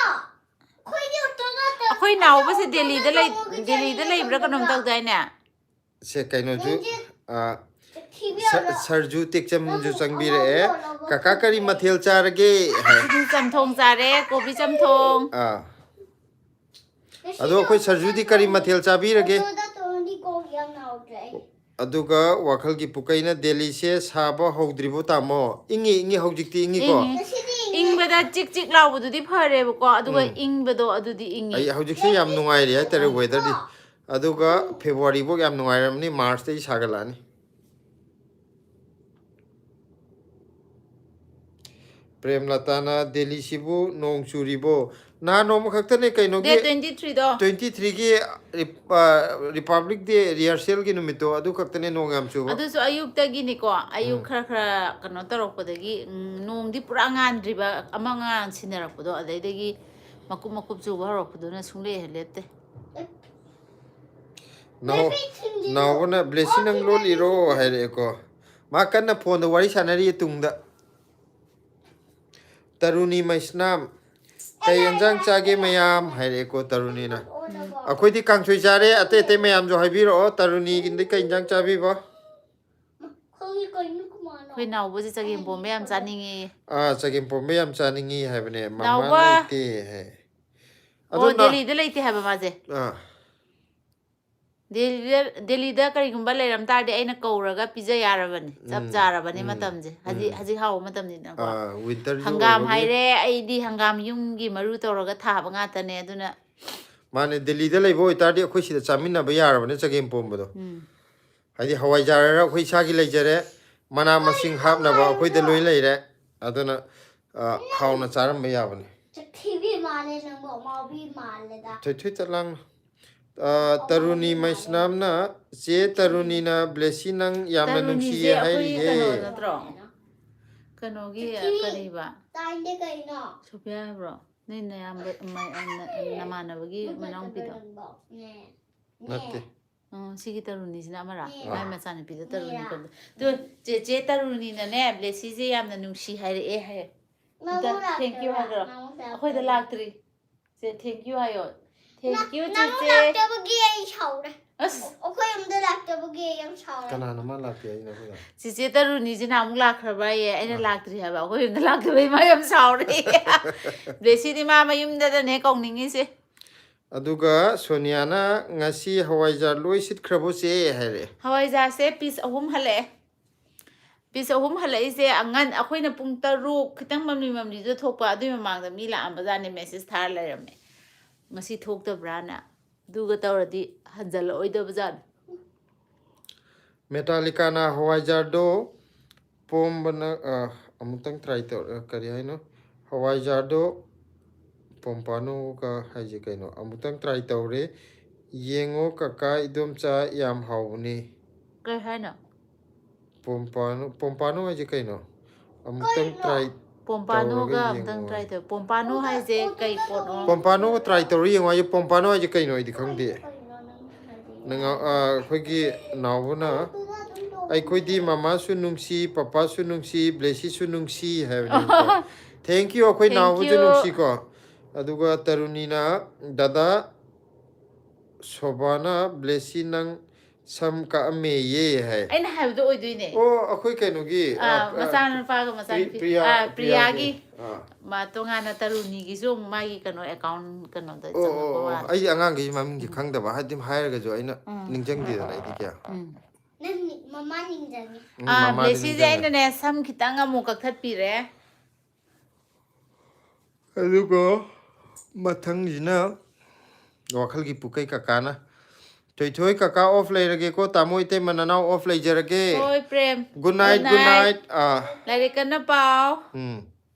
ꯑꯩꯈꯣꯏꯗꯤ ꯑꯣꯇꯣꯅꯠꯇ ꯑꯩꯈꯣꯏ ꯅꯥꯎꯕꯁꯦ ꯗꯦꯜꯂꯤꯗ ꯂꯩꯕ꯭ꯔꯥ ꯀꯩꯅꯣꯝ ꯇꯧꯗꯥꯏꯅꯦ ꯁꯦ ꯀꯩꯅꯣꯁꯨ ꯁꯔꯖꯨ ꯇꯦꯛꯆꯝꯁꯨ ꯆꯪꯕꯤꯔꯛꯑꯦ ꯀꯀꯥ ꯀꯔꯤ ꯃꯊꯦꯜ ꯆꯥꯔꯒꯦ ꯍꯥꯏ ꯉꯁꯤꯗꯤ ꯆꯝꯊꯣꯡ ꯆꯥꯔꯦ ꯀꯣꯕꯤ ꯆꯝꯊꯣꯡ ꯑꯗꯣ ꯑꯩꯈꯣꯏ ꯁꯔꯖꯨꯗꯤ ꯀꯔꯤ ꯃꯊꯦꯜ ꯆꯥꯕꯤꯔꯒꯦ ꯌꯥꯝ ꯑꯗꯨꯒ ꯋꯥꯈꯜꯒꯤ ꯄꯨꯀꯩꯅ ꯗꯦꯜꯂꯤꯁꯦ ꯁꯥꯕ ꯍꯧꯗ꯭ꯔꯤꯕꯣ ꯇꯥꯃꯣ ꯏꯪꯉꯤ ꯍꯧꯖꯤꯛꯇꯤ ꯏꯪꯉꯤꯀꯣ ꯏꯪꯕꯗ ꯆꯤꯛ ꯆꯤꯛ ꯂꯥꯎꯕꯗꯨꯗꯤ ꯐꯔꯦꯕꯀꯣ ꯑꯗꯨꯒ ꯏꯪꯕꯗꯣ ꯑꯗꯨꯗꯤ ꯏꯪꯉꯤ ꯑꯩ ꯍꯧꯖꯤꯛꯁꯦ ꯌꯥꯝ ꯅꯨꯡꯉꯥꯏꯔꯤ ꯍꯥꯏꯇꯥꯔꯦ ꯋꯦꯗꯔꯗꯤ ꯑꯗꯨꯒ ꯐꯦꯕꯋꯥꯔꯤꯐꯥꯎ ꯌꯥꯝ ꯅꯨꯡꯉꯥꯏꯔꯝꯅꯤ ꯃꯥꯔꯁꯇꯒꯤ ꯁꯥꯒꯠꯂꯛꯑꯅꯤ ꯄ꯭ꯔꯦꯝꯂꯇꯥꯅ ꯗꯦꯜꯂꯤꯁꯤꯕꯨ ꯅꯣꯡ ꯆꯨꯔꯤꯕꯣ ꯅꯍꯥꯟ ꯅꯣꯡꯃ ꯈꯛꯇꯅꯦ ꯀꯩꯅꯣꯒꯤ ꯗꯦꯠ 23ꯗꯣ 23ꯒꯤ ꯔꯤꯄꯥꯕ꯭ꯂꯤꯛ ꯗꯦ ꯔꯤꯍꯔꯁꯦꯜꯒꯤ ꯅꯨꯃꯤꯠꯇꯣ ꯑꯗꯨ ꯈꯛꯇꯅꯦ ꯅꯣꯡ ꯌꯥꯝ ꯆꯨꯕ ꯑꯗꯨꯁꯨ ꯑꯌꯨꯛꯇꯒꯤꯅꯤꯀꯣ ꯑꯌꯨꯛ ꯈꯔ ꯀꯩꯅꯣ ꯇꯧꯔꯛꯄꯗꯒꯤ ꯅꯣꯡꯗꯤ ꯄꯨꯔා ꯉꯥꯟꯗ꯭ꯔꯤꯕ ꯑꯃ ꯉꯥꯟ ꯁꯤꯟꯅꯔꯛꯄꯗꯣ ꯑꯗꯩꯗꯒꯤ ꯃꯀꯨꯞ ꯆꯨꯕ ꯍꯧꯔꯛꯄꯗꯨꯅ ꯁꯨꯡꯂꯦꯞ ꯂꯦꯞꯇꯦ ꯅꯥꯎꯕꯅ ꯕ꯭ꯂꯦꯁꯤ ꯅꯪ ꯂꯣꯜꯂꯤꯔꯣ ꯍꯥꯏꯔꯛꯑꯦꯀꯣ ꯃꯥ ꯀꯟꯅ ꯐꯣꯟꯗ ꯋꯥꯔꯤ ꯁꯥꯟꯅꯔꯤꯌꯦ ꯇꯨꯡꯗ ꯇꯔꯨꯅꯤ ꯃꯩꯁꯅꯥꯝ ꯀꯩ ꯌꯦꯟꯖꯥꯡ ꯆꯥꯒꯦ ꯃꯌꯥꯝ ꯍꯥꯏꯔꯛꯑꯦꯀꯣ ꯇꯔꯨꯅꯤꯅ ꯑꯩꯈꯣꯏꯗꯤ ꯀꯥꯡꯁꯣꯏ ꯆꯥꯔꯦ ꯑꯇꯩ ꯑꯇꯩ ꯃꯌꯥꯝꯁꯨ ꯍꯥꯏꯕꯤꯔꯛꯑꯣ ꯇꯔꯨꯅꯤꯒꯤꯗꯤ ꯀꯩ ꯌꯦꯟꯖꯥꯡ ꯆꯥꯕꯤꯕ ꯑꯩꯈꯣꯏ ꯅꯥꯎꯕꯁꯦ ꯆꯒꯦꯝ ꯄꯣꯝꯕ ꯌꯥꯝ ꯆꯥꯅꯤꯡꯉꯤ ꯆꯒꯦꯝ ꯄꯣꯝꯕ ꯌꯥꯝ ꯆꯥꯅꯤꯡꯉꯤ ꯍꯥꯏꯕꯅꯦ ꯃꯃꯥ ꯅꯥꯎꯕ ꯂꯩꯇꯦ ꯍꯥꯏ ꯑꯣ ꯗꯦꯜꯂꯤꯗ ꯂꯩꯇꯦ ꯍꯥꯏꯕ ꯃꯥꯁꯦ ꯑꯥ ꯗꯦꯜꯂꯤꯗ ꯀꯔꯤꯒꯨꯝꯕ ꯂꯩꯔꯝ ꯇꯥꯔꯗꯤ ꯑꯩꯅ ꯀꯧꯔꯒ ꯄꯤꯖ ꯌꯥꯔꯕꯅꯤ ꯆꯞ ꯆꯥꯔꯕꯅꯤ ꯃꯇꯝꯁꯦ ꯍꯧꯖꯤꯛ ꯍꯥꯎꯕ ꯃꯇꯝꯅꯤꯅꯀꯣ ꯋꯤꯟꯇꯔꯁꯨ ꯍꯪꯒꯥꯝ ꯑꯣꯏꯕꯒꯤ ꯍꯥꯏꯔꯦ ꯑꯩꯗꯤ ꯍꯪꯒꯥꯝ ꯌꯨꯝꯒꯤ ꯃꯔꯨ ꯇꯧꯔꯒ ꯊꯥꯕ ꯉꯥꯛꯇꯅꯦ ꯑꯗꯨꯅ ꯃꯥꯅꯦ ꯗꯦꯜꯂꯤꯗ ꯂꯩꯕ ꯑꯣꯏꯇꯥꯔꯗꯤ ꯑꯩꯈꯣꯏ ꯁꯤꯗ ꯆꯥꯃꯤꯟꯅꯕ ꯌꯥꯔꯕꯅꯦ ꯆꯒꯦꯝ ꯄꯣꯝꯕꯗꯣ ꯍꯥꯏꯗꯤ ꯍꯋꯥꯏꯖꯥꯔ ꯑꯩꯈꯣꯏ ꯏꯁꯥꯒꯤ ꯂꯩꯖꯔꯦ ꯃꯅꯥ ꯃꯁꯤꯡ ꯍꯥꯞꯅꯕ ꯑꯩꯈꯣꯏꯗ ꯂꯣꯏ ꯂꯩꯔꯦ ꯑꯗꯨꯅ ꯍꯥꯎꯅ ꯆꯥꯔꯝꯕ ꯌꯥꯕꯅꯤ ꯊꯣꯏꯊꯣꯏ ꯇꯠꯂꯥꯡꯅ ꯇꯔꯨꯅꯤ ꯃꯩꯁꯅꯥꯝꯅ ꯆꯦ ꯇꯔꯨꯅꯤꯅ ꯕ꯭ꯂꯦꯁꯤ ꯅꯪ ꯌꯥꯝꯅ ꯇꯔꯨꯅꯤꯁꯦ ꯅꯨꯡꯁꯤꯌꯦ ꯑꯩꯈꯣꯏ ꯍꯥꯏꯔꯤꯌꯦ ꯀꯩꯅꯣ ꯅꯠꯇ꯭ꯔꯣ ꯀꯩꯅꯣꯒꯤ ꯀꯔꯤꯕ ꯇꯥꯏꯅꯦ ꯀꯩꯅꯣ ꯁꯣꯐꯤꯌꯥ ꯍꯥꯏꯕ꯭ꯔꯣ ꯅꯣꯏ ꯅꯃꯥꯟꯅꯕꯒꯤ ꯃꯅꯥꯎꯅꯨꯄꯤꯗꯣ ꯅꯠꯇꯦ ꯁꯤꯒꯤ ꯇꯔꯨꯅꯤꯁꯤꯅ ꯑꯃꯔꯥ ꯃꯥꯏ ꯃꯆꯥꯅꯨꯄꯤꯗ ꯇꯔꯨꯅꯤ ꯀꯧꯕꯗꯣ ꯆꯦ ꯇꯔꯨꯅꯤꯅꯅꯦ ꯕ꯭ꯂꯦꯁꯤꯁꯦ ꯌꯥꯝꯅ ꯅꯨꯡꯁꯤ ꯍꯥꯏꯔꯛꯑꯦ ꯍꯥꯏꯌꯦ ꯊꯦꯡꯀ꯭ꯌꯨ ꯍꯥꯏꯈ꯭ꯔꯣ ꯑꯩꯈꯣꯏꯗ ꯂꯥꯛꯇ꯭ꯔꯤ ꯆꯦ ꯊꯦꯡꯀ꯭ꯌꯨ ꯍꯥꯏꯌꯣ ꯊꯦꯡꯀ꯭ꯌꯨ ꯆꯦꯆꯦ ꯂꯥꯛꯇꯕꯒꯤ ꯑꯩ ꯁꯥꯎꯔꯦ ꯑꯁ ꯑꯩꯈꯣꯏ ꯑꯝꯗ ꯂꯥꯛꯇꯕꯒꯤ ꯑꯩ ꯌꯥꯝ ꯁꯥꯎꯔꯦ ꯀꯅꯥꯅ ꯃꯥ ꯂꯥꯛꯇꯦ ꯑꯩꯅ ꯑꯩꯈꯣꯏꯗ ꯆꯦꯆꯦ ꯇꯔꯨꯅꯤꯁꯤꯅ ꯑꯃꯨꯛ ꯂꯥꯛꯈ꯭ꯔꯕꯌꯦ ꯑꯩꯅ ꯂꯥꯛꯇ꯭ꯔꯤ ꯍꯥꯏꯕ ꯑꯩꯈꯣꯏ ꯌꯨꯝꯗ ꯂꯥꯛꯇꯕꯩ ꯃꯥ ꯌꯥꯝ ꯁꯥꯎꯔꯦ ꯕ꯭ꯂꯦꯁꯤꯗꯤ ꯃꯥ ꯃꯌꯨꯝꯗꯗꯅꯦ ꯀꯧꯅꯤꯡꯉꯤꯁꯦ ꯑꯗꯨꯒ ꯁꯣꯅꯤꯌꯥꯅ ꯉꯁꯤ ꯍꯋꯥꯏꯖꯥꯔ ꯂꯣꯏ ꯁꯤꯠꯈ꯭ꯔꯕꯣ ꯆꯦ ꯍꯥꯏꯔꯛꯑꯦ ꯍꯋꯥꯏꯖꯥꯔꯁꯦ ꯄꯤꯁ 3 ꯍꯜꯂꯛꯑꯦ ꯄꯤꯁ 3 ꯍꯜꯂꯛꯏꯁꯦ ꯑꯩꯈꯣꯏꯅ ꯄꯨꯡ 7 ꯈꯤꯇꯪ ꯃꯝꯂꯤꯗ ꯊꯣꯛꯄ ꯑꯗꯨꯏ ꯃꯃꯥꯡꯗ ꯃꯤ ꯂꯥꯛꯑꯝꯕꯖꯥꯠꯅꯦ ꯃꯦꯁꯦꯖ ꯊꯥꯔ ꯂꯩꯔꯝꯃꯦ ꯉꯁꯤ ꯊꯣꯛꯇꯕ꯭ꯔꯥꯅ ꯑꯗꯨꯒ ꯇꯧꯔꯗꯤ ꯍꯟꯖꯜꯂꯛꯑꯣꯏꯗꯕꯖꯥꯠꯅꯤ ꯃꯦꯇꯥꯂꯤꯀꯥꯅ ꯍꯋꯥꯏꯖꯥꯔꯗꯣ ꯄꯣꯝꯕꯅ ꯑꯃꯨꯛꯇꯪ ꯇ꯭ꯔꯥꯏ ꯇꯧꯔ ꯀꯔꯤ ꯍꯥꯏꯅꯣ ꯍꯋꯥꯏꯖꯥꯔꯗꯣ ꯄꯣꯝꯄꯥꯅꯣꯒ ꯍꯥꯏꯁꯦ ꯀꯩꯅꯣ ꯑꯃꯨꯛꯇꯪ ꯇ꯭ꯔꯥꯏ ꯇꯧꯔꯦ ꯌꯦꯡꯉꯣ ꯀꯀꯥ ꯏꯗꯣꯝꯆꯥ ꯌꯥꯝ ꯍꯥꯎꯕꯅꯦ ꯀꯩ ꯍꯥꯏꯅꯣ ꯄꯣꯝꯄꯥꯅꯣ ꯍꯥꯏꯁꯦ ꯀꯩꯅꯣ ꯑꯃꯨꯛꯇꯪ ꯇ꯭ꯔꯥꯏ ꯇꯧꯔꯒ ꯄꯣꯝꯄꯥꯅꯣꯒ ꯑꯝꯇꯪ ꯌꯦꯡꯉꯣ ꯇ꯭ꯔꯥꯏ ꯇꯧ ꯄꯣꯝꯄꯥꯅꯣ ꯍꯥꯏꯁꯦ ꯀꯩ ꯄꯣꯠꯅꯣ ꯄꯣꯝꯄꯥꯅꯣꯒ ꯇ꯭ꯔꯥꯏ ꯇꯧꯔ ꯌꯦꯡꯉꯣ ꯍꯥꯏꯁꯦ ꯄꯣꯝꯄꯥꯅꯣ ꯍꯥꯏꯁꯦ ꯀꯩꯅꯣ ꯑꯩꯗꯤ ꯈꯪꯗꯦ ꯑꯩꯈꯣꯏꯒꯤ ꯅꯥꯎꯕꯅ ꯑꯩꯈꯣꯏꯗꯤ ꯃꯃꯥꯁꯨ ꯅꯨꯡꯁꯤ ꯄꯄꯥꯁꯨ ꯅꯨꯡꯁꯤ ꯕ꯭ꯂꯦꯁꯤꯁꯨ ꯅꯨꯡꯁꯤ ꯍꯥꯏꯕꯅꯦꯕꯀꯣ ꯊꯦꯡꯀ꯭ꯌꯨ ꯑꯩꯈꯣꯏ ꯅꯥꯎꯕꯁꯨ ꯊꯦꯡꯀ꯭ꯌꯨ ꯅꯨꯡꯁꯤꯀꯣ ꯑꯗꯨꯒ ꯇꯔꯨꯅꯤꯅ ꯗꯗꯥ ꯁꯣꯕꯥꯅ ꯕ꯭ꯂꯦꯁꯤ ꯅꯪ ꯁꯝ ꯀꯛꯑꯝꯃꯦꯌꯦ ꯍꯥꯏ ꯑꯩꯅ ꯍꯥꯏꯕꯗꯣ ꯑꯣꯏꯗꯣꯏꯅꯦ ꯑꯣ ꯑꯩꯈꯣꯏ ꯀꯩꯅꯣꯒꯤ ꯃꯆꯥꯅꯨꯄꯥꯒ ꯃꯆꯥꯅꯨꯄꯤ ꯄ꯭ꯔꯤꯌꯥꯒꯤ ꯄ꯭ꯔꯤꯌꯥꯒꯤ ꯇꯣꯉꯥꯟꯅ ꯇꯔꯨꯅꯤꯒꯤꯁꯨ ꯃꯥꯒꯤ ꯀꯩꯅꯣ ꯑꯦꯀꯥꯎꯟ ꯀꯩꯅꯣꯗ ꯑꯣ ꯑꯣ ꯆꯪꯉꯛꯄ ꯑꯣ ꯋꯥꯅꯤ ꯑꯩꯗꯤ ꯑꯉꯥꯡꯈꯩ ꯃꯃꯤꯡꯁꯦ ꯈꯪꯗꯕ ꯍꯥꯏꯗꯤ ꯍꯥꯏꯔꯒꯁꯨ ꯑꯩꯅ ꯅꯤꯡꯁꯤꯡꯗꯦꯗꯅ ꯑꯩꯗꯤ ꯀꯌꯥ ꯅꯪ ꯃꯃꯥ ꯅꯤꯡꯖꯪꯉꯦ ꯃꯃꯥꯗꯤ ꯕ꯭ꯂꯦꯁꯤꯁꯦ ꯅꯤꯡꯁꯤꯡꯉꯦ ꯑꯩꯅꯅꯦ ꯁꯝ ꯈꯤꯇꯪ ꯑꯃꯨꯛ ꯀꯛꯊꯠꯄꯤꯔꯦ ꯑꯗꯨꯒ ꯃꯊꯪꯁꯤꯅ ꯋꯥꯈꯜꯒꯤ ꯄꯨꯀꯩ ꯀꯀꯥꯅ ꯊꯣꯏꯊꯣꯏ ꯀꯀꯥ ꯑꯣꯐ ꯂꯩꯔꯒꯦꯀꯣ ꯇꯥꯃꯣ ꯏꯇꯩꯃ ꯅꯅꯥꯎ ꯑꯣꯐ ꯂꯩꯖꯔꯒꯦ ꯍꯣꯏ Prem good night good night ꯂꯥꯏꯔꯤꯛ ꯀꯟꯅ ꯄꯥꯎ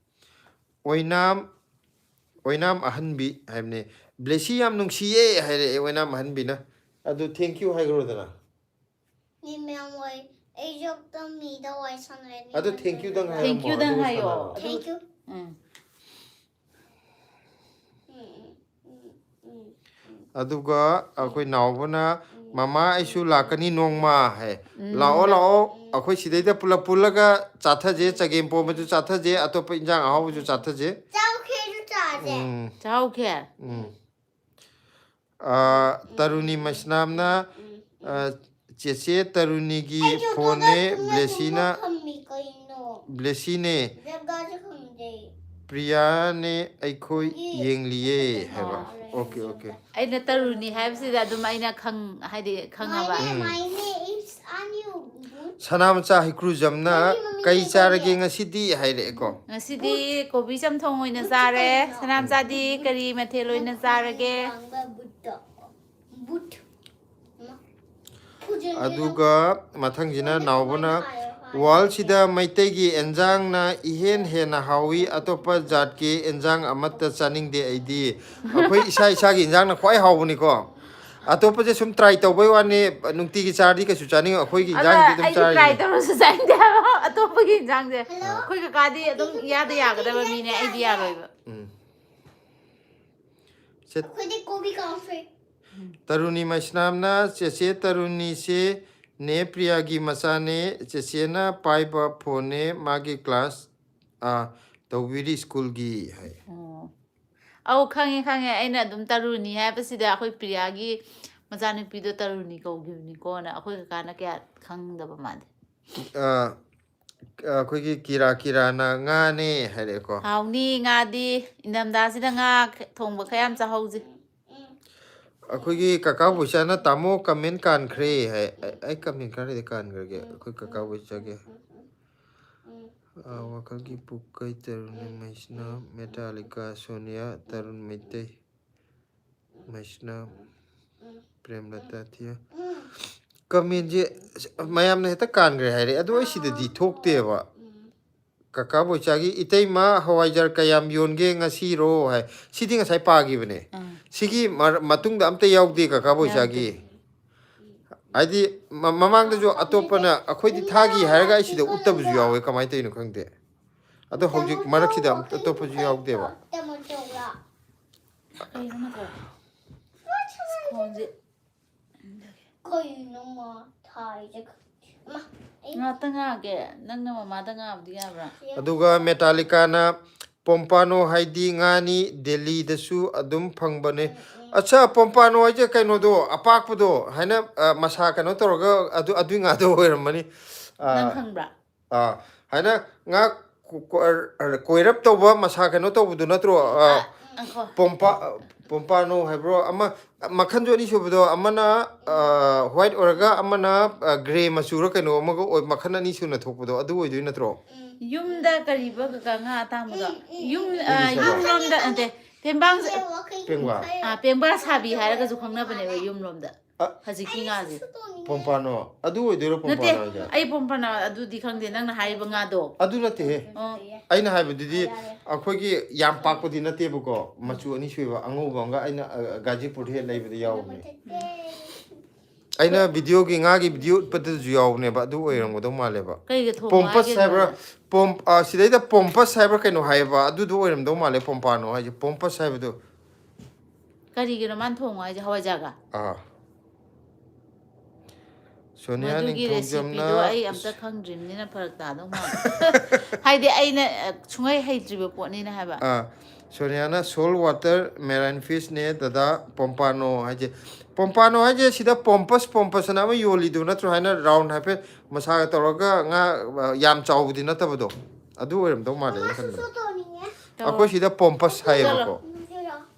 oinam ahanbi haimne blessy yam nungsiye haire oinam ahanbina adu thank you haigrodana Ni mèo ngồi ấy dục tâm mì đâu ai xong rồi adu thank you dang thank you dang hayo Thank you. aduga akoi nawbana mama aisu lakani nongma hai lao akoi sidaida pulaga chathaje chagem po maju chathaje atopa injang ahaw ju chathaje Cháu khi chú trả rẻ. chao khe taruni masnamna cheche taruni gi phone blessy ne priya ne aikoi yengliye haba okay aina taruni haibsida adum aina khang haidi khangaba sanamcha hikru jamna kai charage ngasidi haire ko ngasidi kobi chamthong oina chare sanamcha di kari mathel oina charage aduga mathangjina nawbana wall sida maitai gi enjang na ihen he na hawi atopa jat ke enjang amatta chaning de aidi akhoi isa gi enjang na khwai hawbuni ko atopa je sum try tawbai wani nungti gi chardi ka su chaning akhoi gi enjang di dum try tawru su chaning de atopa gi enjang de khoi ka ka di adum yada yagadaba mine idea loiba set Khoi kobi kafe. taruni masnamna cheche taruni se ne priya gi masane cheche na paiba phone magi class tawiri school gi hai au khange aina adum taruni haibsida akhoi priya gi majanupi do taruni kogibni ko na akhoi ka na kya khangdaba made akhoi gi kira na nga ne haire ko hauni nga di indamda sida nga thongba khayam cha hauji akhoi gi kaka bucha na tamo comment kan khre hai ai comment kare de kan gerge akhoi kaka bucha ge wakal gi pukai taruni maisna metallica sonia tarun mete maisna premlata thia comment je mayam ne ta kan gre hai re adu ai sida di thokte ba kaka bucha gi itei ma hawaijar kayam yonge ngasi ro hai sidi ngasai pa gi bane sigi matung da amte yaugde kaka bucha gi aidi mamang da jo atopana akhoi di thagi haraga sida uttabu ju yawe kamai te no khangde ado hojik marak sida atopa ju yaugde ba Khoi nó mà thải chứ. Mà nga ta nga ge nang na mama ta nga abdi yabra aduga metallica na pompano haidi ngani delhi da su adum phangbane acha pompano aje kaino do apak pudo haina masa kano toroga adu nga do horamani nang khangbra haina nga koirap tawba masa kano tawbu natro pompano haibro ama makhan jo ni subudo amana white oraga amana gray masura kaino amaga makhan ani suna thokbudo adu oidoi natro yumda kariba ka nga tamuda yum lomda ante pembang pemba sabi haraga ju khangna bane yum lomda hajiki nga ji pompano adu oidoi pompano ja ai pompana adu di khangde nang na haiba nga do adu nate he aina haibudidi akhogi yam pakpudi nate buko machu ani suiba angoba nga aina gajipur he laibudi yawne aina video gi nga gi video padu ju yawne ba adu oirang godo male ba kai ge thong pompas cyber sidaida pompas cyber kaino haiba adu do oiram do male pompano haje pompas cyber do kari ge man thong ai hawa jaga Sonia ning thongjamna ai amta khangdrim ni na pharak ta do ma haide aina chungai haidriba potni na haba Sonia na salt water marine fish ne dada pompano haje sida pompas na ma yoli do na tro haina round hape masa toroga nga yam chawbudi na tabado adu oiram do male kan ako sida pompas haiba ko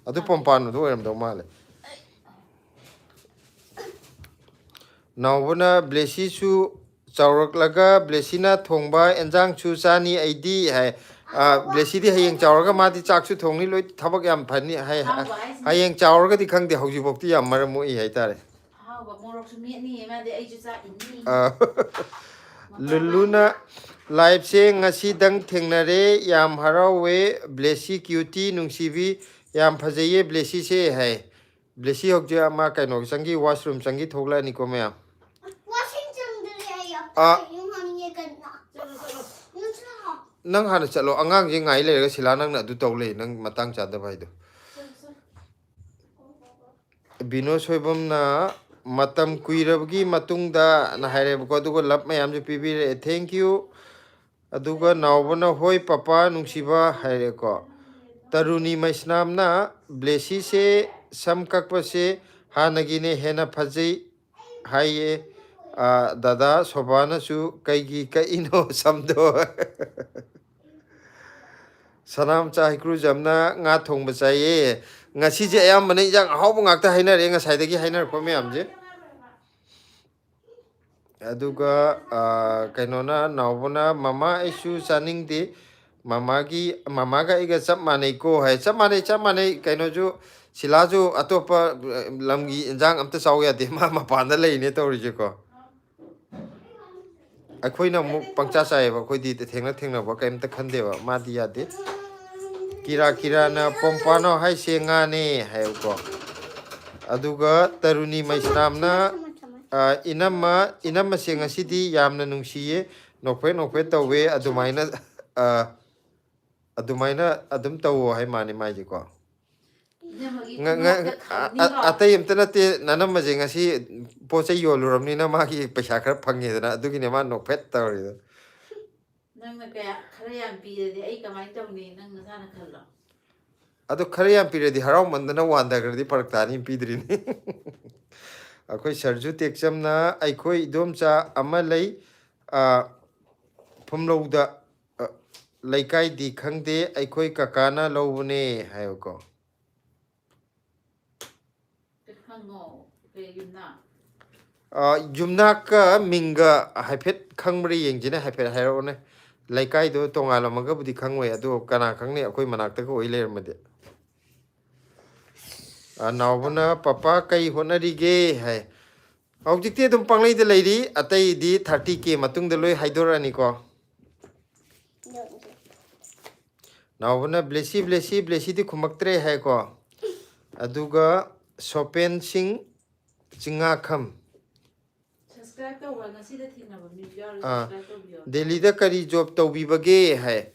adu pompano do oiram do male nawbana blessy su chawraklaga blessy na thongba enjang chu chani aidi hai blessy di hayeng chawraga madi chak su thongni loi thabak yam phani hai hayeng chawraga di khangde hauji bokti yam maram moi hai tare hawa morok su mi ni ma de ai chu cha inni Luluna live se ngasi dang thengnare yam harawe blessy cutie nungsibi yam phajaye blessy se hai blessy hokje ama kaino changi washroom changi thogla ni ko mya nang hana chalo angang je ngai le ga sila nang na du tole nang matang cha da bai do bino soibam na matam kuirabgi matungda na haire ko du ko lap mayam je pibi thank you aduga nawbana hoi papa nungsiba haire ko taruni maisnam na blessy se sam kakpa se hanagine hena phajai haye dada sobana su kaigi ka ino samdo sanam chai kru jamna nga thong bachaye ngasi je ayam mane jang hawb ngakta haina re nga saida gi haina ko me amje aduga kainona nawbona mama isu saning de mama ga iga chap mane ko hai chap mane kaino ju sila ju atopa lamgi jang amta chaw ya de ma panda lei ne tori je ko akhoi na mu pangcha sai ba khoi di thengna ba kaimta khande ba ma di ya de kira na pompano hai se nga ne hai ko aduga taruni maisnam na inamma se ngasidi yamna nungsiye nokpe tawe adumaina adum tawo hai mane mai je ko atay imtana te nanamma je ngasi pocha yoluramni na ma ki paisa khara phange dana adugi ne ma nokpet tawri da nangna kaya khara yam piradi ai kamai tawni nang nasana khallo adu khara yam piradi haraw mandana wanda gardi paraktani pidri ni akhoi sarju tekcham na aikhoi idomcha ama lei phumlauda laikai di khangde aikhoi kakana lowne hayo ko khango pe yumna yumna ka minga haifet khangmri yengjine haifet hairo ne laikai do tongala maga budi khangwe adu kana khangne akhoi manakta ko oiler made nawbuna papa kai honari ge hai objecte dum panglai de leiri atai di 30k matung de loi haidor ani ko nawbuna blessy di khumaktre hai ko aduga sopen sing chinga kham subscribe to wa ngasi da thina ba mi yar subscribe to biyo Delhi da kari job tawbi bage hai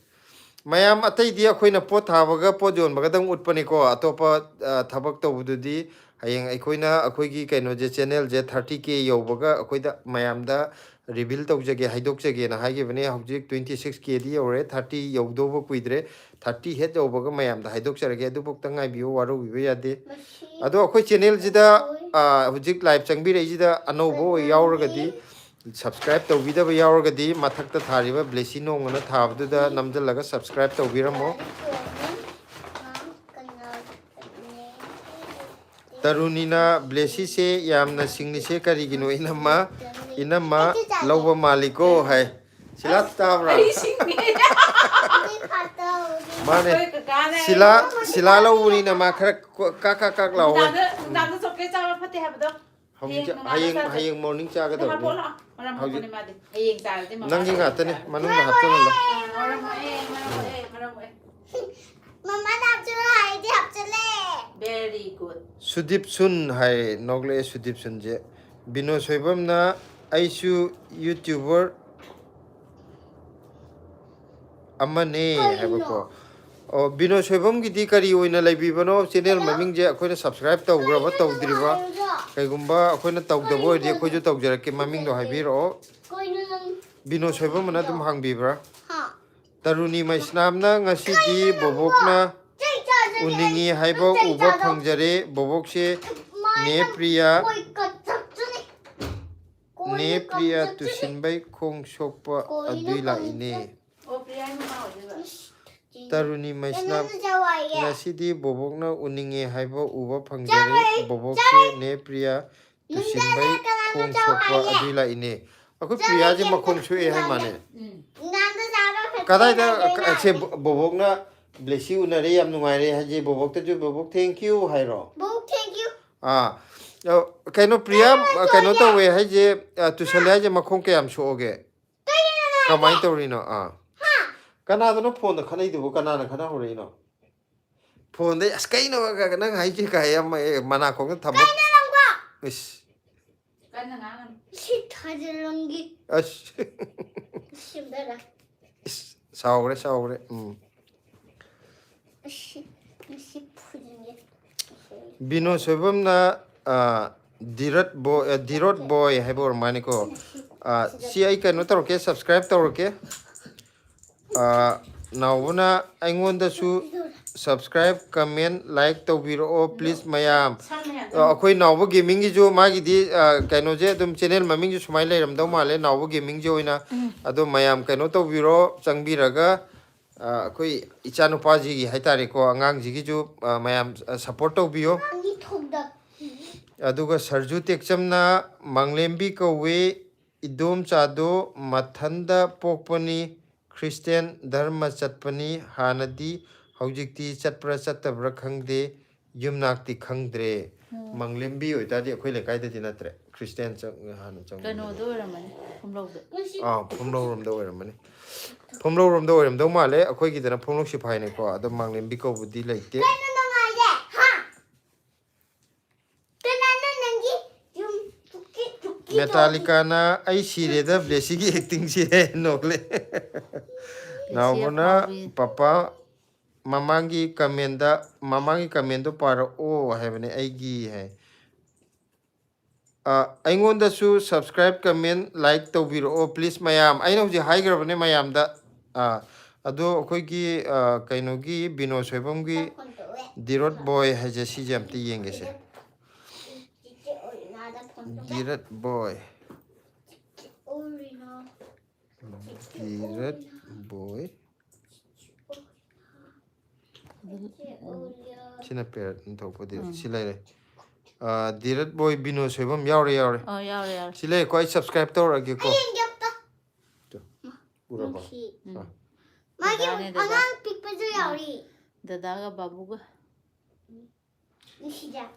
mayam atai di akhoina pot thabaga pot jon baga dang utpani ko atopa thabak tawbududi hayeng aikoina akoigi kaino je channel je 30k yobaga akoida mayam da reveal tawjage haidokjage na haige bane hojik 26k di ore 30 yowdobo kuidre 30 het yobaga mayam da haidokjarage adu bok tangai biyo waru bibe yade ado akoi channel jida hojik live changbi rei jida anobo yauragadi subscribe tawbidaba yauragadi mathakta thariba blessy nong na thabduda namjalaga subscribe tawbiramo tarunina blessy se yamna singni se karigino inamma lawba maliko hai silat tabra mane sila lawuni na ma khara kak law nang sokke cha phate habdo hayeng morning cha ga daw maram mo ni made hayeng cha de nangi ngata ne manung na hapto na maram Mama hapchula hai di hapchule. very good Sudip Sun hai nogle Sudip Sun je bino soibam na aisu youtuber amane habako o bino soibam gi di kari oina laibi bano channel maming je akoina subscribe tawgraba tawdriba kaigumba akoina tawdabo di akoju tawjarake maming do haibiro bino soibam na dum hangbibra taruni maisnam na ngasi di bobokna uningi haibo uba phangjare bobok se ne priya tusinbai khong sokpa adui la ine o priya ni ma ho taruni maisnam ngasi di bobokna uningi haibo uba phangjare bobok se ne priya tusinbai khong sokpa adui la ine ako priya je makhong sue hai mane kadai da se bobok na blessy unare yam nungai re haje bobok ta ju bobok thank you hairo Thank you. kaino priya kaino ta we haje tu sale haje makhong ke am so ge Kamai Torino, ah. Kanadano phone the Kanadu, Kanana Kanahorino. Phone the Skaino, Haijika, Manako, Tabo. Yes. She tried a longy. Yes. She better. Saure. She putting it. Bino Sebumna, Dirot boy, Hebor Manico. See, I can not okay, subscribe to okay. Now, I want to subscribe, comment, like to video, please, mayam. Akwai nauba gaming gi jo magi di kaino je dum channel maming ju smile ram do male nauba gaming jo ina ado mayam kaino to biro changbi raga akwai ichanu pa ji gi haitare ko angang ji gi ju mayam support to biyo aduga sarju tekchamna manglembi ko we idom chado mathanda pokpani Christian dharma chatpani hanadi haujikti chatpra chatabra khangde yumnakti khangdre Manglembi or that equally guided in a Christian Pumlo room door money. Pumlo room door, Domale, a quickie than a Pumlo ship hine, the Manglembico would delay. Metallicana, I see the blessy things here, no. Now, Papa. Mamangi kamendo para o heaven aigi hai aingonda su subscribe comment like to biro please mayam I know the high grabne mayam da ado koi gi kaino gi bino soibam gi dirot boy ha jesi jam ti yenge se dirot boy Sina pair into for the Silere. Direct boy Bino Sebum Yauri. Oh, yeah. Sile quite subscribe to a gecko. Dadaga Babuga.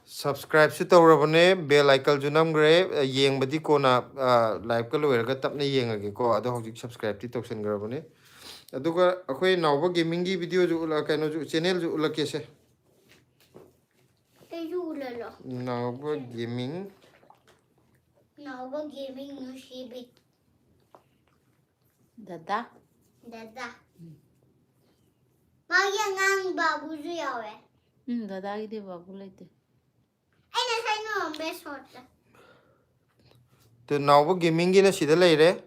Subscribe to Rabone, bell icon Junam Gray, Yang Badicona, like Color, got up the Yang a gecko, other subscribe to Toxin Grabone. Aduga akwai nauba gaming gi video ju la kaino ju channel ju la kese nauba gaming nu shibi Dada magi ngang babu ju yawe Dada gi de babu lete aina sai no be sort to nauba gaming gi na sida leire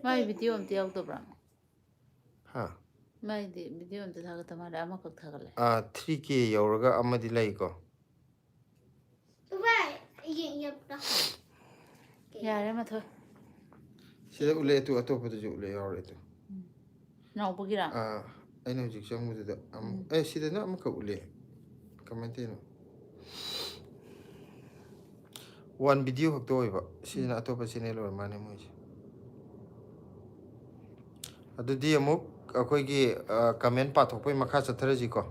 mai video am tiaw to bra ha mai de video am ta ta ma da ma kak thagale 3k yauraga amadi lai ko yare ma tho sida ule tu atopa ju ule yaure tu no bugira aino jik chang mu da sida na amka ule kamante no one video hak to iba sida atopa channel or mane mo adudi amuk akoigi comment pathokpai makha chatharaji ko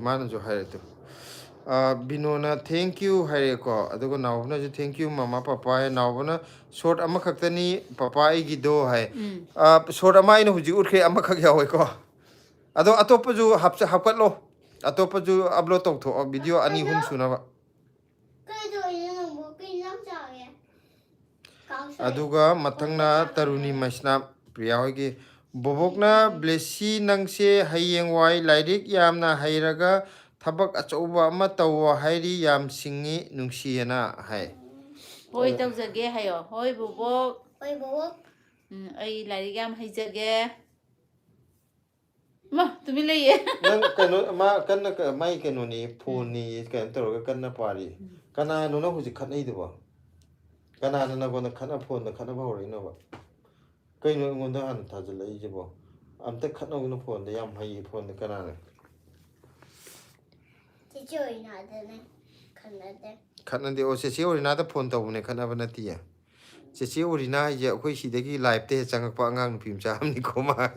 mana jo haire to binona thank you haire ko adugo nawna jo thank you mama papa nawna short ama khaktani papa igi do hai short ama ina huji urkhe ama khak yawe ko ado atopa ju hapkat lo atopa ju upload tong tho video ani hum sunaba aduga mathangna taruni masna priya hogi bobokna blessy nangse hayeng wai lairik yamna hairaga thabak achouba ama tawo hairi yam singi nungsiena hai hoi tawjage hayo hoi bobok ai lairik yam haijage ma tumi leye nang kano ma kanna mai kano ni phone ni kan toroga kanna pari kana no na huji khanai duba kana na gona khana phone na khana bawri no ba kaino ngonda han thajala ijibo amta khana gona phone da yam hai phone da kana na khana de o se orina da phone tawne khana bana tiya se orina je akhoi sidagi live te changak pa angang phim cha amni ko ma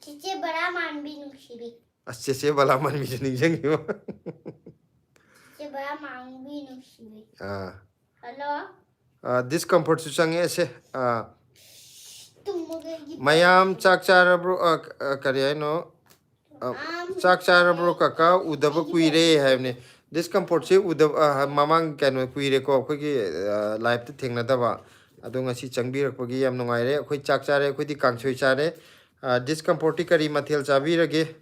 Cici bara manbi nuksibi. Asce bala man mi jning jeng yo. Cici bara manbi nuksibi. Ah. Hello? Discomfort su change ase. Tumuge Mayam chak chara bro kari hai no. Chak chara bro kaka udaba kuire hai ne. Discomfort se udaba mamang kano kuire ko khoi ki live te thengna da ba. Ado ngasi changbi rak pagi yam nungai re khoi chak chare khoi di kangchoi chare. Discomfort kari mathel chabi rage.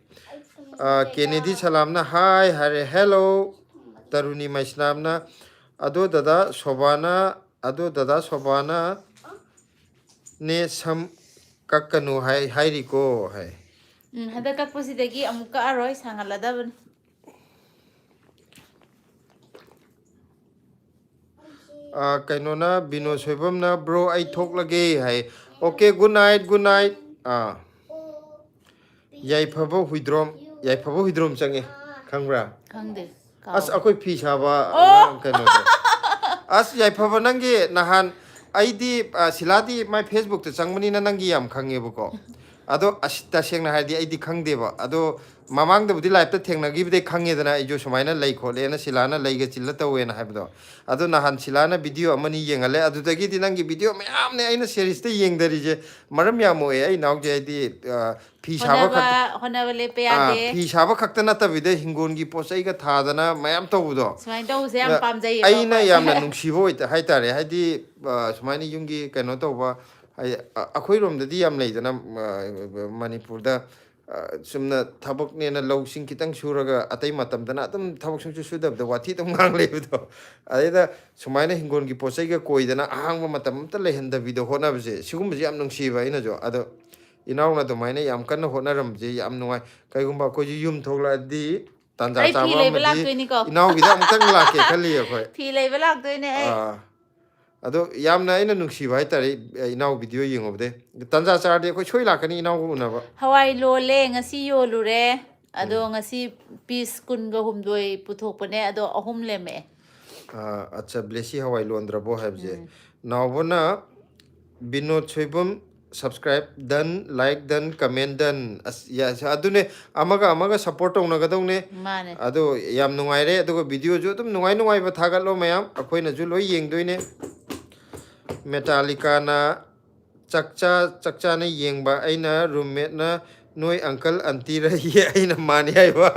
Kennedy salamna hi hare hello. Taruni maislamna ado dada sobana ne sam kakkanu hai riko hai. Hada kakpusidagi amuka aroy sangaladaban. Kainona bino soibamna bro ai thok lage hai. Okay, good night. Yai phabo huidrom change. Khangbra. Khangde. As akoi phi saba kaino. As yai phabo nangi nahan aidi siladi my Facebook te changmani na nangi yam khange buko. Ado asita sengna haidi aidi khangde ba. Ado mamang da budi live ta thengna gi bide khange dana ijo sumaina lei khole na silana leiga chilla tawe na habdo. Ado nahan silana video amani yengale adu dagi di nangi video mayam ne aina series te yengdari je maram yamo e ai naw je di phi saba khak honavale pe ade. phi saba khakta na ta bide hingon gi posai ga thadana mayam tawudo. Sumain taw se am pamjai. Aina yamna nungsibo haitare haidi sumaini yungi kaino tawba akhoi rom da di yam leidana Manipur da sumna thabak ne na low sing kitang suraga atai matam dana atam thabak sung su da wathi tum ngang lebudo aida sumaina hingon gi posai ga koi dana ahang ma matam ta lehenda video hona bje sigum bje am nungsiba ina jo ado inaw na do maina yam kan hona ram je yam nungai kai gumba ko ji yum thogla di tanja chaba ma di inaw gi da mutang la ke khali khoi Phi leiba lak doine ai. ado yamna ina nungsiba haitare inaw video yengobde tanja charde ko choi lakani inaw una ba Hawai lole ngasi yolure ado ngasi piece kunga humdoi puthokpane ado ahum leme. Acha blessy hawai londra bo habje nawbona binod choibum subscribe dan like dan comment dan ya adune amaga support ongna gadone Mane. ado yam nungai re ado video jo tum nungai ba thagatlo mayam akoina ju loi yengdoine Metallica na chakcha na yengba aina roommate na noi uncle auntie ra ye aina mani haiba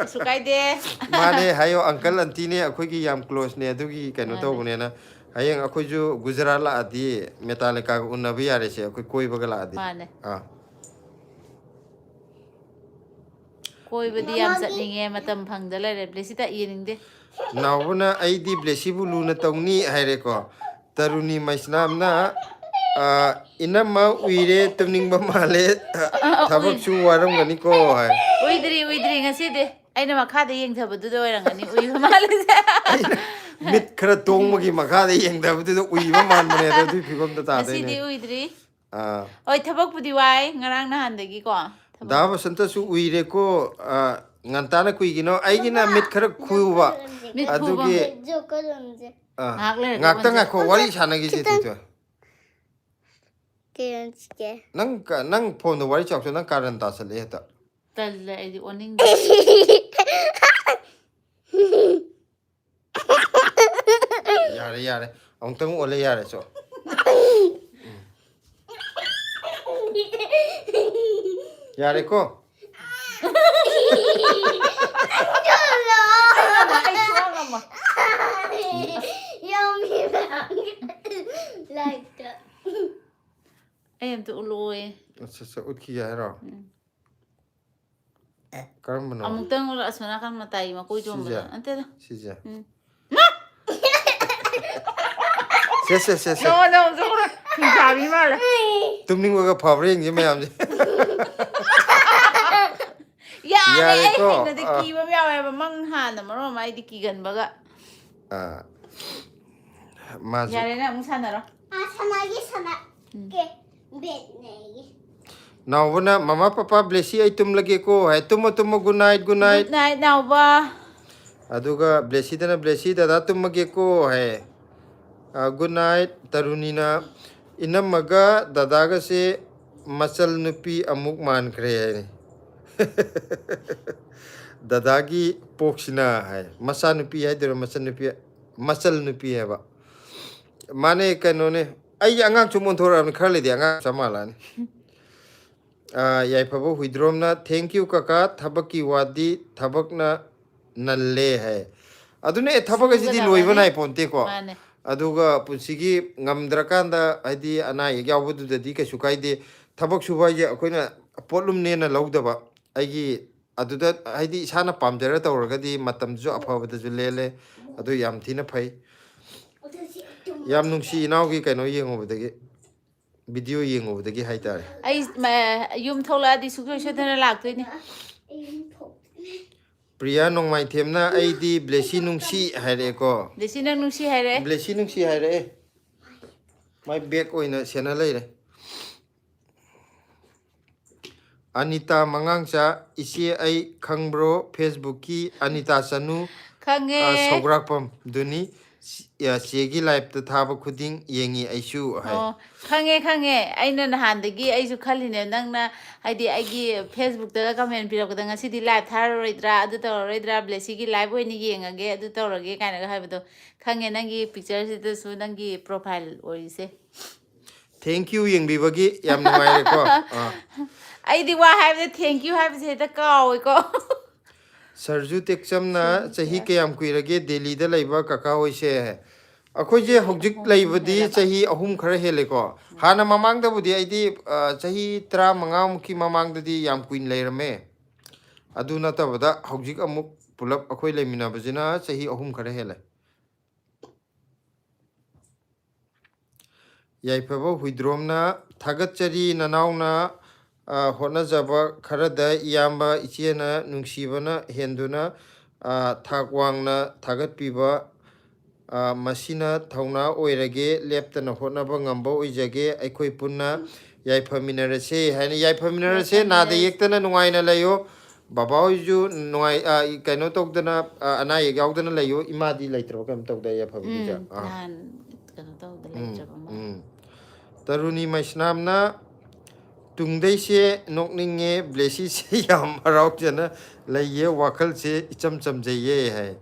Sukai de. mane hayo uncle auntie ne akhoi gi yam close ne adugi kaino tawune na hayeng akhoi ju Gujarat la adi Metallica unnabi yare se akhoi koi bagala adi Mane. Koi badi yam satninge matam phangdala re blessy ta yeningde. nawuna aidi blessy bu luna tawni haire ko Taruni maisnamna inama uire tumningba male thabak su waram gani ko hai Uidri ngasi de. Aina makhada yeng thabadu do rangani uiba male. mit khara tongmagi makha de yengda bu uiba man mane da du phigom da ta Ngasi de de uidri. Oi thabak pudi wai ngarang nahan dagi ko. da ba santa su uire ko ngantana kuigino aigina mit khara khuwa adugi Jokolonje. ngakta ngako wari sanagi je tu Kiranske. nang phone wari chok nang karan ta sale ta Talla edi oning. yare ongtang ole yare so yare ko Yummy like that. Ayam tu uloi. sa utki ya ro karam bano Amuk tang ula asmana kan matai makui jom Sija. bana. Ante dah. sija se No, zora. Kami malah. tumning waga phawring je mayam je Ya, Yare ay, ko, nadiki ba miyaw ba mangha na maro mai dikigan baga. mazu Yare na mung sana ro. Sanagi sana. Ke bed negi. nawuna mama papa blessy ai tum lage ko hai tumo good night Good night now ba. aduga blessy dada tum lage ko hai good night tarunina inamaga dadaga se machal nupi amuk man kre hai dadagi poksina hai masa nupi hai dero machal nupi hai ba mane kanone ai angang chumon thora am kharle di angang samala ni yai phabo huidrom na thank you kaka thabaki wadi thabakna nalle hai adune thabak asidi loiba nai ponte ko Mane. aduga punsigi ngamdrakanda haidi ana yawbudu dadi ka sukaide thabak suba ye akoina potlum ne na laudaba aigi aduda haidi isana pamjara tawragadi matamju afabada ju lele adu yam thina phai yam nungsi inawgi kaino yengobadagi video yengobadagi haitare Ai yum thola di sukoi sodana laktoi ni. priya nongmai themna aidi blessy nungsi haire ko Desi nang nusi haire. blessy nungsi haire my back oina sena leire Anita Mangangcha isi ai khangbro Facebook ki Anita Sanu Khange. Sograkpam duni ya segi live ta thaba khuding yengi aishu hai Oh, khange. Aina nahandagi aisu khaline nangna haidi aigi Facebook da comment pirakda ngasi di live tharoidra adu toroidra blessy gi live oini yengage adu torage kaina ga haibado khange nangi picture sida su nangi profile orise. Thank you yengbi bagi yam nungai ko Ai di wa haibda thank you haibse ta kawi ko. Sarju Tekchamna chahi ke yam kuirage Delhi da laiba kaka hoise hai akhoi je hojik laibadi chahi ahum khara hele ko hana mamang da budi aidi chahi 35 mukhi mamang da di yam kuin lairame adu na tabada hojik amuk pulap akhoi leimina bajina chahi ahum khara hele yaifaba huidromna thagatchari nanauna honajaba kharada iyamba ichena nungsibana henduna thagwangna thagatpiba masina thauna oirage leptana honaba ngamba oijage aikoi punna yaifaminarase haina yaifaminarase nada yektana nungaina layo baba hoju nungai kaino tokdana ana yek yaudana layo imadi laitro kam tokda yaifamija Nan kano tawda laitraba ma. Taruni Maisnamna Tungdai se nokninge blessy se yam haraujana laye wakal se icham chamjaye hai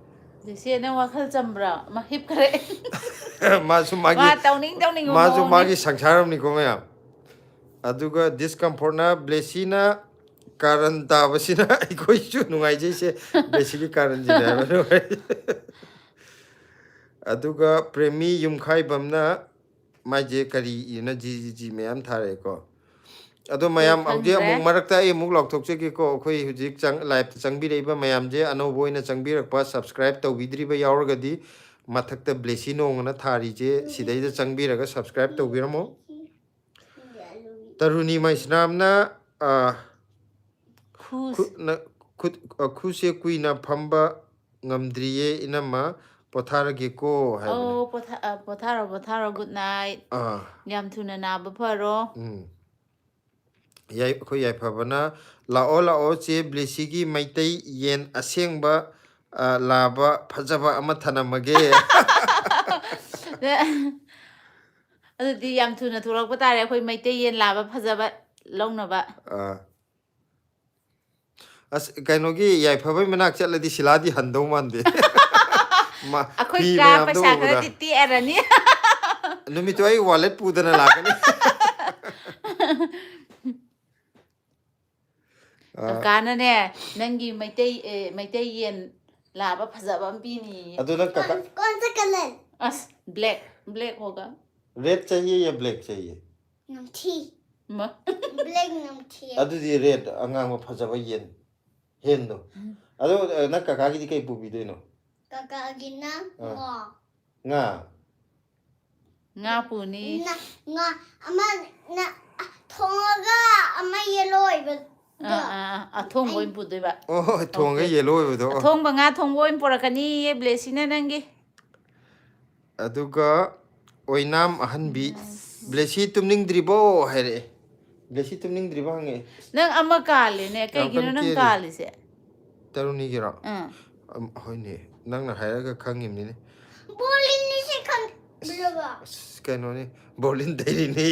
Desi na wakhal chambra ma hip kare. masu Ma magi tawning masu magi sangsaram ni komaya aduga discomfort na blessy na karan tabasina ikoi chu nungai je se blessy ki karan jina aduga premi yumkhai bamna maje kari ina ji mayam thare ko ado mayam audi amuk marakta e muk lok thokche ki ko khoi hujik chang live changbi reiba mayam je ano boina changbi rakpa subscribe to vidri ba yaurga di mathakta blessy nong na thari je sidai da changbi raga subscribe to biramo taruni maisnam na khu se kuina phamba ngamdriye inama potharage ko hai Oh, potharo good night. Yam thuna na ba pharo. yai khoi yai phabana lao che blessy gi maitai yen asengba laba phajaba ama thanamage Adu di yam thuna thorak pa tare khoi maitei yen laba phajaba longnaba. as kainogi yai phabai manak chatladi siladi handau mande ma Akhoi ka paisa khara ti erani. numito ai wallet pudana lakani Kana ne nangi maitei yen laba phajaba ampi ni. adu nang kaka कौन सा colour As black hoga. red chahiye ya black chahiye नमठी Ma. Black नमठी adu di red angang ma phajaba yen hen no adu nang kaka gi kai pubi de no काका गिना nga Nga pu ni. nga ama na thonga ama yellow iba Athong boy pu doi ba. oh thonga yellow oido Athong ba nga thong boy porakani ye blessy na nangi. aduga oinam ahanbi blessy tumning dribo haire blessy tumning dribo hange Nang ama kali ne kay gino nang kali se. taruni gira hoine nang na hairaga khangim ni bolin ni se kan bloga kano ni bolin dai ni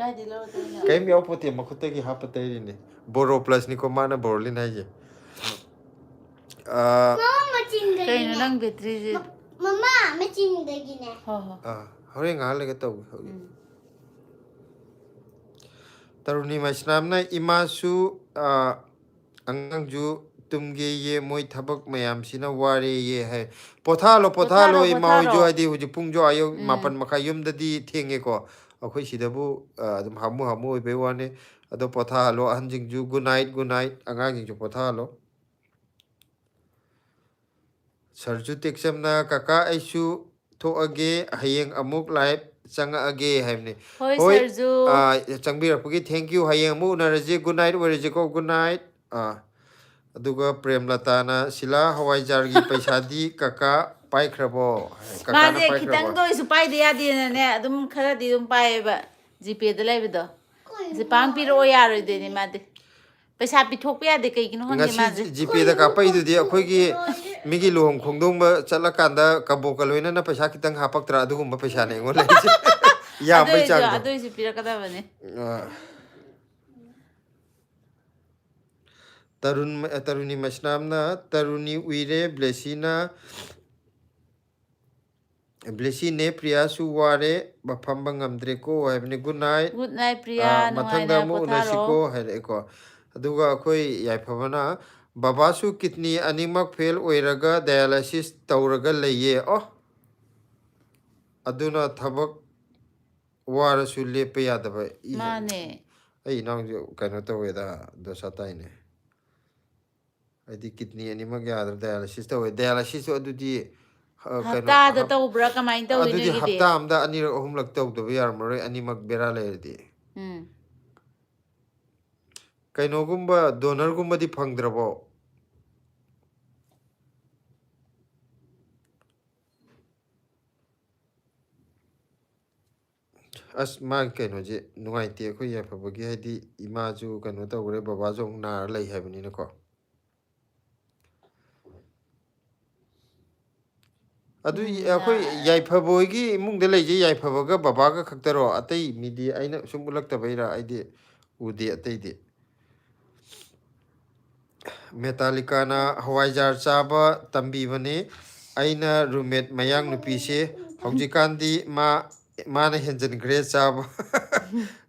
ꯀꯥꯏꯗꯤ ꯂꯧꯔꯛꯇꯣꯏꯅꯣ Kayım yaw pote makutagi hapatayrini. Boro plus ni ko mana borolin haje. Mama machin kayno dagine. nang battery Mama machin dagine. ho Hore ngale ga taw. Taruni masnamna imasu angangju tumge ye moi thabak mayam sina ware ye hai. Pothalo imau jo adi huji pungjo ayo mapan makayum dadi thenge ko. Akhoi sidabu adum hamu oi bewane ado pothalo anjing ju good night angang ju pothalo. Sarju teksamna kaka aisu thoage hayeng amuk live changage haimne. hoi Hoi sarju changbirapugi thank you hayeng mu unaraje good night waraje ko good night. Aduga Premlata na sila hawaijar gi paisadi kaka paikrabo. Kaka na maje khitang paikrabo. do isu pai de ya de na ne adum khara di dum pai ba gp de lai bido je pang pi ro ya ro de ni ma de paisa pi thok ya de kai kino honge ma je Ngasi GP da kapai du di akhoi migi luhong khongdong ba chalakanda kabo kaloina na paisa kitang hapaktra adugumba paisa ne ngol leje. Ya bai chang do. ado isu pira kada bane Taruni masnamna taruni uire blessy ne priya su ware bafamba ngamdre ko haibne good night priya no mathangda ai mu potharo unasiko haire ko aduga akhoi yaifabana babasu kidney animak fail oiraga dialysis tawraga leye aduna thabak warasu lepe yadaba mane ai nang kaino taweda dosa taine adi kidney animak yadra dialysis tawe dialysis adudi hafta da tawbra kamai tawdi adudi no gidi hafta amda anirak ahumlak tawdaba yarmaroi animak bera lerdi kainogumba donor gumba di phangdrabo as ma kaino je nuai te ko ya phabagi hadi ima ju kaino tawre baba jong nar lai habani na ko adu akhoi yai phaboigi imung de lai je yai phabaga baba ga khaktaro atai midi aina sumulak tabaira aidi udi atai di Metallica na hawaijar chaba tambi bane aina roommate mayang nupi se haujikandi mana henjan gre chaba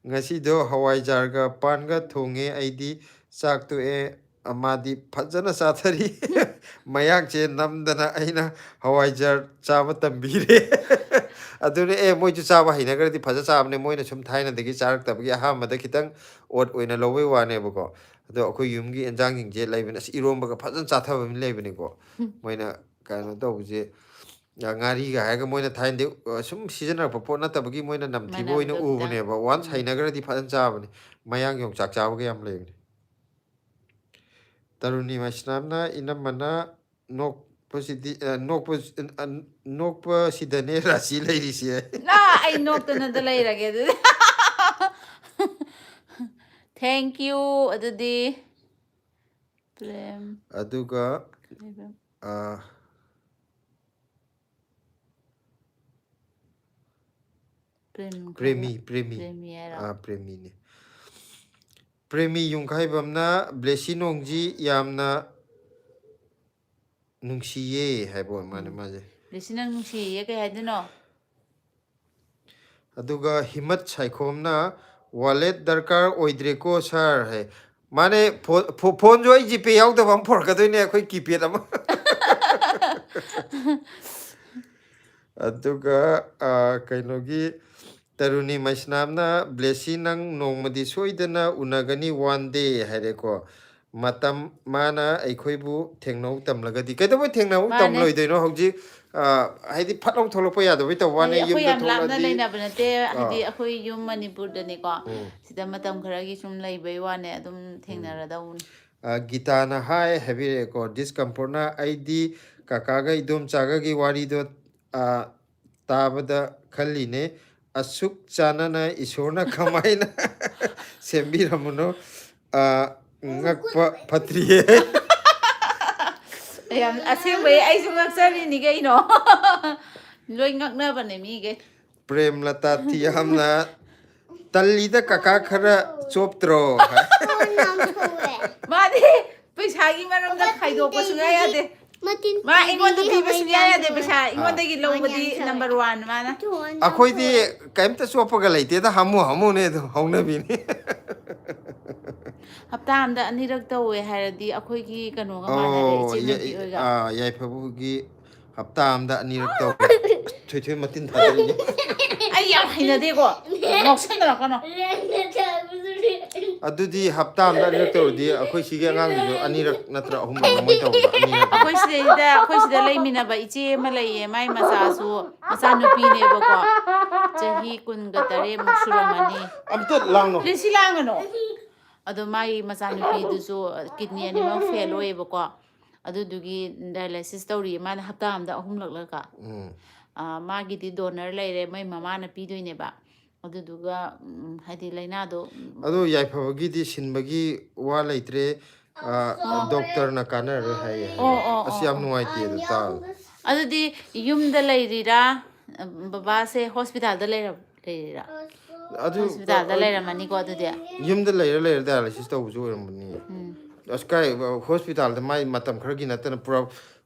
ngasi do hawaijar ga pan ga thonge aidi chak tu amadi phajana sathari mayang che namdana aina hawaijar chaba tambi re adune moi chu chaba hina gardi phaja chabne moina sum thaina degi charak tabagi ahamada kitang ot oina lowe wane bako ado akhoi yumgi enjang jingje laibena irombaga phajan chathaba mi laibeni ko moina kaino tawje ngari ga haga moina thainde sum seasoner po na tabagi moina namthi boina ubune ba once hainagaradi phajan chabane mayang yong chak chabaga yam laibeni taruni masnamna inamana nok posidi nokpa sidane rasi lairisi na ai noktana da lairage adu thank you adudi prem aduga premi ne premi yung khaibamna blessy nongji yamna nungsiye haibo mane maje blessy nang nungsi ye kay haidino aduga himat saikhomna wallet darkar oidre ko sir hai mane phone jo gp yaw da bam phor ka doine akhoi keypad ama aduga kainogi taruni masnamna blessy nang nongmadi soidana unagani one day haireko matam mana aikhoibu thengnau tamlagadi kaidabo thengnau tamloidoino hauji haidi phatong tholokpa yadabo tawwane yumda tholadi leina banate haidi akhoi yum manipur dani ko sida matam kharagi sum leibai wane adum thengnaradaun gita na hai habireko discomfortna aidi kakaga idom chagagi warido tabada khalline asuk chanana isorna kamaina sembiramuno ngakpa phatriye yam asengbai ai sung ngaksari ni gaino loi ngakna bane mi ge prem lata thiamna ꯇꯜꯂꯤꯗ ꯀꯀꯥ ꯈꯔ ꯆꯣꯞꯇ꯭ꯔꯣ ꯃꯥꯗꯤ ꯄꯩꯁꯥꯒꯤ ꯃꯔꯝꯗ ꯈꯥꯏꯗꯣꯛꯄ ꯁꯨꯡꯌꯥ ꯌꯥꯗꯦ ꯃꯥ ꯑꯩꯉꯣꯟꯗ ꯄꯤꯕ ꯁꯨꯡꯌꯥ ꯌꯥꯗꯦ ꯄꯩꯁꯥ ꯑꯩꯉꯣꯟꯗꯒꯤ ꯂꯧꯕꯗꯤ ꯅꯝꯕꯔ 1 ꯃꯥꯅ ꯑꯩꯈꯣꯏꯗꯤ ꯀꯩꯝꯇ ꯆꯣꯞꯄꯒ ꯂꯩꯇꯦꯗ ꯍꯥꯃꯨꯅꯦ ꯑꯗꯨꯝ ꯍꯧꯅꯕꯤꯅꯤ ꯍꯞꯇꯥ ꯑꯃꯗ ꯑꯅꯤꯔꯛ ꯇꯧꯋꯦ ꯍꯥꯏꯔꯗꯤ ꯑꯩꯈꯣꯏꯒꯤ ꯀꯩꯅꯣꯒ ꯃꯥꯟꯅꯔꯦ ꯑꯣ ꯏꯆꯦ ꯃꯩꯇꯤ ꯑꯣꯏꯒ ꯌꯥꯏꯐꯕꯒꯤ ꯍꯞꯇꯥ ꯑꯃꯗ ꯑꯅꯤꯔꯛ ꯇꯧꯋꯦ ꯊꯣꯏꯊꯣꯏ ꯃꯇꯤꯟ ꯊꯥꯗꯔꯛꯏꯅꯤ ꯑꯩ ꯌꯥꯝ ꯍꯩꯅꯗꯦꯀꯣ ꯉꯥꯎꯁꯟꯅꯔꯛꯀꯅꯣ ꯑꯗꯨꯗꯤ ꯍꯞꯇꯥ ꯑꯃꯗ ꯑꯅꯤꯔꯛ ꯇꯧꯔꯗꯤ ꯑꯩꯈꯣꯏ ꯁꯤꯒꯤ ꯑꯉꯥꯡꯁꯤꯁꯨ ꯑꯅꯤꯔꯛ ꯅꯠꯇ꯭ꯔ ꯑꯍꯨꯝꯔꯛ ꯃꯣꯏ ꯇꯧꯕꯗꯣ ꯑꯅꯤꯔꯛ ꯑꯩꯈꯣꯏ ꯁꯤꯗ ꯂꯩꯃꯤꯟꯅꯕ ꯏꯆꯦ ꯑꯃ ꯂꯩꯌꯦ ꯃꯥꯏ ꯃꯆꯥꯁꯨ ꯃꯆꯥꯅꯨꯄꯤꯅꯦꯕꯀꯣ ꯆꯍꯤ 19 ꯁꯨꯔꯝꯃꯅꯤ ꯑꯝꯇ ꯂꯥꯡꯅꯣ ꯂꯤꯁꯤ ꯂꯥꯡꯒꯅꯣ ꯑꯗꯣ ꯃꯥꯒꯤ ꯃꯆꯥꯅꯨꯄꯤꯗꯨꯁꯨ ꯀꯤꯗꯅꯤ ꯑꯅꯤꯃꯛ ꯐꯦꯜ ꯑꯣꯏꯌꯦꯕꯀꯣ ꯑꯗꯨꯗꯨꯒꯤ ꯗꯥꯏꯂꯥꯏꯁꯤꯁ ꯇꯧꯔꯤꯌꯦ ꯃꯥꯅ ꯍꯞꯇꯥ ꯑꯃꯗ 3 मागिदी डोनर लेरे मै ममाना पीदोइनेबा अदुदुगा हाइदि लाइनादो अदो याइफबगीदी सिनबगी वा लैत्रे डॉक्टरना कानर हाय असि याम नुवाइते अदु ता अदुदि युमदा लैरिरा बाबासे हॉस्पिटल दा लैरिरा अदु हॉस्पिटल दा लैरमनी को अदुदि युमदा लैरा डायलिसिस तौबजु ओरमनी अस्काय हॉस्पिटल दा माइ मतम खरगी नतन पुरा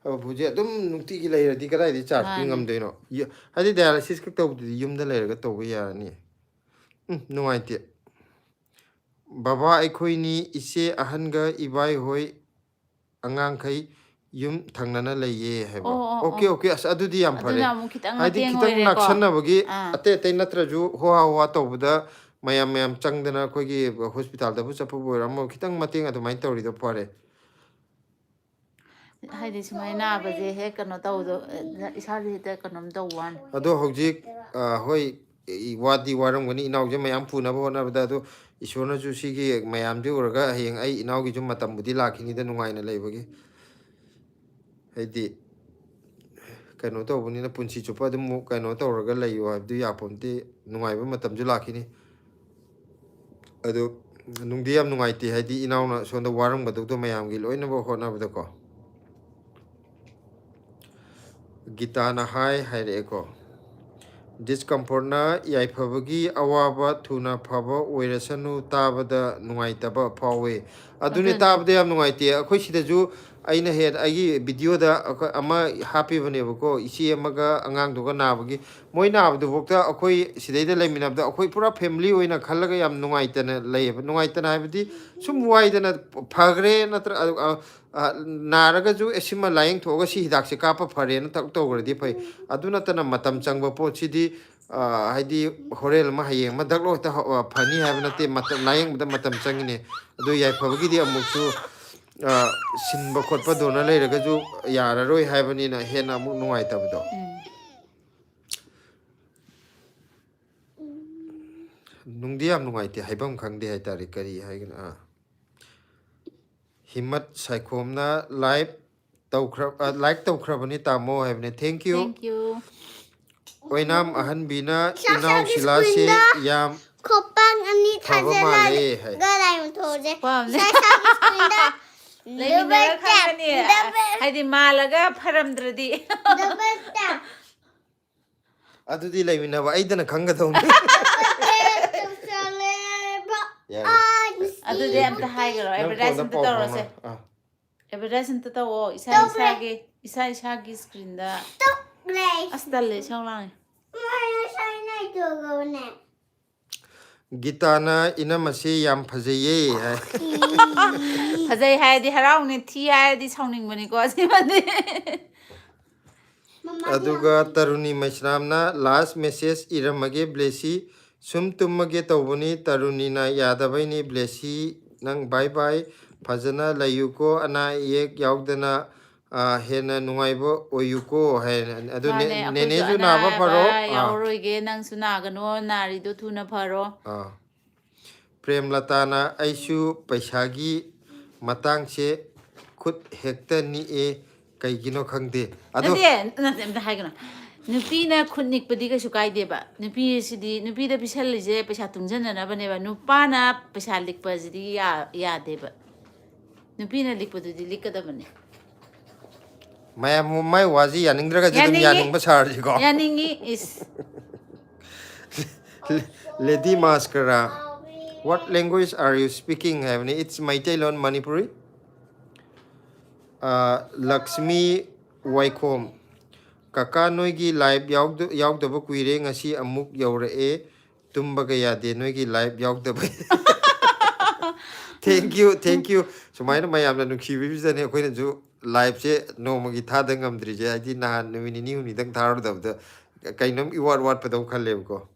बुजे अदुम नुक्तिगी लैरदि कदाइदि चार्ज पिंगमदैनो हाइदि डायलिसिस क तौबदि युमदा लैरगा तौबा यारनी नुवाइते बाबा अखोइनी इचे अहनगा इबाई होय अंगांखै युम थंगनना लैये हैबो ओके ओके अस अदुदि याम फरे हाइदि खितंग नाक्सनबगी अते अते नत्रजु होहा होहा तौबदा मयाम मयाम चंगदना अखोइगी हॉस्पिटल दबु चपु बोरम खितंग मतेंग अदुमाइन तौरिदो फरे हाइदि सुमाइना बजे हे कनो तौदो इसादि हेते कनोम तौवान अदो हौजिक होय वादी वारमगनी इनाउजे मयाम पुनबो होनबदा अदो ईश्वरनजु सिगी मयामदि उरगा हयेंग आई इनाउगी जु मतमबुदि लाखिनिदा नुंगाइना लैबगी हाइदि कनो तौबनिना पुंसी चुपा अदुम कनो तौरगा लैयो हाइदु यापोंते नुंगाइबा मतमजु लाखिनी अदो नुंगदि याम नुंगाइते हाइदि इनाउना सोंदा वारमगदो मयामगी लोइनबो होनबदा को गीताना हाय हायरेको डिस्कम्फोर्टना याइफबगी अवाबा थुना फबा ओइरसनु ताबदा नुंगाइतबा फावे अदुनि ताबदा याम नुंगाइते अखोइ सिदजु अइना हेड अगी वीडियोदा अमा हापिबनेबको इसी अमगा अंगांगदुगा नाबगी मोइ नाबदु बोक्ता अखोइ सिदैदा लैमिनाबदा अखोइ पुरा फैमिली ओइना खल्लगा याम नुंगाइतना लैब नुंगाइतना हाइबदि सुम वाइदना फगरे नत्र नारगजु एसिमा लायंग थोगा सी हिदाकसे कापा फरेन तक तौगरदि फै अदु नतना मतम चंगबा पोचिदि हाइदि होरेल मा हयेंग मा दगलो ता फनी हाइब नते मतम लायंग बदा मतम चंगिने अदु याइफबगीदि अमुकसु सिनबा खोटपा दोना लैरगजु याररोय हाइबनिना हेना अमुक नुंगाइतबदो नुंगदि याम नुंगाइते हाइबम खंगदे हाइतारे करी हाइगना हिम्मत साइखोमना लाइक तौखरबनी तामो हाइबने थैंक यू ओइनाम अहनबीना इनाउ शिलासे याम खोपांग अनि थाजला गराइ थोजे लेमिनारा खागनी हाइदि मालगा फरमद्रदि अदुदि लेमिनाबा आइदना खंगदौनी अदुदि अमता हाइगरो एडवर्टाइजमेंट तौरसे एडवर्टाइजमेंट तौओ इसागी स्क्रीन दा अस्तले सौलाने गीताना इनमसे याम फजैये है फजै हायदि हराउने थी हायदि साउनिंगबनी को सिमदि अदुगा तरुणी मैसनामना लास्ट मैसेज इरमगे ब्लेसी सुम तुमगे तौबनी तरुणीना यादबैनी ब्लेसी नंग बाय बाय फजना लयुको अना एक याउदना हेना नुंगाइबो ओयुको है अदु नेनेजु नाबा फरो याउरोइगे नंग सुनागनो नारिदो थुना फरो प्रेमलताना आइसु पैसागी मतांगसे खुद हेक्ता निए कैगिनो खंगदे अदु नते हाइगनो नुपीना खुनिकपदि कइसु काइदेबा नुपीदा पिसलिजे पैसा तुंजननबनेबा नुपाना पैसा लिकपजिदि यादेबा नुपीना लिकपदुदि लिकदबने माय वाजी यानिंद्रगा जदम यानिंगबा सारजिको यानिंगी इस Lady Mascara. What language are you speaking? Have it's Maitailon Manipuri. Lakshmi Waikom. Kaka noigi live yaugdaba kuire ngasi amuk yauree tumbaga yade noigi live yaugdaba. Thank you. Sumaina mayamna nungsibi bizane akoina ju live se nomagi thada ngamdri je adi nahan numini ni huni dang tharodabda kainam iwat padau khalleb ko.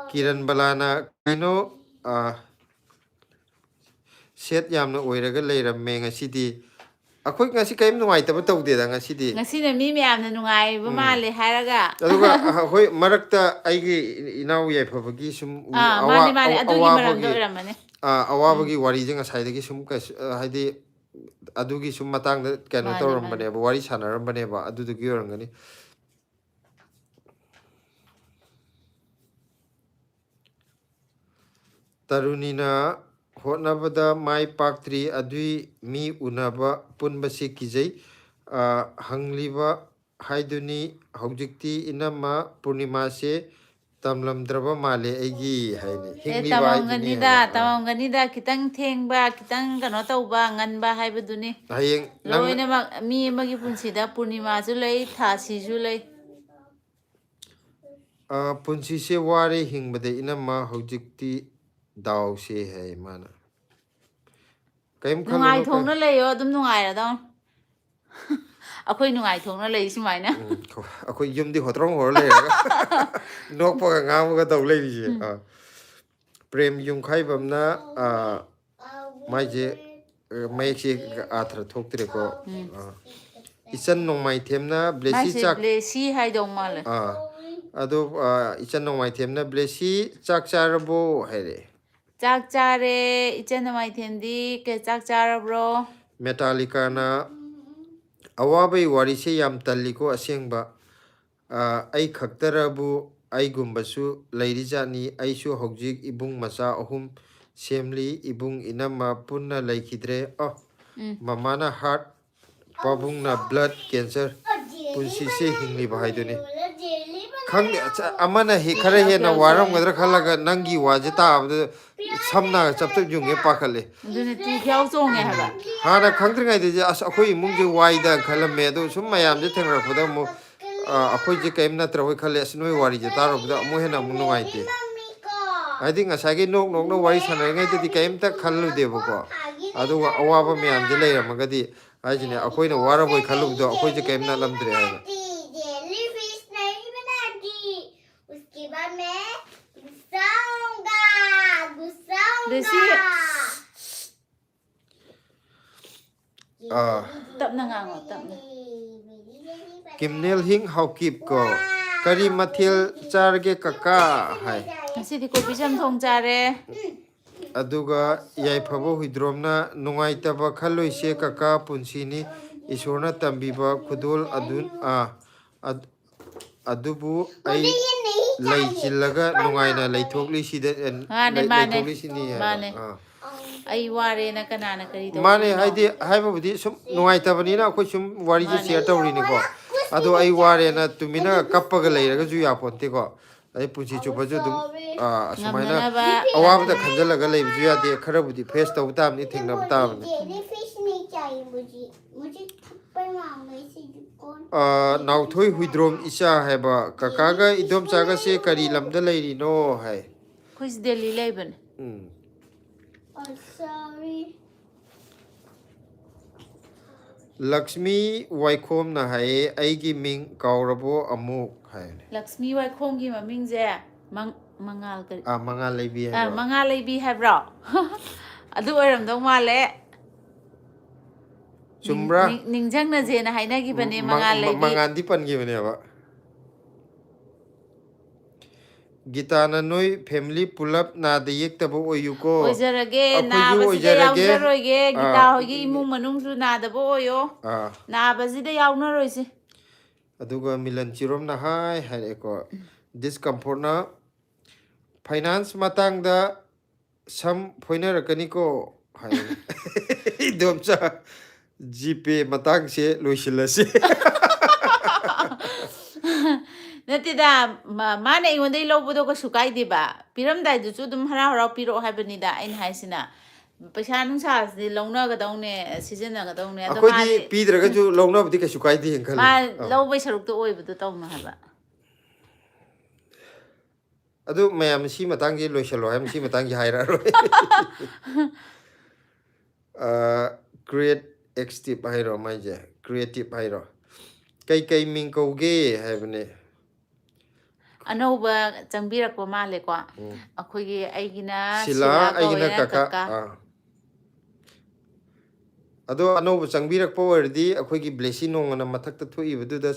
Kiran Balana kaino set yamna oiraga leiramme ngasi akhoi ngasi kaim nuaitaba tawdeda ngasi Ngasina mi miyamna nungaiba male haraga. aduga hoi marakta aigi inau yaifabagi sum mani adugi maramda oiramane. awabagi wari je ngasaidagi sum haidi adugi sum matangda kano tawrambane ba wari sanarambane ba adudugi orangani Tarunina hotnabada mai paktri adui mi unaba punbasi kijai hangliba haiduni haujikti inama purnima se tamlamdraba male aigi haini hingliba tamamganida kitang thengba kitang kano tauba nganba haibaduni hayeng loina mi amagi punsida purnima su lei thasi su lei punsi se ware hingbade inama haujikti daw se hai mana kaim nungai thongna leyo dum nungai ra daw akhoi nungai thongna lei simaina akhoi yumdi hotrong hor le nokpa ga ngam ga daw le ji prem yung khai bamna mai je mai che athra thoktre ko isan nongmai themna blessy chak blessy hai dong mal ado isan nongmai themna blessy chak charabo haire chak chare ichen mai thendi ke chak charabro Metallica na awabai wari se yam talliko asengba ai khaktarabu ai gumbasu leirijani aisu hojik ibung masa ahum semli ibung inama punna laikidre mamana heart pabung na blood cancer punsi se hingli bahaiduni khang amana he khare he na waram gadra khalaga nangi waje ta samna chaptuk junge pakhale dune tu khyau chonge haba hana khangdringai de as akhoi imung je waida khalame do sum mayam je thengra phoda mu akhoi je kaim na trawai khale asnoi wari je taro phoda mu hena mu nuai te I think asage nok no wari sanai ngai te kaim ta khallu de ko adu awaba mayam je leira magadi ajine akhoi na wara boy khallu do akhoi je kaim na lamdre ha tập na ngang tập na Kimnel hing haukip ko kari mathil charge kaka hai si di ko bijam thong chare aduga yai phabo hidromna nungai taba khaloi se kaka punsini isorna tambiba khudol adun adubu ai lai chillaga nungai na laithokli sida laithokli sini ai ware na kana na kari to mane haidi haibabudi sum nungai tabani na khoi sum wari je share tawri ni ko adu ai ware na tumina kappaga leiraga ju ya ponte ko ai punchi chu baju dum sumaina awabda khanjalaga leib ju ya de kharabudi face taw tam ni thingna tam ni now thoi huidrom isa heba kakaga idom chaga se kari lamda leiri no hai kuis delhi leiben sorry. Lakshmi Waikom na hai aigi ming kaurabo amuk hai Lakshmi Waikom gi maming je mangal kari mangal leibi hai mangal leibi hai bro adu oiram dong male Sumbra ningjang na je na haina gi bane mangal leibi mangandi pan gi bane ba Gitana noi family pulap na de yektabo oyuko ojarage na basida yaujroige gita hogi imung manung su na da boyo na basida yauna roise aduga milan chirom na hai hai ko discomfort na finance matang da sam phoina rakani ko hai domcha gp matang se loisilase ꯅꯠꯇꯦꯗ ꯃꯥꯅ ꯑꯩꯉꯣꯟꯗꯩ ꯂꯧꯕꯗꯣ ꯀꯩꯁꯨ ꯀꯥꯏꯗꯦꯕ ꯄꯤꯔꯝꯗꯥꯏꯗꯨꯁꯨ ꯑꯗꯨꯝ ꯍꯔꯥꯎ ꯍꯔꯥꯎ ꯄꯤꯔꯛꯑꯣ ꯍꯥꯏꯕꯅꯤꯗ ꯑꯩꯅ ꯍꯥꯏꯁꯤꯅ ꯄꯩꯁꯥ ꯅꯨꯡꯁꯥꯁꯤꯗꯤ ꯂꯧꯅꯒꯗꯧꯅꯦ ꯁꯤꯖꯤꯟꯅꯒꯗꯧꯅꯦ ꯑꯗꯣ ꯑꯩꯈꯣꯏꯗꯤ ꯃꯥꯗꯤ ꯄꯤꯗ꯭ꯔꯒꯁꯨ ꯂꯧꯅꯕꯗꯤ ꯀꯩꯁꯨ ꯀꯥꯏꯗꯦ ꯃꯥ ꯈꯜꯂꯤ ꯂꯧꯕꯩ ꯁꯔꯨꯛꯇ ꯑꯣꯏꯕꯗꯣ ꯇꯧꯅꯣ ꯍꯥꯏꯕ ꯑꯗꯨ ꯃꯌꯥꯝꯅ ꯁꯤ ꯃꯇꯥꯡꯁꯤ ꯂꯣꯏꯁꯤꯜꯂꯣ ꯍꯥꯏꯕ ꯁꯤ ꯃꯇꯥꯡꯁꯤ ꯍꯥꯏꯔꯛꯑꯔꯣꯏ ꯀ꯭ꯔꯤꯌꯦꯠ ꯑꯦꯛꯁꯇꯤꯞ ꯍꯥꯏꯔꯣ ꯃꯥꯏꯁꯦ ꯀ꯭ꯔꯤꯌꯦꯇꯤꯞ ꯍꯥꯏꯔോ ꯀꯩ ꯃꯤꯡ ꯀꯧꯒꯦ ꯍꯥꯏꯕꯅꯦ ꯑꯅꯧꯕ ꯆꯪꯕꯤꯔꯛꯄ ꯃꯥꯜꯂꯦꯀꯣ ꯎꯝ. ꯑꯩꯈꯣꯏꯒꯤ ꯑꯩꯒꯤꯅ ꯁꯤꯂꯥ ꯁꯤꯂꯥ ꯑꯩꯒꯤꯅ ꯀꯧꯋꯦ ꯀꯀꯥ ꯑꯗꯣ ꯑꯅꯧꯕ ꯆꯪꯕꯤꯔꯛꯄ ꯑꯣꯏꯔꯗꯤ ꯑꯩꯈꯣꯏꯒꯤ ꯕ꯭ꯂꯦꯁꯤ ꯅꯣꯡꯑꯅ ꯃꯊꯛꯇ ꯊꯣꯛꯏꯕꯗꯨꯗ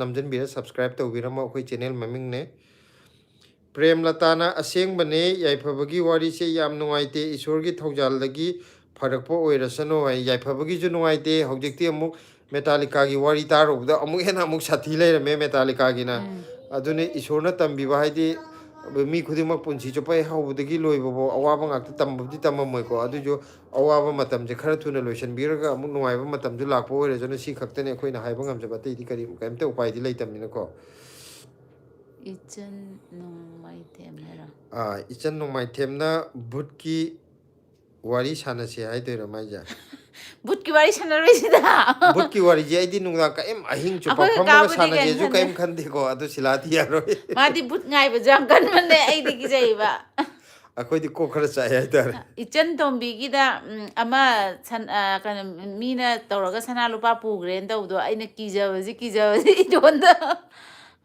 ꯅꯝꯁꯤꯟꯕꯤꯔ ꯁꯕꯁꯀ꯭ꯔꯥꯏꯕ ꯇꯧꯕꯤꯔꯝꯃꯣ ꯑꯩꯈꯣꯏ ꯆꯦꯅꯦꯜ ꯃꯃꯤꯡꯅꯦ ꯄ꯭ꯔꯦꯝꯂꯇꯥꯅ ꯑꯁꯦꯡꯕꯅꯦ ꯌꯥꯏꯐꯕꯒꯤ ꯋꯥꯔꯤꯁꯦ ꯌꯥꯝ ꯅꯨꯡꯉꯥꯏꯇꯦ ꯏꯁꯣꯔꯒꯤ ꯊꯧꯖꯥꯜꯗꯒꯤ ꯐꯔꯛꯄ ꯑꯣꯏꯔꯁꯅꯨ ꯍꯥꯏ ꯌꯥꯏꯐꯕꯒꯤꯁꯨ ꯅꯨꯡꯉꯥꯏꯇꯦ ꯍꯧꯖꯤꯛꯇꯤ ꯑꯃꯨꯛ ꯃꯦꯇꯥꯂꯤꯀꯥꯒꯤ ꯋꯥꯔꯤ ꯇꯥꯔꯨꯕꯗ ꯑꯃꯨꯛ ꯍꯦꯟꯅ ꯑꯃꯨꯛ ꯁꯥꯊꯤ ꯂꯩꯔꯝꯃꯦ ꯃꯦꯇꯥꯂꯤꯀꯥꯒꯤꯅ ꯑꯗꯨꯅ ꯏꯁꯣꯔꯅ ꯇꯝꯕꯤꯕ ꯍꯥꯏꯗꯤ ꯃꯤ ꯈꯨꯗꯤꯡꯃꯛ ꯄꯨꯟꯁꯤ ꯆꯨꯞꯄ ꯍꯦꯛ ꯍꯧꯕꯗꯒꯤ ꯂꯣꯏꯕꯐꯥꯎ ꯑꯋꯥꯕ ꯉꯥꯛꯇ ꯇꯝꯕꯕꯨꯗꯤ ꯇꯝꯃꯝꯃꯣꯏꯀꯣ ꯑꯗꯨꯏꯁꯨ ꯑꯋꯥꯕ ꯃꯇꯝꯁꯦ ꯈꯔ ꯊꯨꯅ ꯂꯣꯏꯁꯤꯟꯕꯤꯔꯒ ꯑꯃꯨꯛ ꯅꯨꯡꯉꯥꯏꯕ ꯃꯇꯝꯁꯨ ꯂꯥꯛꯄ ꯑꯣꯏꯔꯁꯨꯅ ꯁꯤ ꯈꯛꯇꯅꯤ ꯑꯩꯈꯣꯏꯅ ꯍꯥꯏꯕ ꯉꯝꯖꯕ ꯑꯇꯩꯗꯤ ꯀꯩꯝꯇ ꯎꯄꯥꯏꯗꯤ ꯂꯩꯇꯕꯅꯤꯅꯀꯣ ꯏꯆꯟ ꯅꯣꯡꯃꯩꯊꯦꯝ ꯍꯥꯏꯔꯣ ꯏꯆꯟ ꯅꯣꯡꯃꯥꯏꯊꯦꯝꯅ ꯚꯨꯠꯀꯤ ꯋꯥꯔꯤ ꯁꯥꯟꯅꯁꯦ ꯍꯥꯏꯗꯣꯏꯔꯣ ꯃꯥꯏꯁꯦ ꯕꯨꯠꯀꯤ ꯋꯥꯔꯤ ꯁꯥꯟꯅꯔꯣꯏꯁꯤꯗ ꯕꯨꯠꯀꯤ ꯋꯥꯔꯤꯁꯦ ꯑꯩꯗꯤ ꯅꯨꯡꯗꯥꯡ ꯀꯔꯤꯝ ꯑꯍꯤꯡ ꯆꯨꯞꯄ ꯑꯩꯈꯣꯏ ꯐꯝꯃꯒ ꯀꯀꯥꯕꯨꯗꯤ ꯀꯩꯝ ꯁꯥꯟꯅꯁꯦꯁꯨ ꯈꯟꯗꯦ ꯀꯔꯤꯝ ꯈꯟꯗꯦꯀꯣ ꯑꯗꯨ ꯁꯤꯂꯥꯗꯤ ꯌꯥꯔꯣꯏ ꯃꯥꯗꯤ ꯕꯨꯠ ꯉꯥꯏꯕꯁꯨ ꯌꯥꯝ ꯀꯟꯕꯅꯦ ꯑꯩꯗꯤ ꯀꯤꯖꯩꯕ ꯑꯩꯈꯣꯏꯗꯤ ꯀꯣꯛ ꯈꯔ ꯆꯥꯏ ꯍꯥꯏꯇꯥꯔꯦ ꯏꯆꯟ ꯇꯣꯝꯕꯤꯒꯤꯗ ꯑꯃ ꯀꯩꯅꯣ ꯃꯤꯅ ꯇꯧꯔꯒ ꯁꯅꯥ ꯂꯨꯄꯥ ꯄꯨꯈ꯭ꯔꯦꯅ ꯇꯧꯕꯗꯣ ꯑꯩꯅ ꯀꯤꯖꯕꯁꯤ ꯏꯇꯣꯟꯗ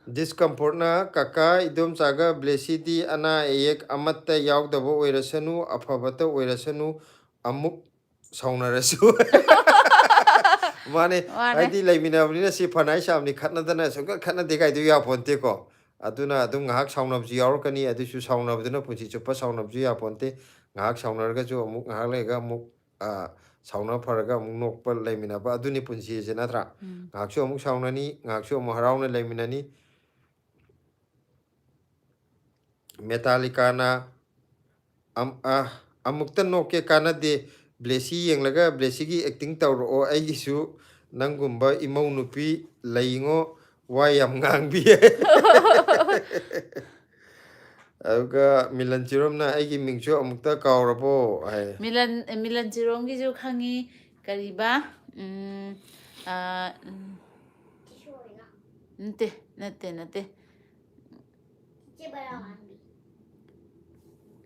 ꯗꯤꯁꯀꯝꯐꯣꯔꯠꯅ ꯀꯀꯥ ꯏꯗꯣꯝꯆꯥꯒ ꯕ꯭ꯂꯦꯁꯤꯗꯤ ꯑꯅꯥ ꯑꯌꯦꯛ ꯑꯃꯠꯇ ꯌꯥꯎꯗꯕ ꯑꯣꯏꯔꯁꯅꯨ ꯑꯐꯕꯇ ꯑꯣꯏꯔꯁꯅꯨ ꯑꯃꯨꯛ ꯁꯥꯎꯅꯔꯁꯨ ꯃꯥꯅꯦ ꯃꯥꯅꯦ ꯍꯥꯏꯗꯤ ꯂꯩꯃꯤꯟꯅꯕꯅꯤꯅ ꯁꯤ ꯐꯅꯥꯏ ꯁꯥꯕꯅꯤ ꯈꯠꯅꯗꯅ ꯁꯨꯡꯈꯠ ꯈꯠꯅꯗꯦ ꯀꯥꯏꯗꯣ ꯌꯥꯄꯣꯟꯇꯦꯀꯣ ꯑꯗꯨꯅ ꯑꯗꯨꯝ ꯉꯥꯏꯍꯥꯛ ꯁꯥꯎꯅꯕꯁꯨ ꯌꯥꯎꯔꯛꯀꯅꯤ ꯑꯗꯨꯁꯨ ꯁꯥꯎꯅꯕꯗꯨꯅ ꯄꯨꯟꯁꯤ ꯆꯨꯞꯄ ꯁꯥꯎꯅꯕꯁꯨ ꯌꯥꯄꯣꯟꯇꯦ ꯉꯥꯏꯍꯥꯛ ꯁꯥꯎꯅꯔꯒꯁꯨ ꯑꯃꯨꯛ ꯉꯥꯏꯍꯥꯛ ꯂꯩꯔꯒ ꯑꯃꯨꯛ ꯁꯥꯎꯅ ꯐꯔꯒ ꯑꯃꯨꯛ ꯅꯣꯛꯄ ꯂꯩꯃꯤꯟꯅꯕ ꯑꯗꯨꯅꯤ ꯄꯨꯟꯁꯤꯁꯦ ꯅꯠꯇ꯭ꯔꯥ ꯉꯥꯏꯍꯥꯛꯁꯨ ꯑꯃꯨꯛ ꯁꯥꯎꯅꯅꯤ ꯉꯥꯏꯍꯥꯛꯁꯨ ꯑꯃꯨꯛ ꯍꯔꯥꯎꯅ ꯂꯩꯃꯤꯟꯅꯅꯤ ꯃꯦꯇꯥꯂꯤꯀꯥꯅ ꯑꯃꯨꯛꯇ ꯅꯣꯛꯀꯦ ꯀꯥꯟꯅꯗꯦ ꯕ꯭ꯂꯦꯁꯤ ꯌꯦꯡꯂꯒ ꯕ꯭ꯂꯦꯁꯤꯒꯤ ꯑꯦꯛꯇꯤꯡ ꯇꯧꯔꯛꯑꯣ ꯑꯩꯒꯤꯁꯨ ꯅꯪꯒꯨꯝꯕ ꯏꯃꯧ ꯅꯨꯄꯤ ꯂꯩꯉꯣ ꯋꯥ ꯌꯥꯝ ꯉꯥꯡꯕꯤ ꯑꯗꯨꯒ ꯃꯤꯂꯟ ꯆꯤꯔꯣꯝꯅ ꯑꯩꯒꯤ ꯃꯤꯡꯁꯨ ꯑꯃꯨꯛꯇ ꯀꯥꯎꯔꯕꯣ ꯍꯥꯏ ꯃꯤꯂꯟ ꯆꯤꯔꯣꯡꯒꯤꯁꯨ ꯈꯪꯉꯤ ꯀꯔꯤꯕ ꯅꯠꯇꯦ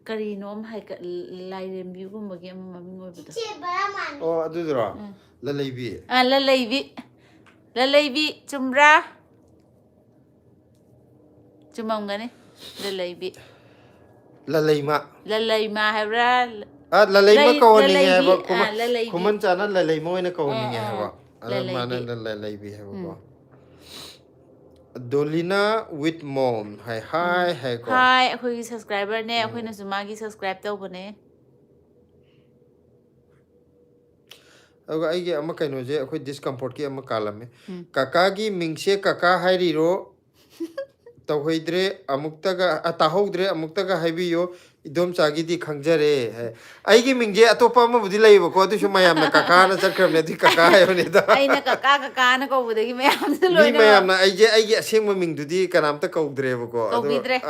ꯀꯔꯤꯅꯣ ꯑꯃ ꯂꯥꯏꯔꯦꯝꯕꯤꯒꯨꯝꯕꯒꯤ ꯑꯃ ꯃꯃꯤꯡ ꯑꯣꯏꯕꯗꯣ ꯑꯣ ꯑꯗꯨꯗꯨꯔꯣ ꯂꯂꯩꯕꯤ ꯂꯂꯩꯕꯤ ꯆꯨꯝꯕ꯭ꯔꯥ ꯆꯨꯝꯃꯝꯒꯅꯤ ꯂꯂꯩꯃ ꯍꯥꯏꯕ꯭ꯔꯥ ꯂꯂꯩꯃ ꯀꯧꯍꯟꯅꯤꯡꯉꯦ ꯂꯂꯩꯕꯤ ꯍꯥꯏꯕ ꯂꯂꯩꯕꯤ ꯈꯨꯃꯟ ꯆꯥꯅ ꯂꯂꯩꯃ ꯑꯣꯏꯅ ꯀꯧꯍꯟꯅꯤꯡꯉꯦ ꯍꯥꯏꯕ ꯑꯗ ꯃꯥꯅ ꯂꯂꯩꯕꯤ ꯂꯩꯕꯤ ꯍꯥꯏꯕꯀꯣ ꯗꯣꯂꯤꯅꯥ ꯋꯤꯠ ꯃꯣꯝ ꯍꯥꯏ ꯍꯥꯏꯀꯣ ꯍꯥꯏ ꯑꯩꯈꯣꯏꯒꯤ ꯁꯕꯁꯀ꯭ꯔꯥꯏꯕꯔꯅꯦ ꯑꯩꯈꯣꯏꯅꯁꯨ ꯃꯥꯒꯤ ꯁꯕꯁꯀ꯭ꯔꯥꯏꯕ ꯇꯧꯕꯅꯦ ꯑꯗꯨꯒ ꯑꯩꯒꯤ ꯑꯃ ꯀꯩꯅꯣꯁꯦ ꯑꯩꯈꯣꯏ ꯗꯤꯁꯀꯝꯐꯣꯔꯠꯀꯤ ꯑꯃ ꯀꯥꯜꯂꯝꯃꯦ ꯀꯀꯥꯒꯤ ꯃꯤꯡꯁꯦ ꯀꯀꯥ ꯍꯥꯏꯔꯤꯔꯣ ꯇꯧꯍꯩꯗ꯭ꯔꯦ ꯇꯥꯍꯧꯗ꯭ꯔꯦ ꯑꯃꯨꯛꯇꯒ ꯍꯥꯏꯕꯤꯌꯣ ꯏꯗꯣꯝꯆꯥꯒꯤꯗꯤ ꯈꯪꯖꯔꯦ ꯑꯩꯒꯤ ꯃꯤꯡꯁꯦ ꯑꯇꯣꯞꯄ ꯑꯃꯕꯨꯗꯤ ꯂꯩꯌꯦꯕꯀꯣ ꯑꯗꯨꯁꯨ ꯃꯌꯥꯝꯅ ꯀꯀꯥꯅ ꯆꯠꯈ꯭ꯔꯕꯅꯦ ꯑꯗꯨꯏ ꯀꯀꯥ ꯍꯥꯏꯕꯅꯤꯗ ꯑꯩꯅ ꯀꯀꯥꯅ ꯀꯧꯕꯗꯒꯤ ꯃꯌꯥꯝꯁꯨ ꯃꯤ ꯂꯣꯏꯅꯃꯛ ꯃꯌꯥꯝꯅ ꯑꯩꯒꯤ ꯑꯁꯦꯡꯕ ꯃꯤꯡꯗꯨꯗꯤ ꯀꯅꯥꯝꯇ ꯀꯧꯗ꯭ꯔꯦꯕꯀꯣ ꯑꯗꯣ ꯀꯧꯕꯤꯗ꯭ꯔꯦ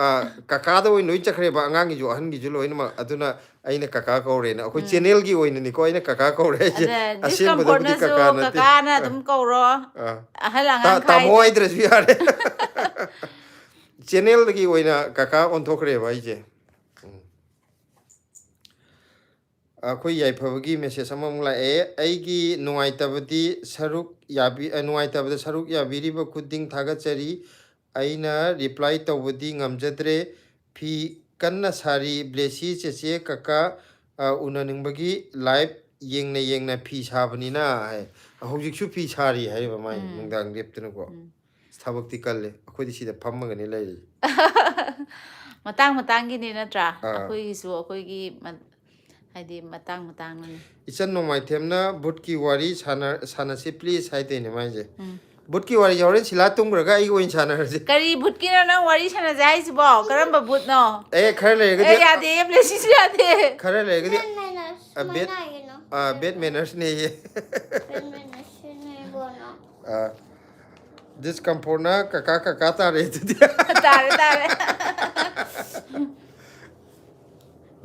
ꯀꯀꯥꯗ ꯑꯣꯏꯅ ꯂꯣꯏ ꯆꯠꯈ꯭ꯔꯦꯕ ꯑꯉꯥꯡꯒꯤꯁꯨ ꯑꯍꯟꯒꯤꯁꯨ ꯂꯣꯏꯅꯃꯛ ꯑꯗꯨꯅ ꯑꯩꯅ ꯀꯀꯥ ꯀꯧꯔꯦꯅ ꯑꯩꯈꯣই ꯆꯦꯅꯦꯜꯒꯤ ꯑꯣꯏꯅꯅꯤꯀꯣ ꯑꯩꯅ ꯀꯀꯥ ꯀꯧꯔꯦ ꯑꯩꯁꯦ ꯑꯗ ꯑꯁꯦꯡꯕꯗꯕꯨꯗꯤ ꯗꯤꯁꯀꯝꯐꯣꯔꯠꯅꯁꯨ ꯀꯀꯥ ꯅꯠꯇꯦ ꯀꯀꯥꯅ ꯑꯗꯨꯝ ꯀꯧꯔꯣ ꯑꯍꯜ ꯑꯉꯥꯡ ꯇꯥꯃꯣ ꯈꯥꯏꯗ꯭ꯔꯦ ꯍꯥꯏꯗ꯭ꯔꯁꯨ ꯌꯥꯔꯦ ꯆꯦꯅꯦꯜꯗꯒꯤ ꯑꯣꯏꯅ ꯀꯀꯥ ꯑꯣꯟꯊꯣꯛꯈ꯭ꯔꯦꯕ ꯑꯩꯁꯦ ꯑꯩꯈꯣꯏ ꯌꯥꯏꯐꯕꯒꯤ ꯃꯦꯁꯦꯖ ꯑꯃꯃꯨꯛ ꯂꯥꯛꯑꯦ ꯑꯩꯒꯤ ꯅꯨꯡꯉꯥꯏꯇꯕꯗ ꯁꯔꯨꯛ ꯌꯥꯕꯤꯔꯤꯕ ꯈꯨꯗꯤꯡ ꯊꯥꯒꯠꯆꯔꯤ ꯑꯩꯅ ꯔꯤꯄ꯭ꯂꯥꯏ ꯇꯧꯕꯗꯤ ꯉꯝꯖꯗ꯭ꯔꯦ ꯐꯤ ꯀꯟꯅ ꯁꯥꯔꯤ ꯕ꯭ꯂꯦꯁꯤ ꯆꯦꯆꯦ ꯀꯀꯥ ꯎꯅꯅꯤꯡꯕꯒꯤ ꯂꯥꯏꯚ ꯌꯦꯡꯅ ꯐꯤ ꯁꯥꯕꯅꯤꯅ ꯍꯥꯏ ꯍꯧꯖꯤꯛꯁꯨ ꯐꯤ ꯁꯥꯔꯤ ꯍꯥꯏꯔꯤꯕ ꯃꯥꯏ ꯅꯨꯡꯗꯥꯡ ꯂꯦꯞꯇꯅꯀꯣ ꯊꯕꯛꯇꯤ ꯀꯜꯂꯦ ꯑꯩꯈꯣꯏꯗꯤ ꯁꯤꯗ ꯐꯝꯃꯒꯅꯤ ꯂꯩꯔꯤ ꯃꯇꯥꯡꯒꯤꯅꯤ ꯅꯠꯇ꯭ꯔꯥ ꯑꯥ ꯑꯩꯈꯣꯏꯒꯤꯁꯨ ꯑꯩꯈꯣꯏꯒꯤ ꯍꯥꯏꯗꯤ ꯃꯇꯥꯡꯅꯤ ꯏꯆꯟ ꯅꯣꯡꯃꯥꯏꯊꯦꯝꯅ ꯕꯨꯠꯀꯤ ꯋꯥꯔꯤ ꯁꯥꯟꯅꯁꯤ ꯄ꯭ꯂꯤꯖ ꯍꯥꯏꯗꯣꯏꯅꯦ ꯃꯥꯏꯁꯦ ꯕꯨꯠꯀꯤ ꯋꯥꯔꯤ ꯍꯣꯔꯦꯟ ꯁꯤꯂꯥ ꯇꯨꯝꯈ꯭ꯔꯒ ꯑꯩꯒ ꯑꯣꯏꯅ ꯁꯥꯟꯅꯔꯁꯤ ꯀꯔꯤ ꯕꯨꯠꯀꯤꯅꯣ ꯅꯪ ꯋꯥꯔꯤ ꯁꯥꯟꯅꯁꯦ ꯍꯥꯏꯁꯤꯕꯣ ꯀꯔꯝꯕ ꯕꯨꯠꯅꯣ ꯈꯔ ꯂꯩꯔꯒꯗꯤ ꯌꯥꯗꯦ ꯕ꯭ꯂꯦꯁꯤꯁꯨ ꯌꯥꯗꯦ ꯈꯔ ꯂꯩꯔꯒꯗꯤ ꯕꯦꯠ Manners. ꯃꯦꯅꯔꯁꯅꯦꯌꯦ Manners. discomfort na kaka tare tudi tare tare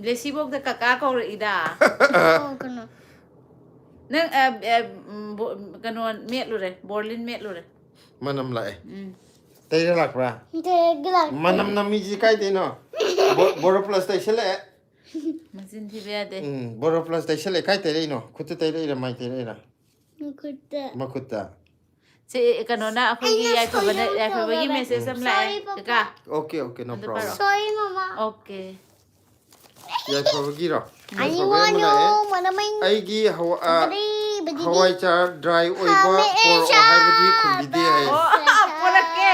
blessy bok da kaka ko ida Oh, gonna. nang kano met lure borlin met lure manam lai tay ra lakra Take like. manam na mi ji kai de no boro plus tay sele masin thi be de boro plus tay sele kai tay no khut tay ra mai tay ra Look at that. makutta se kano na akhoi gi yai phaba gi message am lai ka okay no Ando problem Sorry, Mama. okay ya phaba gi ro I want you. Mana main. ai gi Badi. hawai char dry oi ba or hai budi khun bi de hai oh pura ke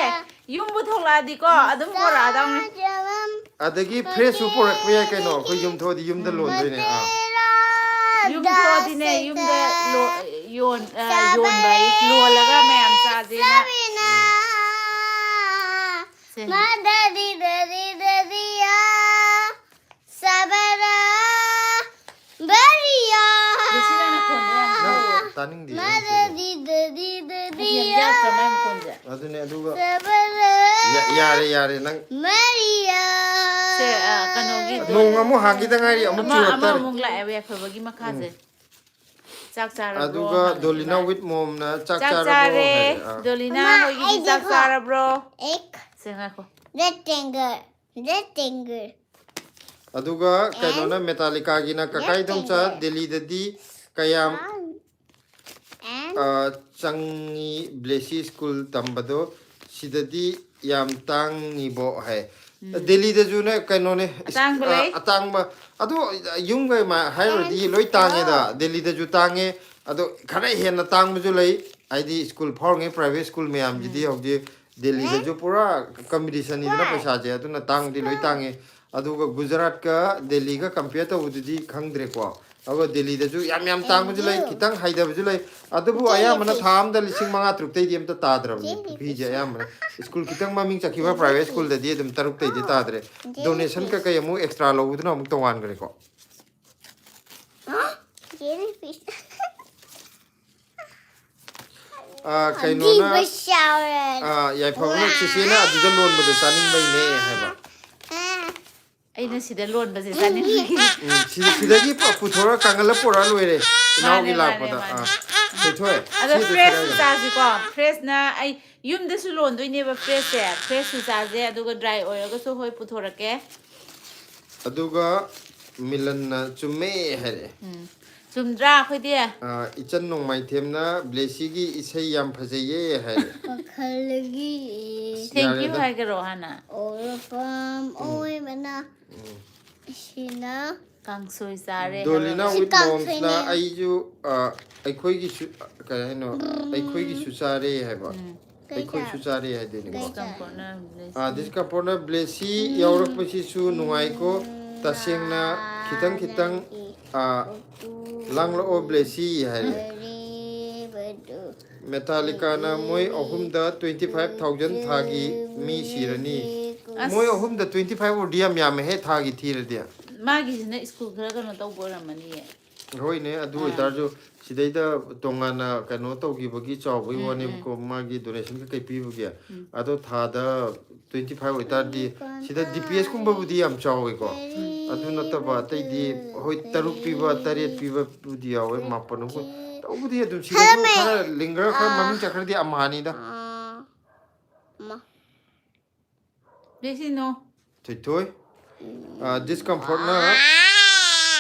yum bu thola di ko adum pura dang Jalan. adagi fresh super rakwe ya kai no khoi yum thodi yum da lon doi ne yum tho di ne yum de yon bai lo la ga ma'am sa je na Sabina. Madadi daddy ya. Sabara. Baria. blessy na na kon ya nang taning di Madadi daddy yam ya. ja ka mai kon ja adune aduga Sabara. yare nang Maria. se kano gi nong amu hagi da ngari amu ama chuatar mung la e phaba gi makha je chak char aduga dolina with mom na chak chak char chare bo dolina Mama, hoi gi I chak did char bro Ek. se nga ko Rectangle. Rectangle. aduga kainona metallica gi na kakai dom cha delhi da di kayam And changi blessy school tambado sidadi yam tang ni bo hai delhi da ju na kainone Atang ba lay? atang ba adu yung ga ma hai ro di loi tang da delhi da ju tang e adu khana hen na tang bu ju lai ai di school phor nge private school me am ji di hok ji delhi da ju pura competition ni na paisa je adu na tang di loi tang e adu ga gujarat ka delhi ga compare to u di khang dre ko ago delhi da ju yam tang bu ju lai kitang hai da bu ju lai adu bu aya mana tham da lising manga truk tai di am ta ta dra bi je aya mana school kitang ma ming chakhi ba private school da di dum taruk tai di ta dre donation ka kai mu extra lo u na mu to wan gre ko jellyfish. kaino na Deep shower. yai phang na chi se na adu da lon bu da saning bai ne hai ba aina sida lon ba se tani sidagi puthora kangala pora loire inaw gi Mane, la mane, pada mane. se thoe ada fresh sa ji ko fresh na ai yum de su lon doi ne ba fresh se fresh su sa je aduga dry oil ga so hoi puthora ke aduga milan na chume here chumdra khoi dia ichan nong mai them na blessy gi isai yam phajaye here Pakalagi. thank you hai ga ro hana All from Oi Mana. Shina. kang soi sare dolina with Sikang moms na sene. aiju aikhoi gi ka no aikhoi gi susare hai ba aikhoi susare hai de ni kam ko na this ka pona blessy yaurok pasi su nungai ko taseng na kitang langlo o blessy hai Very badu. metallica na moi ahum da 25000 thagi mi sirani moi ahum da 25 odiam yam he thagi thir dia magi na school khara ka no tau bo ramani ye hoi ne adu itar jo sidai da tongana kano to gi bagi chaw boi woni ko magi donation ka kai pi bu gi ado tha da 25 itar di sida dps kum bu di am chaw ko adu na ta ba tai di hoi taruk pi ba taret pi ba bu di awe mapan ko to bu di adu sida ko khara lingra kha mamin chakhar di amani da Ma. blessy no thoi thoi discomfort na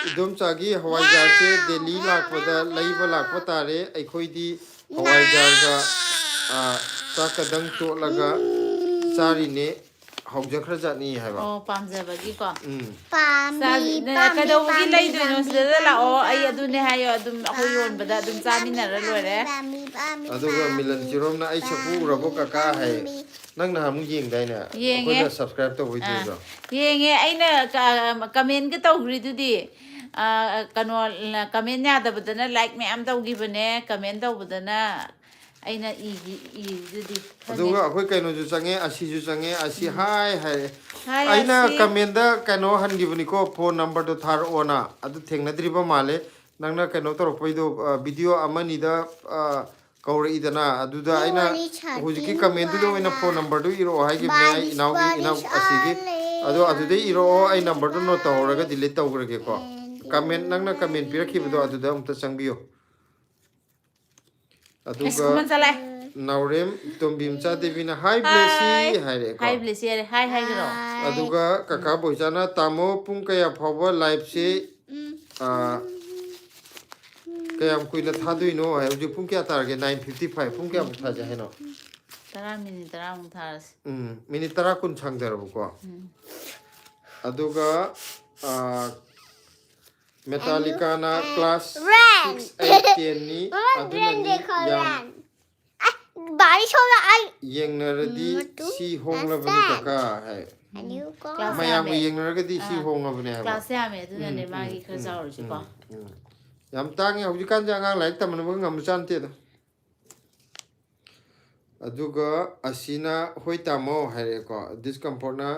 idom chagi hawai jar se delhi lakpada laiba lakpa tare aikhoi di hawai jar ga chakadang to laga chari ne haujakhra jani haiba oh pamja ba gi ko Pami. ka do gi lai do no sida la o ai adu ne hayo adum akoi yon bada adum chamina ra lore Pami. Pami. aduga milan jirom na ai chapu rabo kaka hai nang na hamu yeng dai na Yeng ko eh. na subscribe to video jo yenge aina comment ga tawgri dudi kano comment nya da badana like me am tawgi bane comment taw badana aina i dudi aduga akoi kaino ju change asi ju change asi hai hai Hi, aina Asi. comment da kaino han gibani ko phone number do thar ona adu thengna driba male nangna kaino torok poi do video amani da ꯀꯧꯔꯛꯏꯗꯅ ꯑꯗꯨꯗ ꯑꯩꯅ ꯍꯧꯖꯤꯛꯀꯤ ꯀꯃꯦꯟꯗꯨꯗ ꯑꯣꯏꯅ phone ꯅꯝꯕꯔꯗꯨ ꯏꯔꯛꯑꯣ ꯍꯥꯏꯈꯤꯕꯅꯦ ꯑꯩ ꯏꯅꯥꯎ ꯑꯁꯤꯒꯤ ꯑꯗꯣ ꯑꯗꯨꯗꯩ ꯏꯔꯛꯑꯣ ꯑꯩ ꯅꯝꯕꯔꯗꯨ ꯅꯣꯠ ꯇꯧꯍꯧꯔꯒ ꯗꯤꯂꯤꯠ ꯇꯧꯈ꯭ꯔꯒꯦꯀꯣ ꯀꯃꯦꯟ ꯅꯪꯅ ꯀꯃꯦꯟ ꯄꯤꯔꯛꯈꯤꯕꯗꯣ ꯑꯗꯨꯗ ꯑꯃꯨꯛꯇ ꯆꯪꯕꯤꯌꯣ ꯑꯗꯨꯒ ꯅꯥꯎꯔꯦꯝ ꯇꯣꯝꯕꯤꯝꯆꯥ ꯗꯦꯕꯤꯅ ꯍꯥꯏ ꯕ꯭ꯂꯦꯁꯤ ꯍꯥꯏꯔꯛꯑꯦꯀꯣ ꯍꯥꯏ ꯕ꯭ꯂꯦꯁꯤ ꯍꯥꯏꯔꯦ ꯍꯥꯏ ꯍꯥꯏꯒ꯭ꯔꯣ ꯑꯗꯨꯒ ꯀꯀꯥ ꯕꯣꯏꯆꯥꯅ ꯇꯥꯃꯣ ꯄꯨꯡ ꯀꯌꯥ ꯐꯥꯎꯕ ꯂꯥꯏꯚꯁꯤ ꯀꯌꯥꯝ ꯀꯨꯏꯅ ꯊꯥꯗꯣꯏꯅꯣ ꯍꯥꯏ ꯍꯧꯖꯤꯛ ꯄꯨꯡ ꯀꯌꯥ ꯇꯥꯔꯒꯦ 9:55 ꯄꯨꯡ ꯀꯌꯥꯃꯨꯛ ꯊꯥꯖꯦ ꯍꯥꯏꯅꯣ 10 ꯃꯤꯅꯤꯠ 10ꯃꯨꯛ ꯊꯥꯔꯁꯤ ꯃꯤꯅꯤꯠ 10 ꯀꯨꯟ ꯁꯥꯡꯊꯔꯕꯀꯣ ꯑꯗꯨꯒ ꯃꯦꯇꯥꯂꯤꯀꯥꯅ ꯀ꯭ꯂꯥꯁ 6 8 10 ꯅꯤ ꯑꯗꯨꯅꯅꯤ ꯌꯥꯝ ꯌꯦꯡꯅꯔꯗꯤ ꯁꯤ ꯍꯣꯡꯂꯕꯅꯤ ꯀꯀꯥ ꯍꯥꯏ ꯃꯌꯥꯝꯒ ꯌꯦꯡꯅꯔꯒꯗꯤ ꯁꯤ ꯍꯣꯡꯂꯕꯅꯦ ꯍꯥꯏꯕ ꯀ꯭ꯂꯥꯁ ꯌꯥꯝꯃꯦ ꯑꯗꯨꯅꯅꯦ ꯃꯥꯒꯤ ꯈꯔ ꯆꯥꯎꯔꯤꯁꯤꯀꯣ ꯌꯥꯝ ꯇꯥꯡꯉꯦ ꯍꯧꯖꯤꯛꯀꯥꯟꯁꯦ ꯑꯉꯥꯡ ꯂꯥꯏꯔꯤꯛ ꯇꯝꯅꯕ ꯉꯝꯕꯖꯥꯠ ꯑꯗꯨꯒ ꯑꯁꯤꯅ ꯍꯣꯏ ꯇꯥꯃꯣ ꯍꯥꯏꯔꯛꯑꯦꯀꯣ ꯗꯤꯁꯀꯝꯐꯣꯔꯠꯅ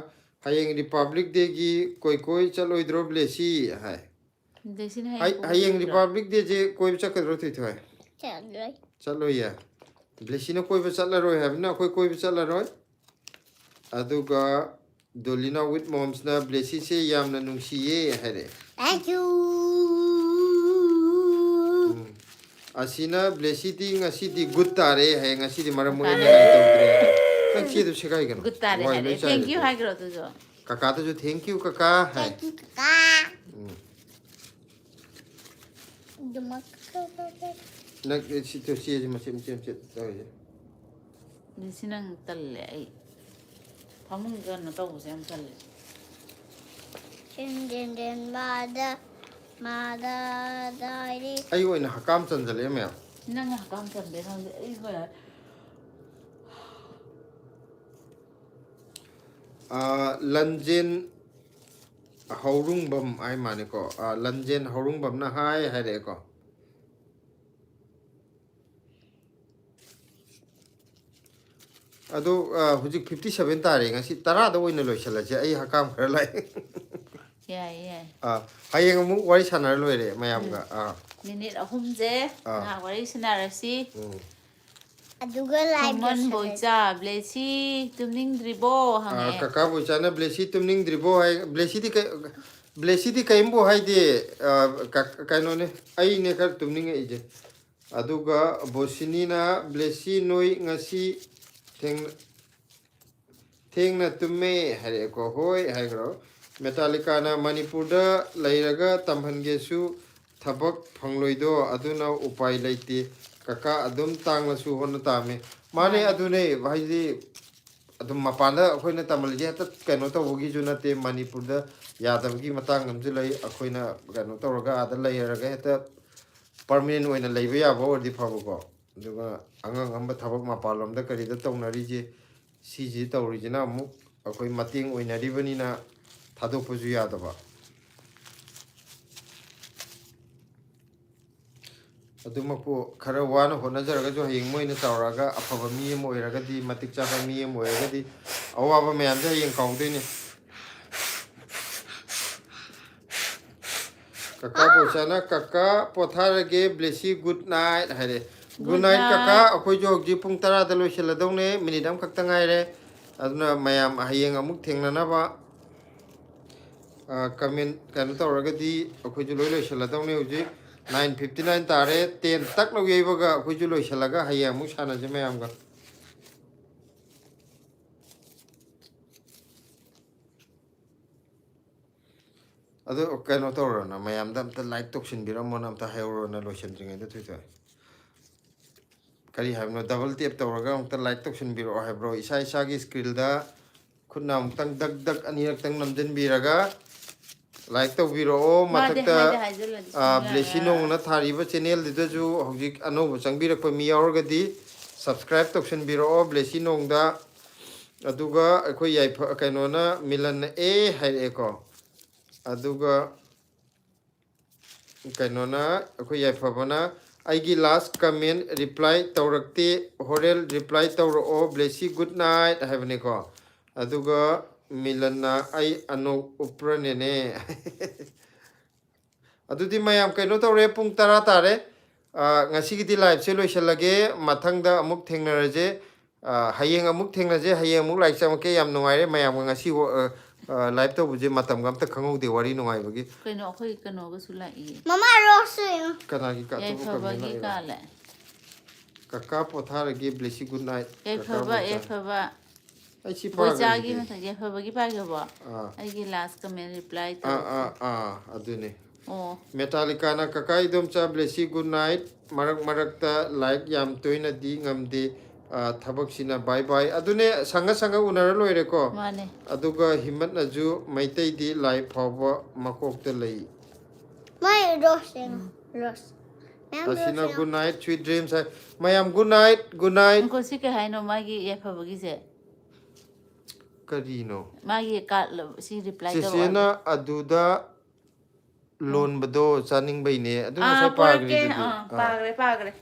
ꯍꯌꯦꯡ ꯔꯤꯄꯥꯕ꯭ꯂꯤꯛ ꯗꯦꯒꯤ ꯀꯣꯏ ꯆꯠꯂꯣꯏꯗ꯭ꯔꯣ ꯕ꯭ꯂꯦꯁꯤ ꯍꯥꯏ ꯍꯌꯦꯡ ꯔꯤꯄꯥꯕ꯭ꯂꯤꯛ ꯗꯦꯁꯦ ꯀꯣꯏꯕ ꯆꯠꯀꯗ꯭ꯔꯣ ꯊꯣꯏꯊꯣꯏ ꯆꯠꯂꯣꯏꯌꯦ ꯕ꯭ꯂꯦꯁꯤꯅ ꯀꯣꯏꯕ ꯆꯠꯂꯔꯣꯏ ꯍꯥꯏꯕꯅꯤꯅ ꯑꯩꯈꯣꯏ ꯀꯣꯏꯕ ꯆꯠꯂꯔꯣꯏ ꯑꯗꯨꯒ ꯗꯣꯂꯤꯅꯥ ꯋꯤꯠ ꯃꯣꯝꯁꯅ ꯕ꯭ꯂꯦꯁꯤꯁꯦ ꯌꯥꯝꯅ ꯅꯨꯡꯁꯤꯌꯦ ꯍꯥꯏꯔꯛꯑꯦ ꯑꯁꯤꯅ ꯕ꯭ꯂꯦꯁꯤꯗꯤ ꯉꯁꯤꯗꯤ ꯒꯨꯗ ꯇꯥꯔꯦ ꯍꯌꯦꯡ ꯉꯁꯤꯗꯤ ꯃꯔꯝ ꯃꯣꯛꯑꯦ ꯅꯤꯡꯉꯥꯏ ꯇꯧꯗ꯭ꯔꯦ ꯅꯪ ꯆꯦꯗꯨ ꯁꯦꯒꯥꯏꯒꯅꯨ ꯒꯨꯗ ꯇꯥꯔꯦ ꯋꯥꯏ ꯍꯥꯏꯔꯦ ꯂꯣꯏ ꯊꯦꯡꯛ ꯌꯨ ꯆꯥꯏꯔꯦ ꯍꯥꯏꯒ꯭ꯔꯣ ꯑꯗꯨꯁꯨ ꯀꯀꯥꯗꯁꯨ ꯊꯦꯡꯛ ꯌꯨ ꯀꯀꯥ ꯍꯥꯏ ꯅꯪ ꯆꯦꯁꯤ ꯃꯆꯦꯠ ꯇꯧꯔꯤꯁꯦ ꯁꯤ ꯅꯪ ꯇꯜꯂꯦ ꯑꯩ ꯐꯃꯨꯡ ꯀꯩꯅꯣ ꯇꯧꯕꯁꯦ ꯌꯥꯝ ꯇꯜꯂꯦ ꯑꯩ ꯑꯣꯏꯅ ꯍꯀꯥꯝ ꯆꯟꯖꯜꯂꯛꯑꯦ ꯃꯌꯥꯝ ꯅꯪ ꯍꯀꯥꯝ ꯆꯟꯕꯩ ꯈꯪꯗꯦ ꯑꯩ ꯍꯣꯏ ꯂꯟꯖꯦꯟ ꯍꯧꯔꯨꯡꯕꯝ ꯍꯥꯏ ꯃꯥꯅꯦꯀꯣ ꯂꯟꯖꯦꯟ ꯍꯧꯔꯨꯡꯕꯝꯅ ꯍꯥꯏ ꯍꯥꯏꯔꯛꯑꯦꯀꯣ ꯑꯗꯣ ꯍꯧꯖꯤꯛ 57 ꯇꯥꯔꯦ ꯉꯁꯤ 10ꯗ ꯑꯣꯏꯅ ꯂꯣꯏꯁꯤꯜꯂꯁꯦ ꯑꯩ ꯍꯀꯥꯝ ꯈꯔ ꯂꯥꯛꯑꯦ ꯌꯥꯏ ꯍꯌꯦꯡ ꯑꯃꯨꯛ ꯋꯥꯔꯤ ꯁꯥꯟꯅꯔ ꯂꯣꯏꯔꯦ ꯃꯌꯥꯝꯒ ꯃꯤꯅꯤꯠ 3ꯁꯦ ꯉꯥꯏꯍꯥꯛ ꯋꯥꯔꯤ ꯁꯥꯟꯅꯔꯁꯤ ꯑꯗꯨꯒ ꯈꯣꯡꯃꯟ ꯕꯣꯏꯆꯥ ꯕ꯭ꯂꯦꯁꯤ ꯇꯨꯝꯅꯤꯡꯗ꯭ꯔꯤꯕꯣ ꯍꯪꯉꯛꯑꯦ ꯀꯀꯥ ꯕꯣꯏꯆꯥꯅ ꯕ꯭ꯂꯦꯁꯤ ꯇꯨꯝꯅꯤꯡꯗ꯭ꯔꯤꯕꯣ ꯍꯥꯏ ꯕ꯭ꯂꯦꯁꯤꯗꯤ ꯀꯔꯤꯝꯕꯨ ꯍꯥꯏꯗꯦ ꯀꯩꯅꯣꯅꯦ ꯑꯩꯅꯦ ꯈꯔ ꯇꯨꯝꯅꯤꯡꯉꯛꯏꯁꯦ ꯑꯗꯨꯒ ꯕꯣꯁꯤꯅꯤꯅ ꯕ꯭ꯂꯦꯁꯤ ꯅꯣꯏ ꯉꯁꯤ ꯊꯦꯡꯅ ꯇꯨꯝꯃꯦ ꯍꯥꯏꯔꯛꯑꯦꯀꯣ ꯍꯣꯏ ꯍꯥꯏꯈ꯭ꯔꯣ ꯃꯦꯇꯥꯂꯤꯀꯥꯅ ꯃꯅꯤꯄꯨꯔꯗ ꯂꯩꯔꯒ ꯇꯝꯍꯟꯒꯦꯁꯨ ꯊꯕꯛ ꯐꯪꯂꯣꯏꯗꯣ ꯑꯗꯨꯅ ꯎꯄꯥꯏ ꯂꯩꯇꯦ ꯀꯀꯥ ꯑꯗꯨꯝ ꯇꯥꯡꯂꯁꯨ ꯍꯣꯠꯅ ꯇꯥꯝꯃꯤ ꯃꯥꯅꯦ ꯑꯗꯨꯅꯦ ꯍꯥꯏꯗꯤ ꯑꯗꯨꯝ ꯃꯄꯥꯟꯗ ꯑꯩꯈꯣꯏꯅ ꯇꯝꯍꯜꯂꯤꯁꯦ ꯍꯦꯛꯇ ꯀꯩꯅꯣ ꯇꯧꯕꯒꯤꯁꯨ ꯅꯠꯇꯦ ꯃꯅꯤꯄꯨꯔꯗ ꯌꯥꯗꯕꯒꯤ ꯃꯇꯥꯡ ꯑꯃꯁꯨ ꯂꯩ ꯑꯩꯈꯣꯏꯅ ꯀꯩꯅꯣ ꯇꯧꯔꯒ ꯑꯥꯗ ꯂꯩꯔꯒ ꯍꯦꯛꯇ ꯄꯔꯃꯅꯦꯟ ꯑꯣꯏꯅ ꯂꯩꯕ ꯌꯥꯕ ꯑꯣꯏꯔꯗꯤ ꯐꯕꯀꯣ ꯑꯗꯨꯒ ꯑꯉꯝ ꯊꯕꯛ ꯃꯄꯥꯟꯂꯣꯝꯗ ꯀꯔꯤꯗ ꯇꯧꯅꯔꯤꯁꯦ ꯁꯤꯁꯤ ꯇꯧꯔꯤꯁꯤꯅ ꯑꯃꯨꯛ ꯑꯩꯈꯣই ꯃꯇꯦꯡ ꯑꯣꯏꯅꯔꯤꯕꯅꯤꯅ ꯊꯥꯗꯣꯛꯄꯁꯨ ꯌꯥꯗꯕ ꯑꯗꯨꯃꯛꯄꯨ ꯈꯔ ꯋꯥꯅ ꯍꯣꯠꯅꯖꯔꯒꯁꯨ ꯍꯌꯦꯡ ꯃꯣꯏꯅ ꯆꯥꯎꯔꯛꯑꯒ ꯑꯐꯕ ꯃꯤ ꯑꯃ ꯑꯣꯏꯔꯒꯗꯤ ꯃꯇꯤꯛ ꯆꯥꯕ ꯃꯤ ꯑꯃ ꯑꯣꯏꯔꯒꯗꯤ ꯑꯋꯥꯕ ꯃꯌꯥꯝꯁꯦ ꯍꯌꯦꯡ ꯀꯥꯎꯗꯣꯏꯅꯤ ꯀꯀꯥ ꯕꯣꯏꯆꯥꯅ ꯀꯀꯥ ꯄꯣꯊꯥꯔꯒꯦ ꯕ꯭ꯂꯦꯁꯤ ꯒꯨꯗ ꯅꯥꯏꯠ ꯍꯥꯏꯔꯦ ꯒꯨꯗ ꯅꯥꯏꯠ ꯀꯀꯥ ꯑꯩꯈꯣꯏꯁꯨ ꯍꯧꯖꯤꯛ ꯄꯨꯡ 10ꯗ ꯂꯣꯏꯁꯤꯜꯂꯗꯧꯅꯦ ꯃꯤꯅꯤꯠ ꯑꯃꯈꯛꯇ ꯉꯥꯏꯔꯦ ꯑꯗꯨꯅ ꯃꯌꯥꯝ ꯍꯌꯦꯡ ꯑꯃꯨꯛ ꯊꯦꯡꯅꯅꯕ ꯀꯃꯦꯟ ꯀꯩꯅꯣ ꯇꯧꯔꯒꯗꯤ ꯑꯩꯈꯣꯏꯁꯨ ꯂꯣꯏ ꯂꯣꯏꯁꯤꯜꯂꯗꯧꯅꯦ ꯍꯧꯖꯤꯛ 9:59 ꯇꯥꯔꯦ 10 ꯇꯛ ꯂꯧ ꯌꯩꯕꯒ ꯑꯩꯈꯣꯏꯁꯨ ꯂꯣꯏꯁꯤꯜꯂꯒ ꯍꯌꯦꯡ ꯑꯃꯨꯛ ꯁꯥꯟꯅꯁꯦ ꯃꯌꯥꯝꯒ ꯑꯗꯣ ꯀꯩꯅꯣ ꯇꯧꯔꯣꯅ ꯃꯌꯥꯝꯗ ꯑꯝꯇ ꯂꯥꯏꯛ ꯇꯧꯁꯤꯟꯕꯤꯔꯝꯃꯣꯅ ꯑꯝꯇ ꯍꯥꯏꯍꯧꯔꯣꯅ ꯂꯣꯏꯁꯤꯟꯗ꯭ꯔꯤꯉꯩꯗ ꯊꯣꯏꯊꯣꯏ ꯀꯔꯤ ꯍꯥꯏꯕꯅꯣ ꯗꯕꯜ ꯇꯦꯞ ꯇꯧꯔꯒ ꯑꯃꯨꯛꯇ ꯂꯥꯏꯛ ꯇꯧꯁꯤꯟꯕꯤꯔꯛꯑꯣ ꯍꯥꯏꯕ꯭ꯔꯣ ꯏꯁꯥꯒꯤ ꯏꯁꯀ꯭ꯔꯤꯜꯗ ꯈꯨꯠꯅ ꯑꯃꯨꯛꯇꯪ ꯗꯛ ꯑꯅꯤꯔꯛꯇꯪ ꯅꯝꯁꯤꯟꯕꯤꯔꯒ ꯂꯥꯏꯛ ꯇꯧꯕꯤꯔꯛꯑꯣ ꯃꯊꯛꯇ ꯕ꯭ꯂꯦꯁꯤ ꯅꯣꯡꯅ ꯊꯥꯔꯤꯕ ꯆꯦꯅꯦꯜꯗꯨꯗꯁꯨ ꯍꯧꯖꯤꯛ ꯑꯅꯧꯕ ꯆꯪꯕꯤꯔꯛꯄ ꯃꯤ ꯌꯥꯎꯔꯒꯗꯤ ꯁꯕꯁꯀ꯭ꯔꯥꯏꯞ ꯇꯧꯁꯤꯟꯕꯤꯔꯛꯑꯣ ꯕ꯭ꯂꯦꯁꯤ ꯅꯣꯡꯗ ꯑꯗꯨꯒ ꯑꯩꯈꯣꯏ ꯀꯩꯅꯣꯅ ꯃꯤꯂꯟꯅ ꯍꯥꯏꯔꯛꯑꯦꯀꯣ ꯑꯗꯨꯒ ꯀꯩꯅꯣꯅ ꯑꯩꯈꯣꯏ ꯌꯥꯏꯐꯕꯅ ꯑꯩꯒꯤ ꯂꯥꯁ ꯀꯃꯦꯟ ꯔꯤꯄ꯭ꯂꯥꯏ ꯇꯧꯔꯛꯇꯦ ꯍꯣꯔꯦꯟ ꯔꯤꯄ꯭ꯂꯥꯏ ꯇꯧꯔꯛꯑꯣ ꯕ꯭ꯂꯦꯁꯤ ꯒꯨꯗ ꯅꯥꯏꯠ ꯍꯥꯏꯕꯅꯤꯀꯣ ꯑꯗꯨꯒ ꯃꯤꯂꯟꯅ ꯑꯩ ꯑꯅꯧ ꯎꯞꯄ꯭ꯔꯅꯦꯅꯦ ꯑꯗꯨꯗꯤ ꯃꯌꯥꯝ ꯀꯩꯅꯣ ꯇꯧꯔꯦ ꯄꯨꯡ 10 ꯇꯥꯔꯦ ꯉꯁꯤꯒꯤꯗꯤ ꯂꯥꯏꯚꯁꯦ ꯂꯣꯏꯁꯤꯜꯂꯒꯦ ꯃꯊꯪꯗ ꯑꯃꯨꯛ ꯊꯦꯡꯅꯔꯁꯦ ꯍꯌꯦꯡ ꯑꯃꯨꯛ ꯊꯦꯡꯅꯁꯦ ꯍꯌꯦꯡ ꯑꯃꯨꯛ ꯂꯥꯏꯛ ꯆꯪꯉꯛꯀꯦ ꯌꯥꯝ ꯅꯨꯡꯉꯥꯏꯔꯦ ꯃꯌꯥꯝꯒ ꯉꯁꯤ ꯂꯥꯏꯚ ꯇꯧꯕꯁꯦ ꯃꯇꯝꯒ ꯑꯝꯇ ꯈꯪꯍꯧꯗꯦ ꯋꯥꯔꯤ ꯅꯨꯡꯉꯥꯏꯕꯒꯤ ꯀꯩꯅꯣ ꯑꯩꯈꯣꯏ ꯀꯩꯅꯣꯒꯁꯨ ꯂꯥꯛꯏ Mama Rose. ꯀꯅꯥꯒꯤ ꯑꯇꯣꯞꯄ ꯀꯃꯦꯟ ꯌꯥꯏꯐꯕꯒꯤ ꯂꯥꯛꯏꯕ ꯀꯥꯜꯂꯦ ꯀꯀꯥ ꯄꯣꯊꯥꯔꯒꯦ ꯕ꯭ꯂꯦꯁꯤ ꯒꯨꯗ ꯅꯥꯏꯠ ꯀꯀꯥ ꯌꯥꯏꯐꯕ ꯕꯣꯏꯆꯥ ꯌꯥꯏꯐꯕ ꯑꯩ ꯁꯤ ꯕꯣꯏꯆꯥꯒꯤ ꯄꯥꯈ꯭ꯔꯁꯤꯗꯤ ꯃꯊꯛ ꯌꯥꯏꯐꯕꯒꯤ ꯄꯥꯏꯈ꯭ꯔꯕꯣ ꯑꯥ ꯑꯩꯒꯤ ꯂꯥꯁ ꯀꯃꯦꯟ ꯔꯤꯄ꯭ꯂꯥꯏ ꯑꯥ ꯇꯧꯔꯛꯇ꯭ꯔꯤ ꯑꯗꯨꯅꯦ ꯑꯣ ꯃꯦꯇꯥꯂꯤꯀꯥꯅ ꯀꯀꯥ ꯏꯗꯣꯝꯆꯥ ꯕ꯭ꯂꯦꯁꯤ ꯒꯨꯗ ꯅꯥꯏꯠ ꯃꯔꯛ ꯃꯔꯛꯇ ꯂꯥꯏꯛ ꯌꯥꯝ ꯇꯣꯏꯅꯗꯤ ꯉꯝꯗꯦ ꯊꯕꯛꯁꯤꯅ ꯕꯥꯏ ꯕꯥꯏ ꯑꯗꯨꯅꯦ ꯁꯪꯉ ꯎꯅꯔ ꯂꯣꯏꯔꯦꯀꯣ ꯃꯥꯅꯦ ꯑꯗꯨꯒ ꯍꯤꯝꯃꯠꯅꯁꯨ ꯃꯩꯇꯩꯗꯤ ꯂꯥꯏ ꯐꯥꯎꯕ ꯃꯀꯣꯛꯇ ꯂꯩ My Rose. Rose. Ma'am ꯑꯁꯤꯅ Rose. Good night sweet dreams ꯍꯥꯏ ꯃꯌꯥꯝ ꯒꯨꯗ ꯅꯥꯏꯠ ꯒꯨꯗ ꯅꯥꯏꯠ ꯅꯪꯀꯣ ꯁꯤ ꯀꯩ ꯍꯥꯏꯅꯣ ꯃꯥꯒꯤ ꯌꯥꯏꯐꯕꯒꯤꯁꯦ ꯀꯔꯤꯅꯣ ꯃꯥꯒꯤ ꯁꯤ ꯔꯤꯄ꯭ꯂꯥꯏ ꯆꯦꯆꯦꯅ ꯇꯧꯔꯛꯑꯣ ꯑꯗꯨꯗ ꯂꯣꯟꯕꯗꯣ ꯆꯥꯅꯤꯡꯕꯩꯅꯦ ꯑꯗꯨ ꯑꯥ ꯉꯁꯥꯏ ꯄꯣꯔꯛꯀꯦ ꯄꯥꯈ꯭ꯔꯤꯗꯨꯗꯤ ꯄꯥꯈ꯭ꯔꯦ